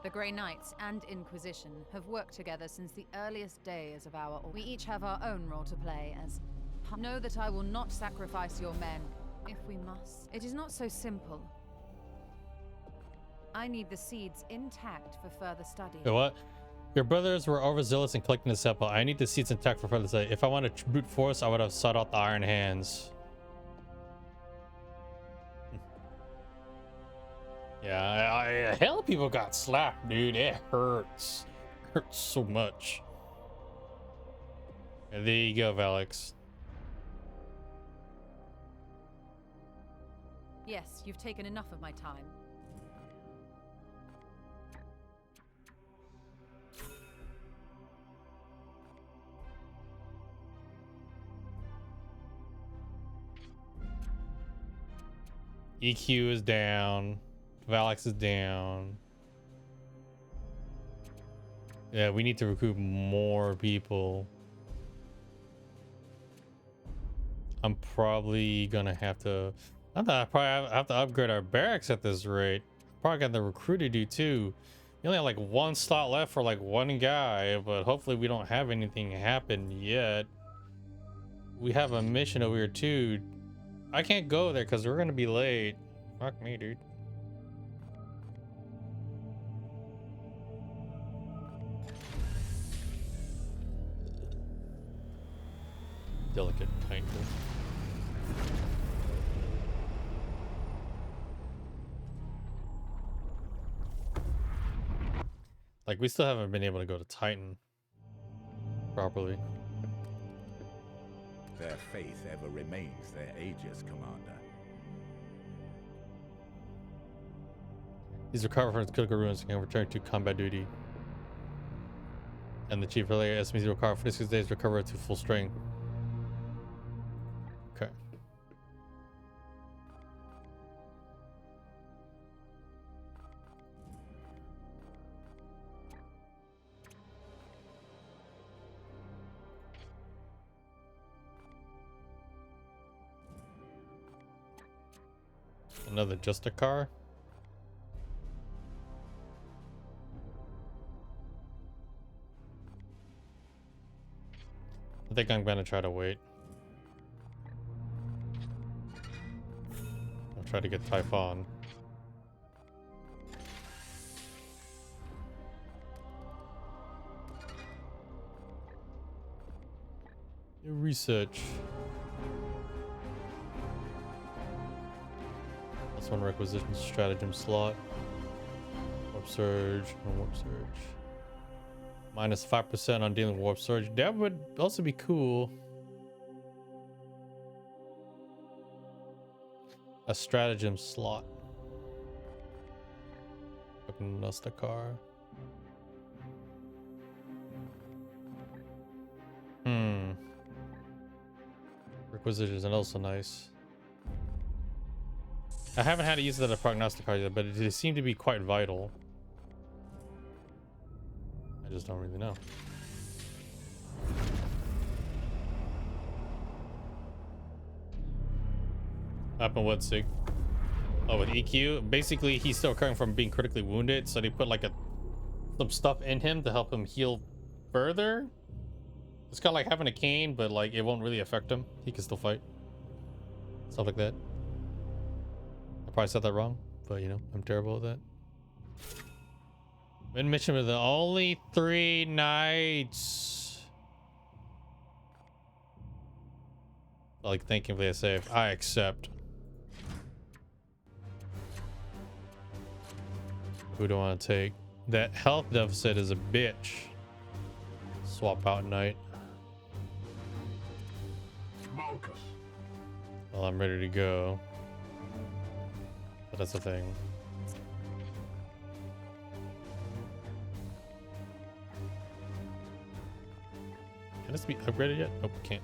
The Grey Knights and Inquisition have worked together since the earliest days of our... We each have our own role to play as... Know that I will not sacrifice your men, if we must. It is not so simple. I need the seeds intact for further study. You know what? Your brothers were overzealous in collecting the sample. I need the seeds intact for further study. If I wanted to brute force, I would have sought out the Iron Hands. Yeah, hell, people got slapped, dude. It hurts. Hurts so much. And there you go, Valix. Yes, you've taken enough of my time. EQ is down. Valix is down. Yeah, we need to recruit more people. I'm probably gonna have to... I thought I probably have to upgrade our barracks at this rate. Probably got the recruiter do too. You only have like one slot left for like one guy, but hopefully we don't have anything happen yet. We have a mission over here too. I can't go there because we're gonna be late. Fuck me, dude. Delicate title. Like, we still haven't been able to go to Titan properly. Their faith ever remains their Aegis, Commander. He's recovered from his critical ruins and can return to combat duty. And the chief earlier estimates he will recover for 6 days, recover to full strength. Okay. Another just a car. I think I'm gonna try to wait. I'll try to get Typhon. Research. That's one requisition stratagem slot. Warp surge and warp surge. Minus 5% on dealing with warp surge. That would also be cool. A stratagem slot. Fucking Nostakar. Requisitions and also nice. I haven't had to use that as a prognosticator yet, but it seemed to be quite vital. I just don't really know. Happened what, Sig? Oh, with EQ? Basically, he's still recovering from being critically wounded, so they put like some stuff in him to help him heal further. It's kind of like having a cane, but like it won't really affect him. He can still fight. Stuff like that. probably said that wrong, but you know, I'm terrible at that. Win mission with the only 3 nights. Like, thank you for the save. I accept. Who do I want to take? That health deficit is a bitch. Swap out knight. Malchus. Well, I'm ready to go. But that's the thing. Can this be upgraded yet? Nope, can't.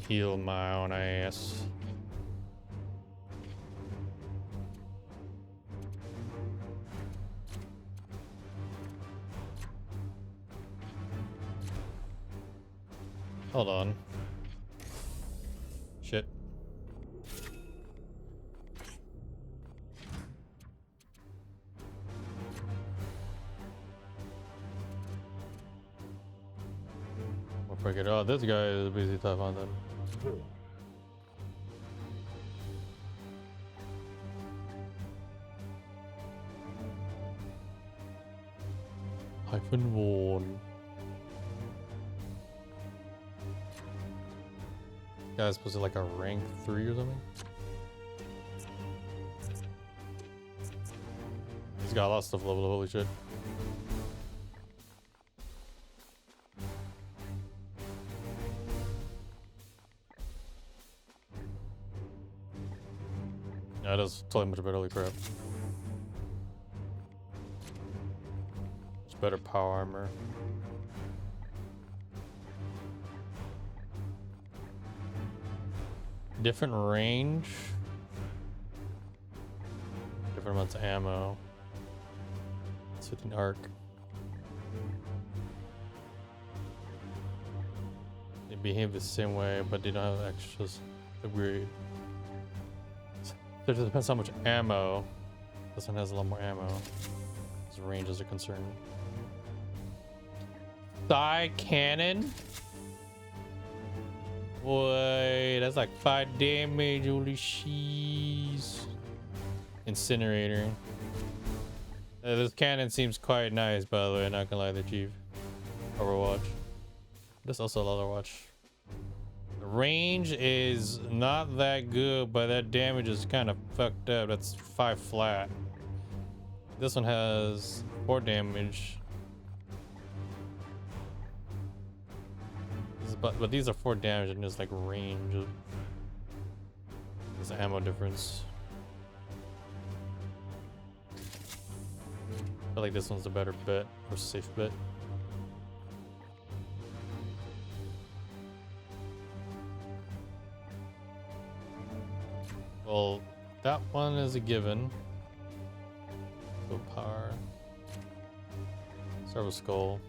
Heal my own ass. Hold on. Shit. We'll break it. Oh, this guy is busy tough on them. -1. Guy's supposed to like a rank 3 or something. He's got a lot of stuff leveled. Holy shit. Yeah, it does totally much better. Holy crap. Much better power armor. Different range. Different amounts of ammo. It's with an arc. They behave the same way, but they don't have extras. Agreed. It depends how much ammo. This one has a lot more ammo as ranges are concerned. Thigh cannon. Boy, that's like 5 damage. Holy sheesh. Incinerator. This cannon seems quite nice, by the way. Not gonna lie, the Chief. Overwatch. This also Overwatch. The range is not that good, but that damage is kind of fucked up. That's 5 flat. This one has 4 damage. But these are 4 damage and there's like range. There's an ammo difference. I feel like this one's a better bet or safe bet. Well, that one is a given. So power. Start with skull.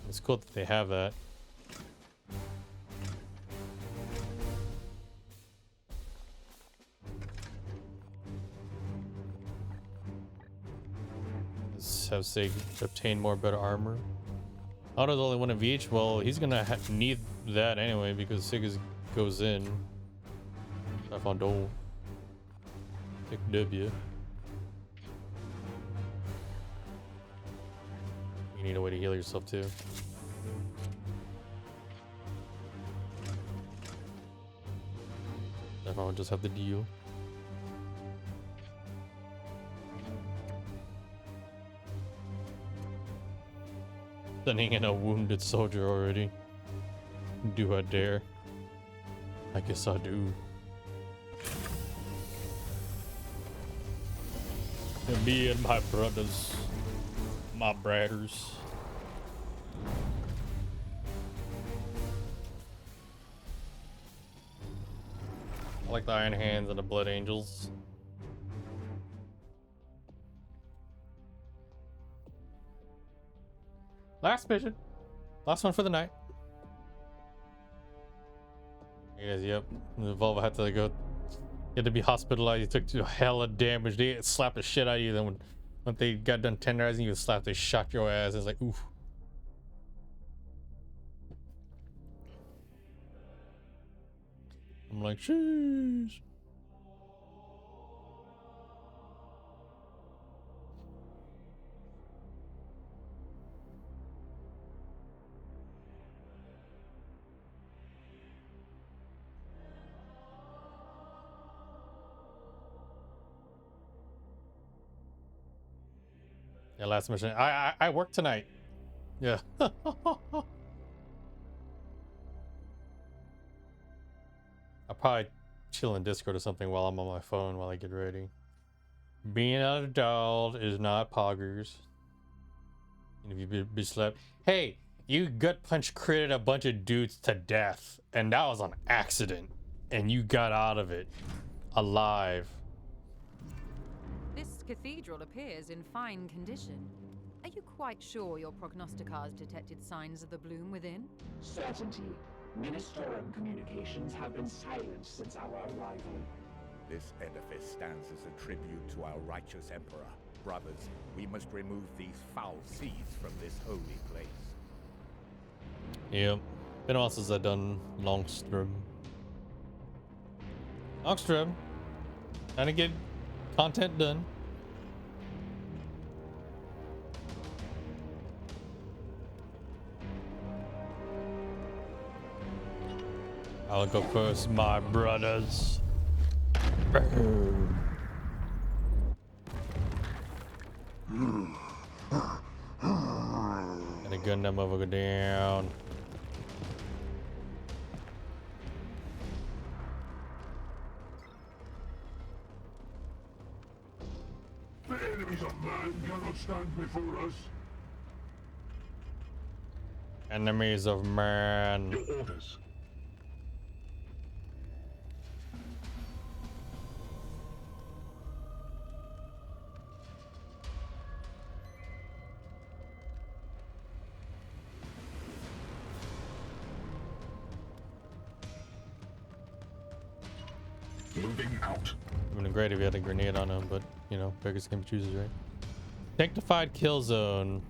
It's cool that they have that. Let's have Sig obtain more better armor. Otto's only one of each. Well, he's gonna need that anyway because Sig goes in. I found old. Pick W. You need a way to heal yourself too. If I would just have the deal. Sending in a wounded soldier already. Do I dare? I guess I do. And me and my brothers. My bratters. I like the Iron Hands and the Blood Angels. last mission. Last one for the night. Yes, yep. The Volvo had to go. You had to be hospitalized. You took hella damage. They slapped the shit out of you. Then when they got done tenderizing you, slapped, they shot your ass. It's like, oof. I'm like, sheesh. Yeah, last mission. I work tonight. Yeah. I'll probably chill in Discord or something while I'm on my phone while I get ready. Being an adult is not poggers. And if you be slept, hey, you gut punch critted a bunch of dudes to death, and that was an accident, and you got out of it alive. This cathedral appears in fine condition. Are you quite sure your prognosticars detected signs of the bloom within? Certainty. Ministorum communications have been silent since our arrival. This edifice stands as a tribute to our righteous emperor. Brothers, we must remove these foul seeds from this holy place. Yep. Been a while since I've done Longstrom. Longstrom. Trying to get content done. I'll go first, my brothers. Gotta gun that motherfucker down. The enemies of man cannot stand before us. Enemies of man. Your orders. Moving out. It would have been great if you had a grenade on him, but you know, beggars can't be choosers, right? Sanctified kill zone.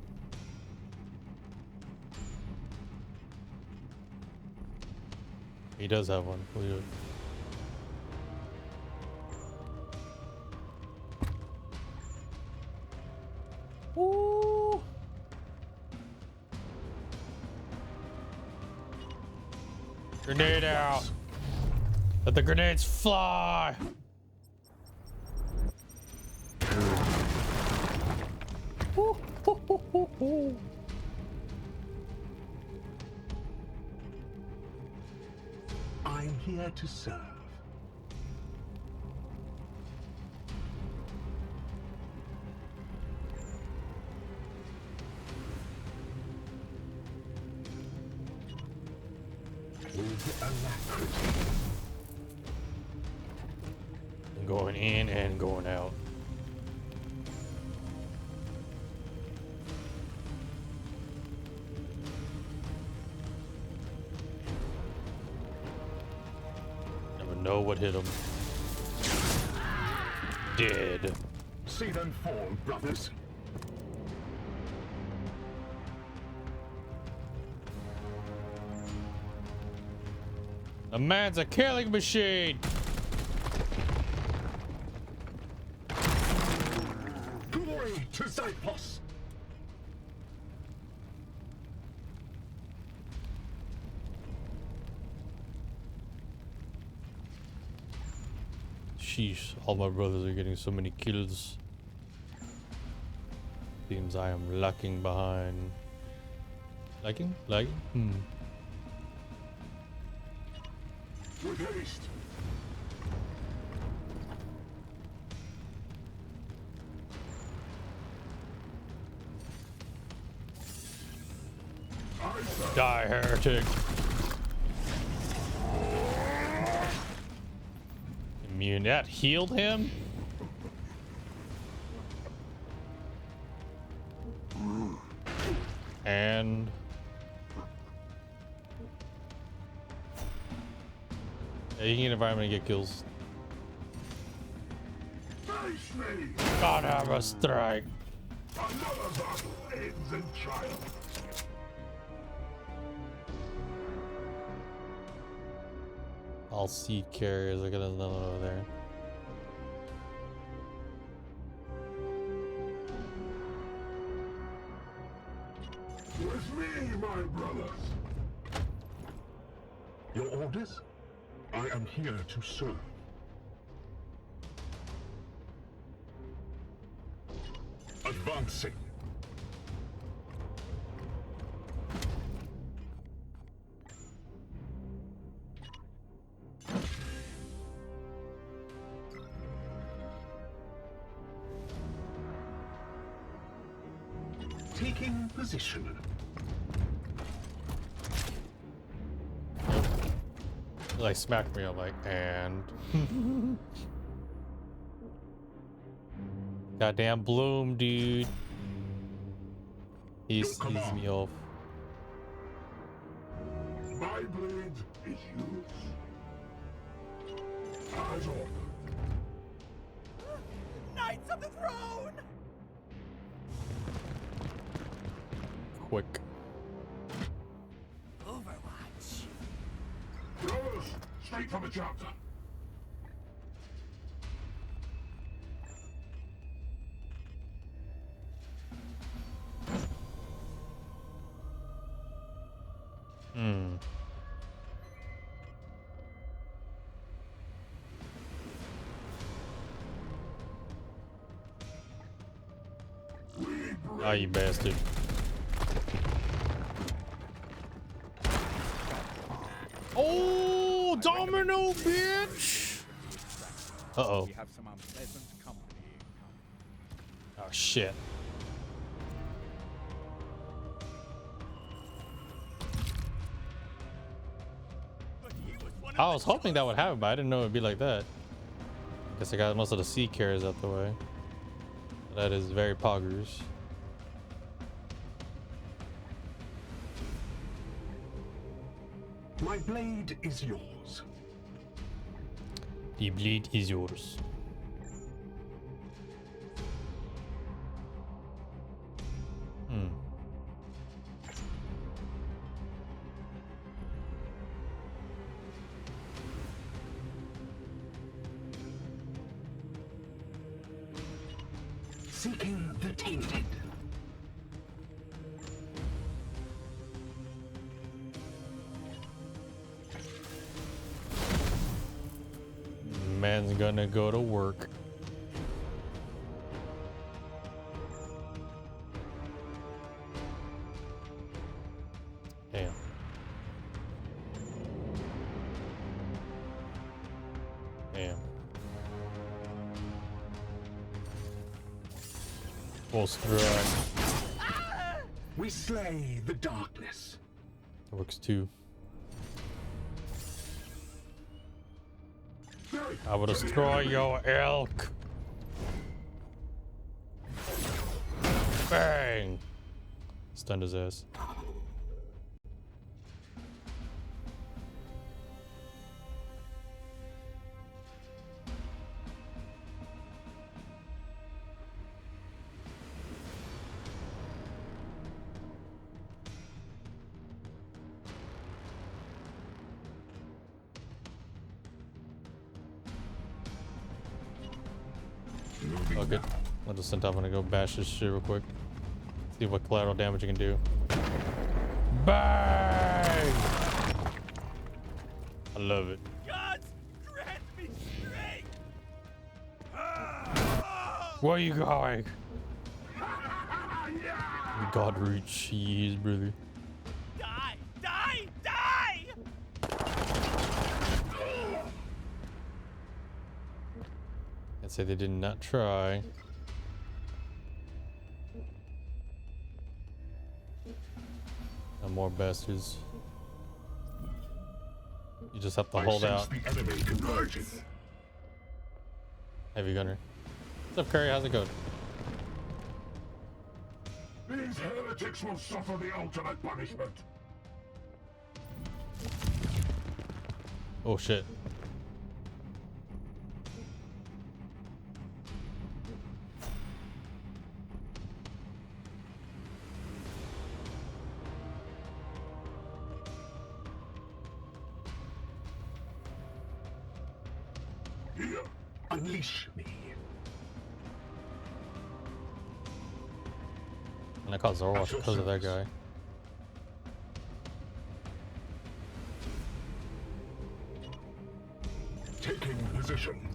He does have one. We'll Ooh. Grenade out. Let the grenades fly. Ooh, hoo, hoo, hoo, hoo. I'm here to serve. With alacrity. Going in and going out. Never know what hit him. Dead. See them fall, brothers. The man's a killing machine. Glory to Xyphos! Sheesh, all my brothers are getting so many kills. Seems I am lacking behind. Lagging? Lagging? With haste. Die, heretic. Immune. That healed him? And Yeah, you can get environment and get kills. Face me! God have a strike. Another battle ends in triumph. All seed carriers. I got another one over there. With me, my brothers. Your orders? I am here to serve. Advancing. Taking position. Like smacked me. I'm like, and goddamn Bloom, dude. He's me off. My blade is yours. As ordered. Knights of the Throne! Quick. Overwatch. Brothers, straight from the chapter. Hmm. Ah, you bastard. Oh, domino, bitch! Uh-oh. We have some unpleasant company incoming. Oh, shit. I was hoping that would happen, but I didn't know it would be like that. Guess I got most of the sea carriers out the way. That is very poggers. My blade is yours. The blade is yours. Hmm. Seeking the tainted. Man's gonna go to work. Damn. Damn. Full strike. We slay the darkness. That works too. I will destroy your elk. Bang! Stunned his ass. Oh, good. I'll just send off and go bash this shit real quick. See what collateral damage you can do. Bang! I love it. Gods, grant me strength! Where are you going? God reach, he is, brother. Die! Die! Die! I'd say they did not try. And more bastards. You just have to hold out. The enemy converging. Heavy gunner. What's up, Curry? How's it going? These heretics will suffer the ultimate punishment. Oh shit. Here, unleash me. And I call Zorwatch because of that guy. Taking position.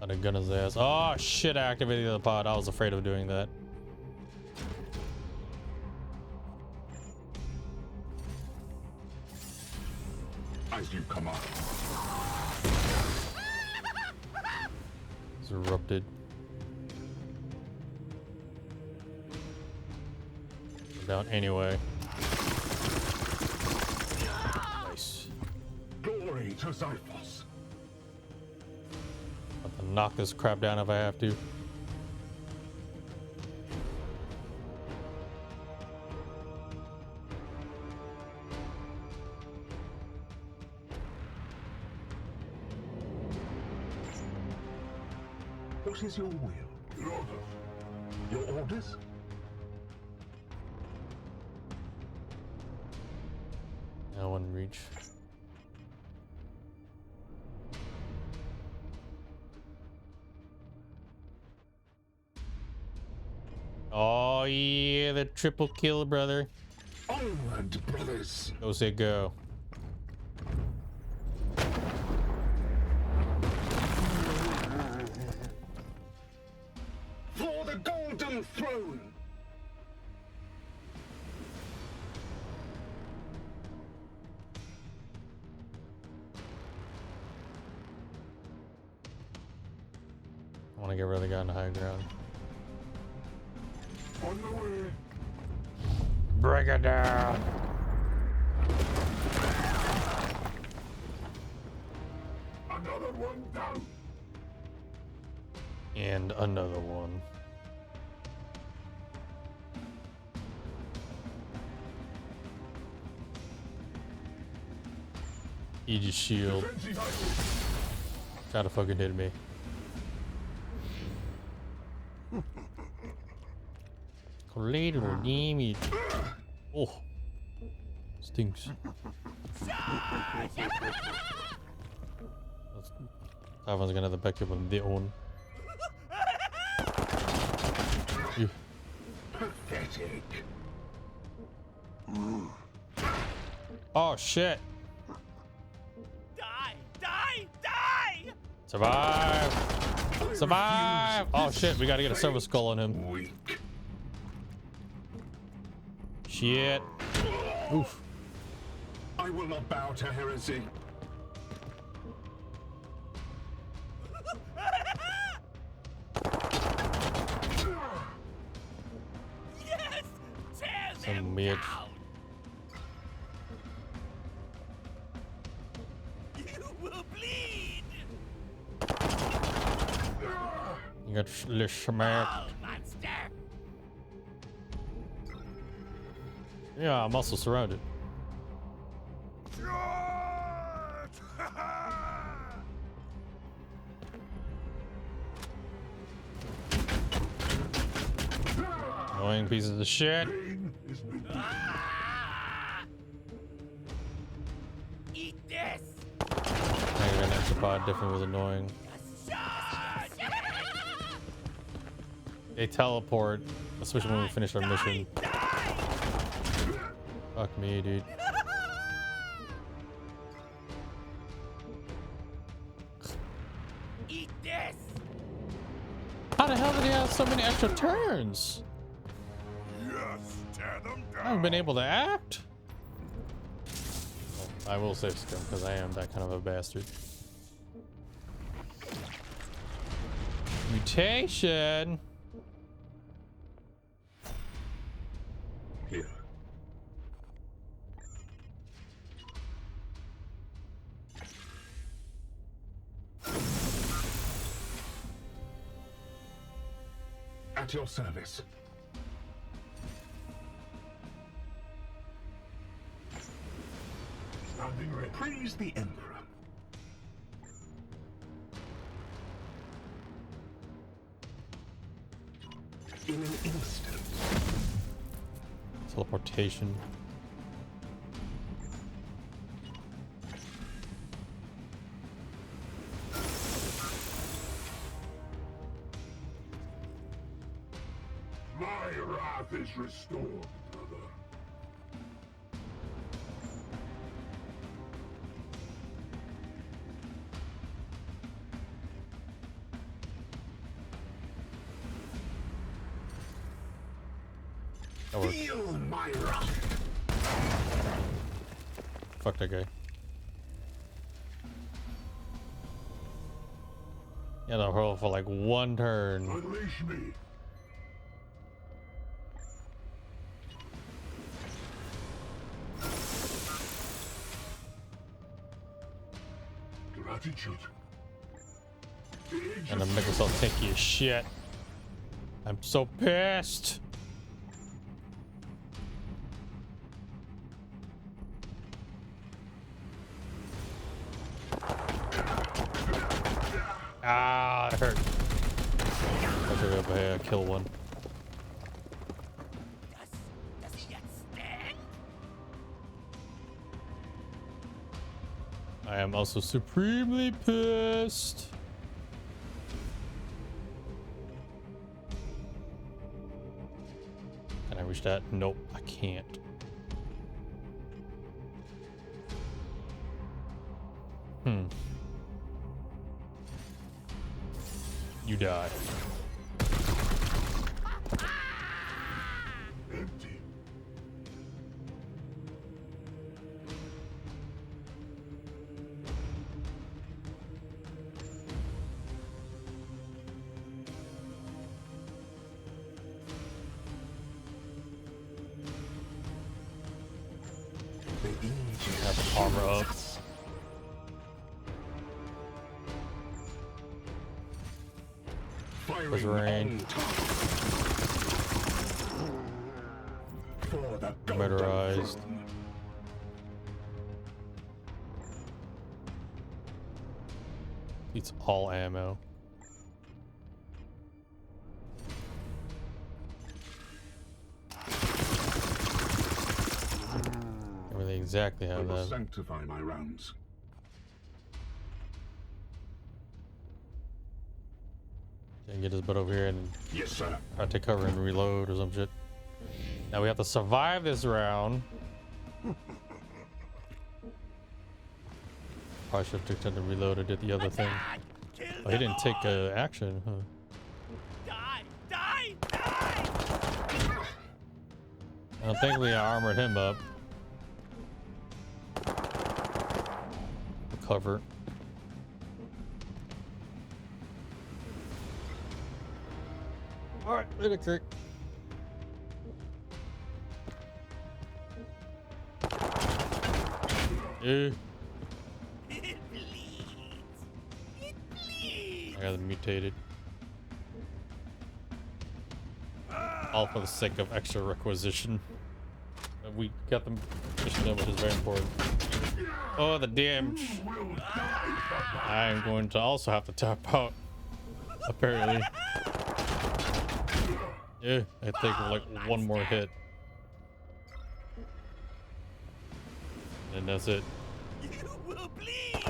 I'd have gun his ass. Oh shit, I activated the pod. I was afraid of doing that. As you command. It's erupted. I'm down anyway. Nice. Glory to Xiphos. About to knock this crap down if I have to. What is your will? Your orders. Your orders? No one reach. Oh yeah, the triple kill, brother. Onward, brothers. Go say go. For the golden throne. I want to get rid of the guy on the high ground. On the way. Break it down. Another one down. And another one. Aegis shield. Try to fucking hit me. Collateral damage. Oh. Stinks. That one's gonna have the backup on their own. Yeah. Pathetic. Oh shit. Die! Die! Die! Survive! Survive! Oh shit, we gotta get a silver skull on him. Weak. Shit. Oof. I will not bow to heresy. Yes! Tear Some them bitch. down! You will bleed! You got smacked. Oh, monster! Yeah, I'm also surrounded. Annoying pieces of shit. Ah! Eat this! Maybe an extra pod definitely was annoying. They teleport, especially when we finish our mission. Fuck me, dude. Eat this! How the hell did he have so many extra turns? Yes, tear them I haven't been able to act. Well, I will save scum because I am that kind of a bastard. Mutation. Here. At your service. Standing ready. Praise the Emperor. In an instant. Teleportation. wrath is restored, brother. That works. Feel my wrath. Fuck that guy. Yeah, to roll for like one turn. Unleash me. Gratitude. And then make yourself tanky as shit. I'm so pissed. Ah, it hurt. I should have kill one. Does he yet stand? I am also supremely pissed. Can I reach that? Nope, I can't. You die. Empty. Have armor up. Was rain. Motorized. It's all ammo. Everything exactly how that. Sanctify my rounds. And get his butt over here and Yes, sir. try to take cover and reload or some shit. Now we have to survive this round. Probably should have took time to reload or did the other thing. Oh, he didn't take action, huh? Die! Die! Die! I don't think we armored him up. Cover. Alright, let it creek. It bleeds. It bleeds. I got them mutated. All for the sake of extra requisition. We got them mission done, which is very important. Oh, the damage. I'm going to also have to tap out. Apparently. Yeah, I think like one more hit. And that's it. You will bleed.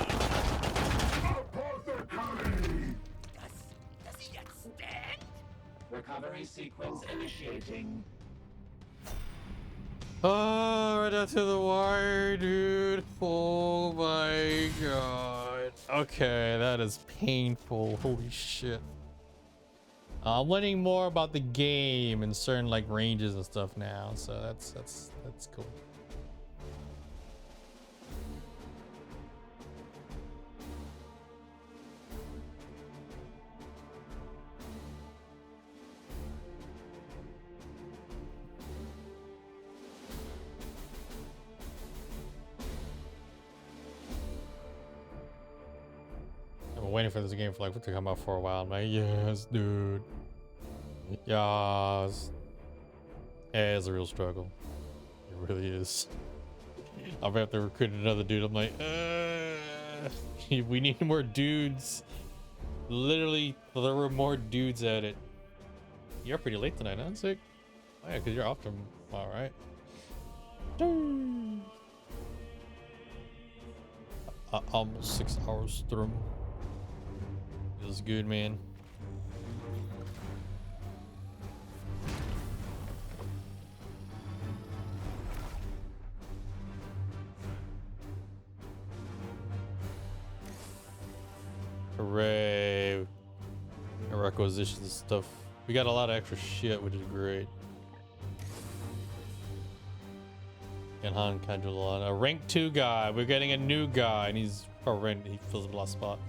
Does he yet stand? Recovery sequence initiating. Oh, right down to the wire, dude. Oh my god. Okay, that is painful. Holy shit. I'm learning more about the game and certain like ranges and stuff now, so that's cool. I've been waiting for this game for like to come out for a while. I'm like, yes, dude. Yes. Yeah, it's a real struggle. It really is. I'll have to recruit another dude. I'm like, we need more dudes. Literally, there were more dudes at it. You're pretty late tonight, huh? Sick. Oh yeah, because you're off tomorrow, right? Almost 6 hours through. Feels good, man. Hooray. And requisitions and stuff. We got a lot of extra shit, which is great. And Han Kadulon. A rank 2 guy. We're getting a new guy, and he's horrendous. He fills a lost spot.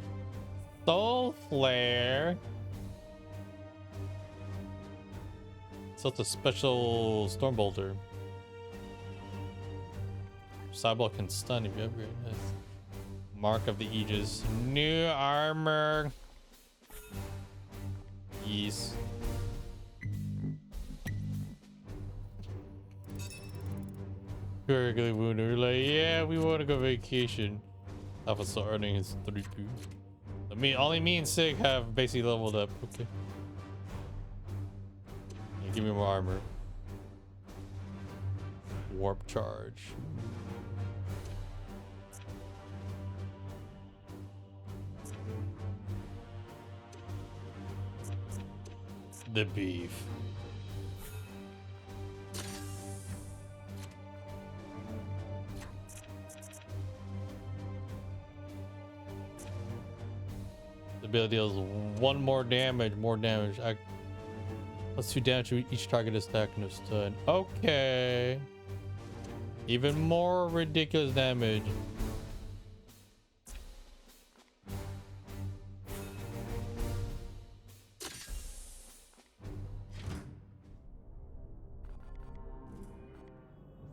Soul Flare. So it's a special Storm Bolter. Cyborg can stun if you upgrade. Nice. Mark of the Aegis. New armor. Yes. Critically wounded. We're like, yeah, we want to go vacation. Alpha start earning his 32. I mean, only me and Sig have basically leveled up. Okay. Yeah, give me more armor. Warp charge. The beef. The ability deals one more damage, plus 2 damage to each target attack and stun. Okay. Even more ridiculous damage.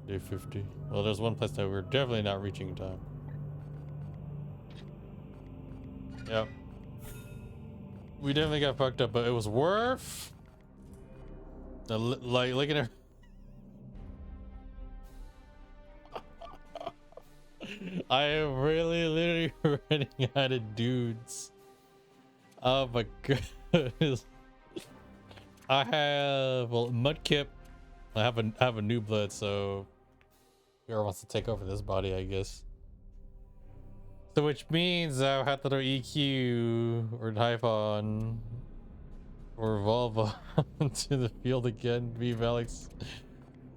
Day 50. Well, there's one place that we're definitely not reaching in time. Yep. We definitely got fucked up, but it was worth. Like, look at her. I am really literally running out of dudes. Oh my goodness. I have Mudkip. I have a new blood, so whoever wants to take over this body, I guess. So which means I'll have to throw EQ or Typhon or Volva onto the field again. Me, Alex,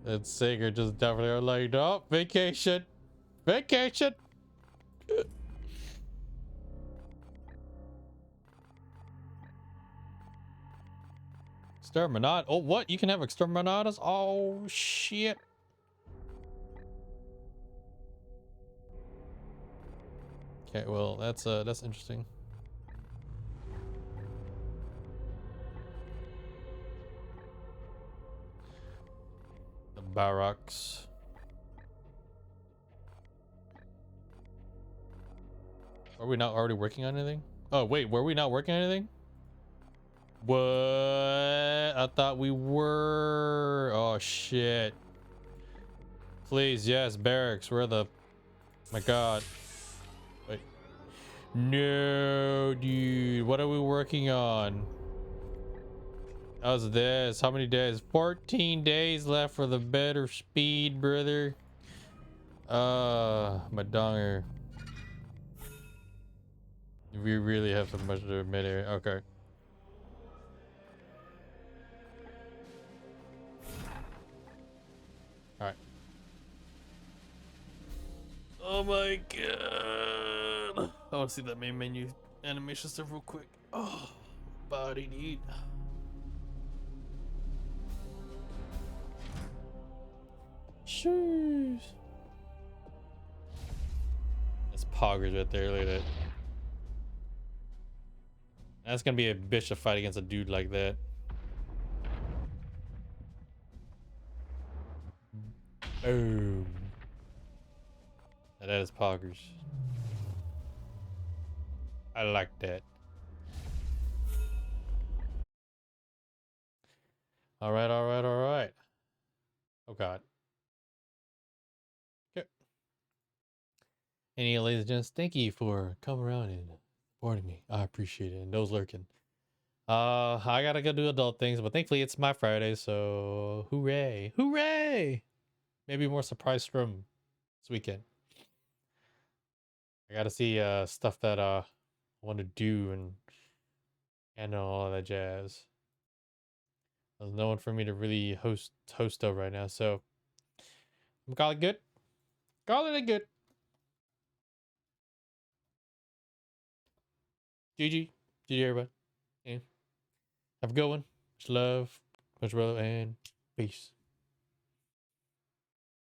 and Sager just definitely are like, no, vacation. Vacation. Exterminat. Oh, what? You can have exterminatus? Oh, shit. Okay, well, that's interesting. The barracks. Are we not already working on anything? Oh, wait, were we not working on anything? What? I thought we were. Oh, shit. Please, yes, barracks. Where the... My god. Wait. No, dude. What are we working on? How's this? How many days? 14 days left for the better speed, brother. My donger. We really have so much to admit here. Okay. Alright. Oh my god. I want to see that main menu animation stuff real quick. Oh, body need. Shoes. That's poggers right there. Look at that. That's gonna be a bitch to fight against a dude like that. Boom. Now that is poggers. I like that. All right, all right, all right. Oh god. Okay. Any ladies and gents, thank you for coming around and supporting me. I appreciate it. And those lurking. I gotta go do adult things, but thankfully it's my Friday, so hooray. Hooray! Maybe more surprise stream this weekend. I gotta see stuff that I want to do and all that jazz. There's no one for me to really host over right now, so I'm calling it good. Calling it good. GG. GG, everybody. Yeah. Have a good one. Much love, much brother, and peace.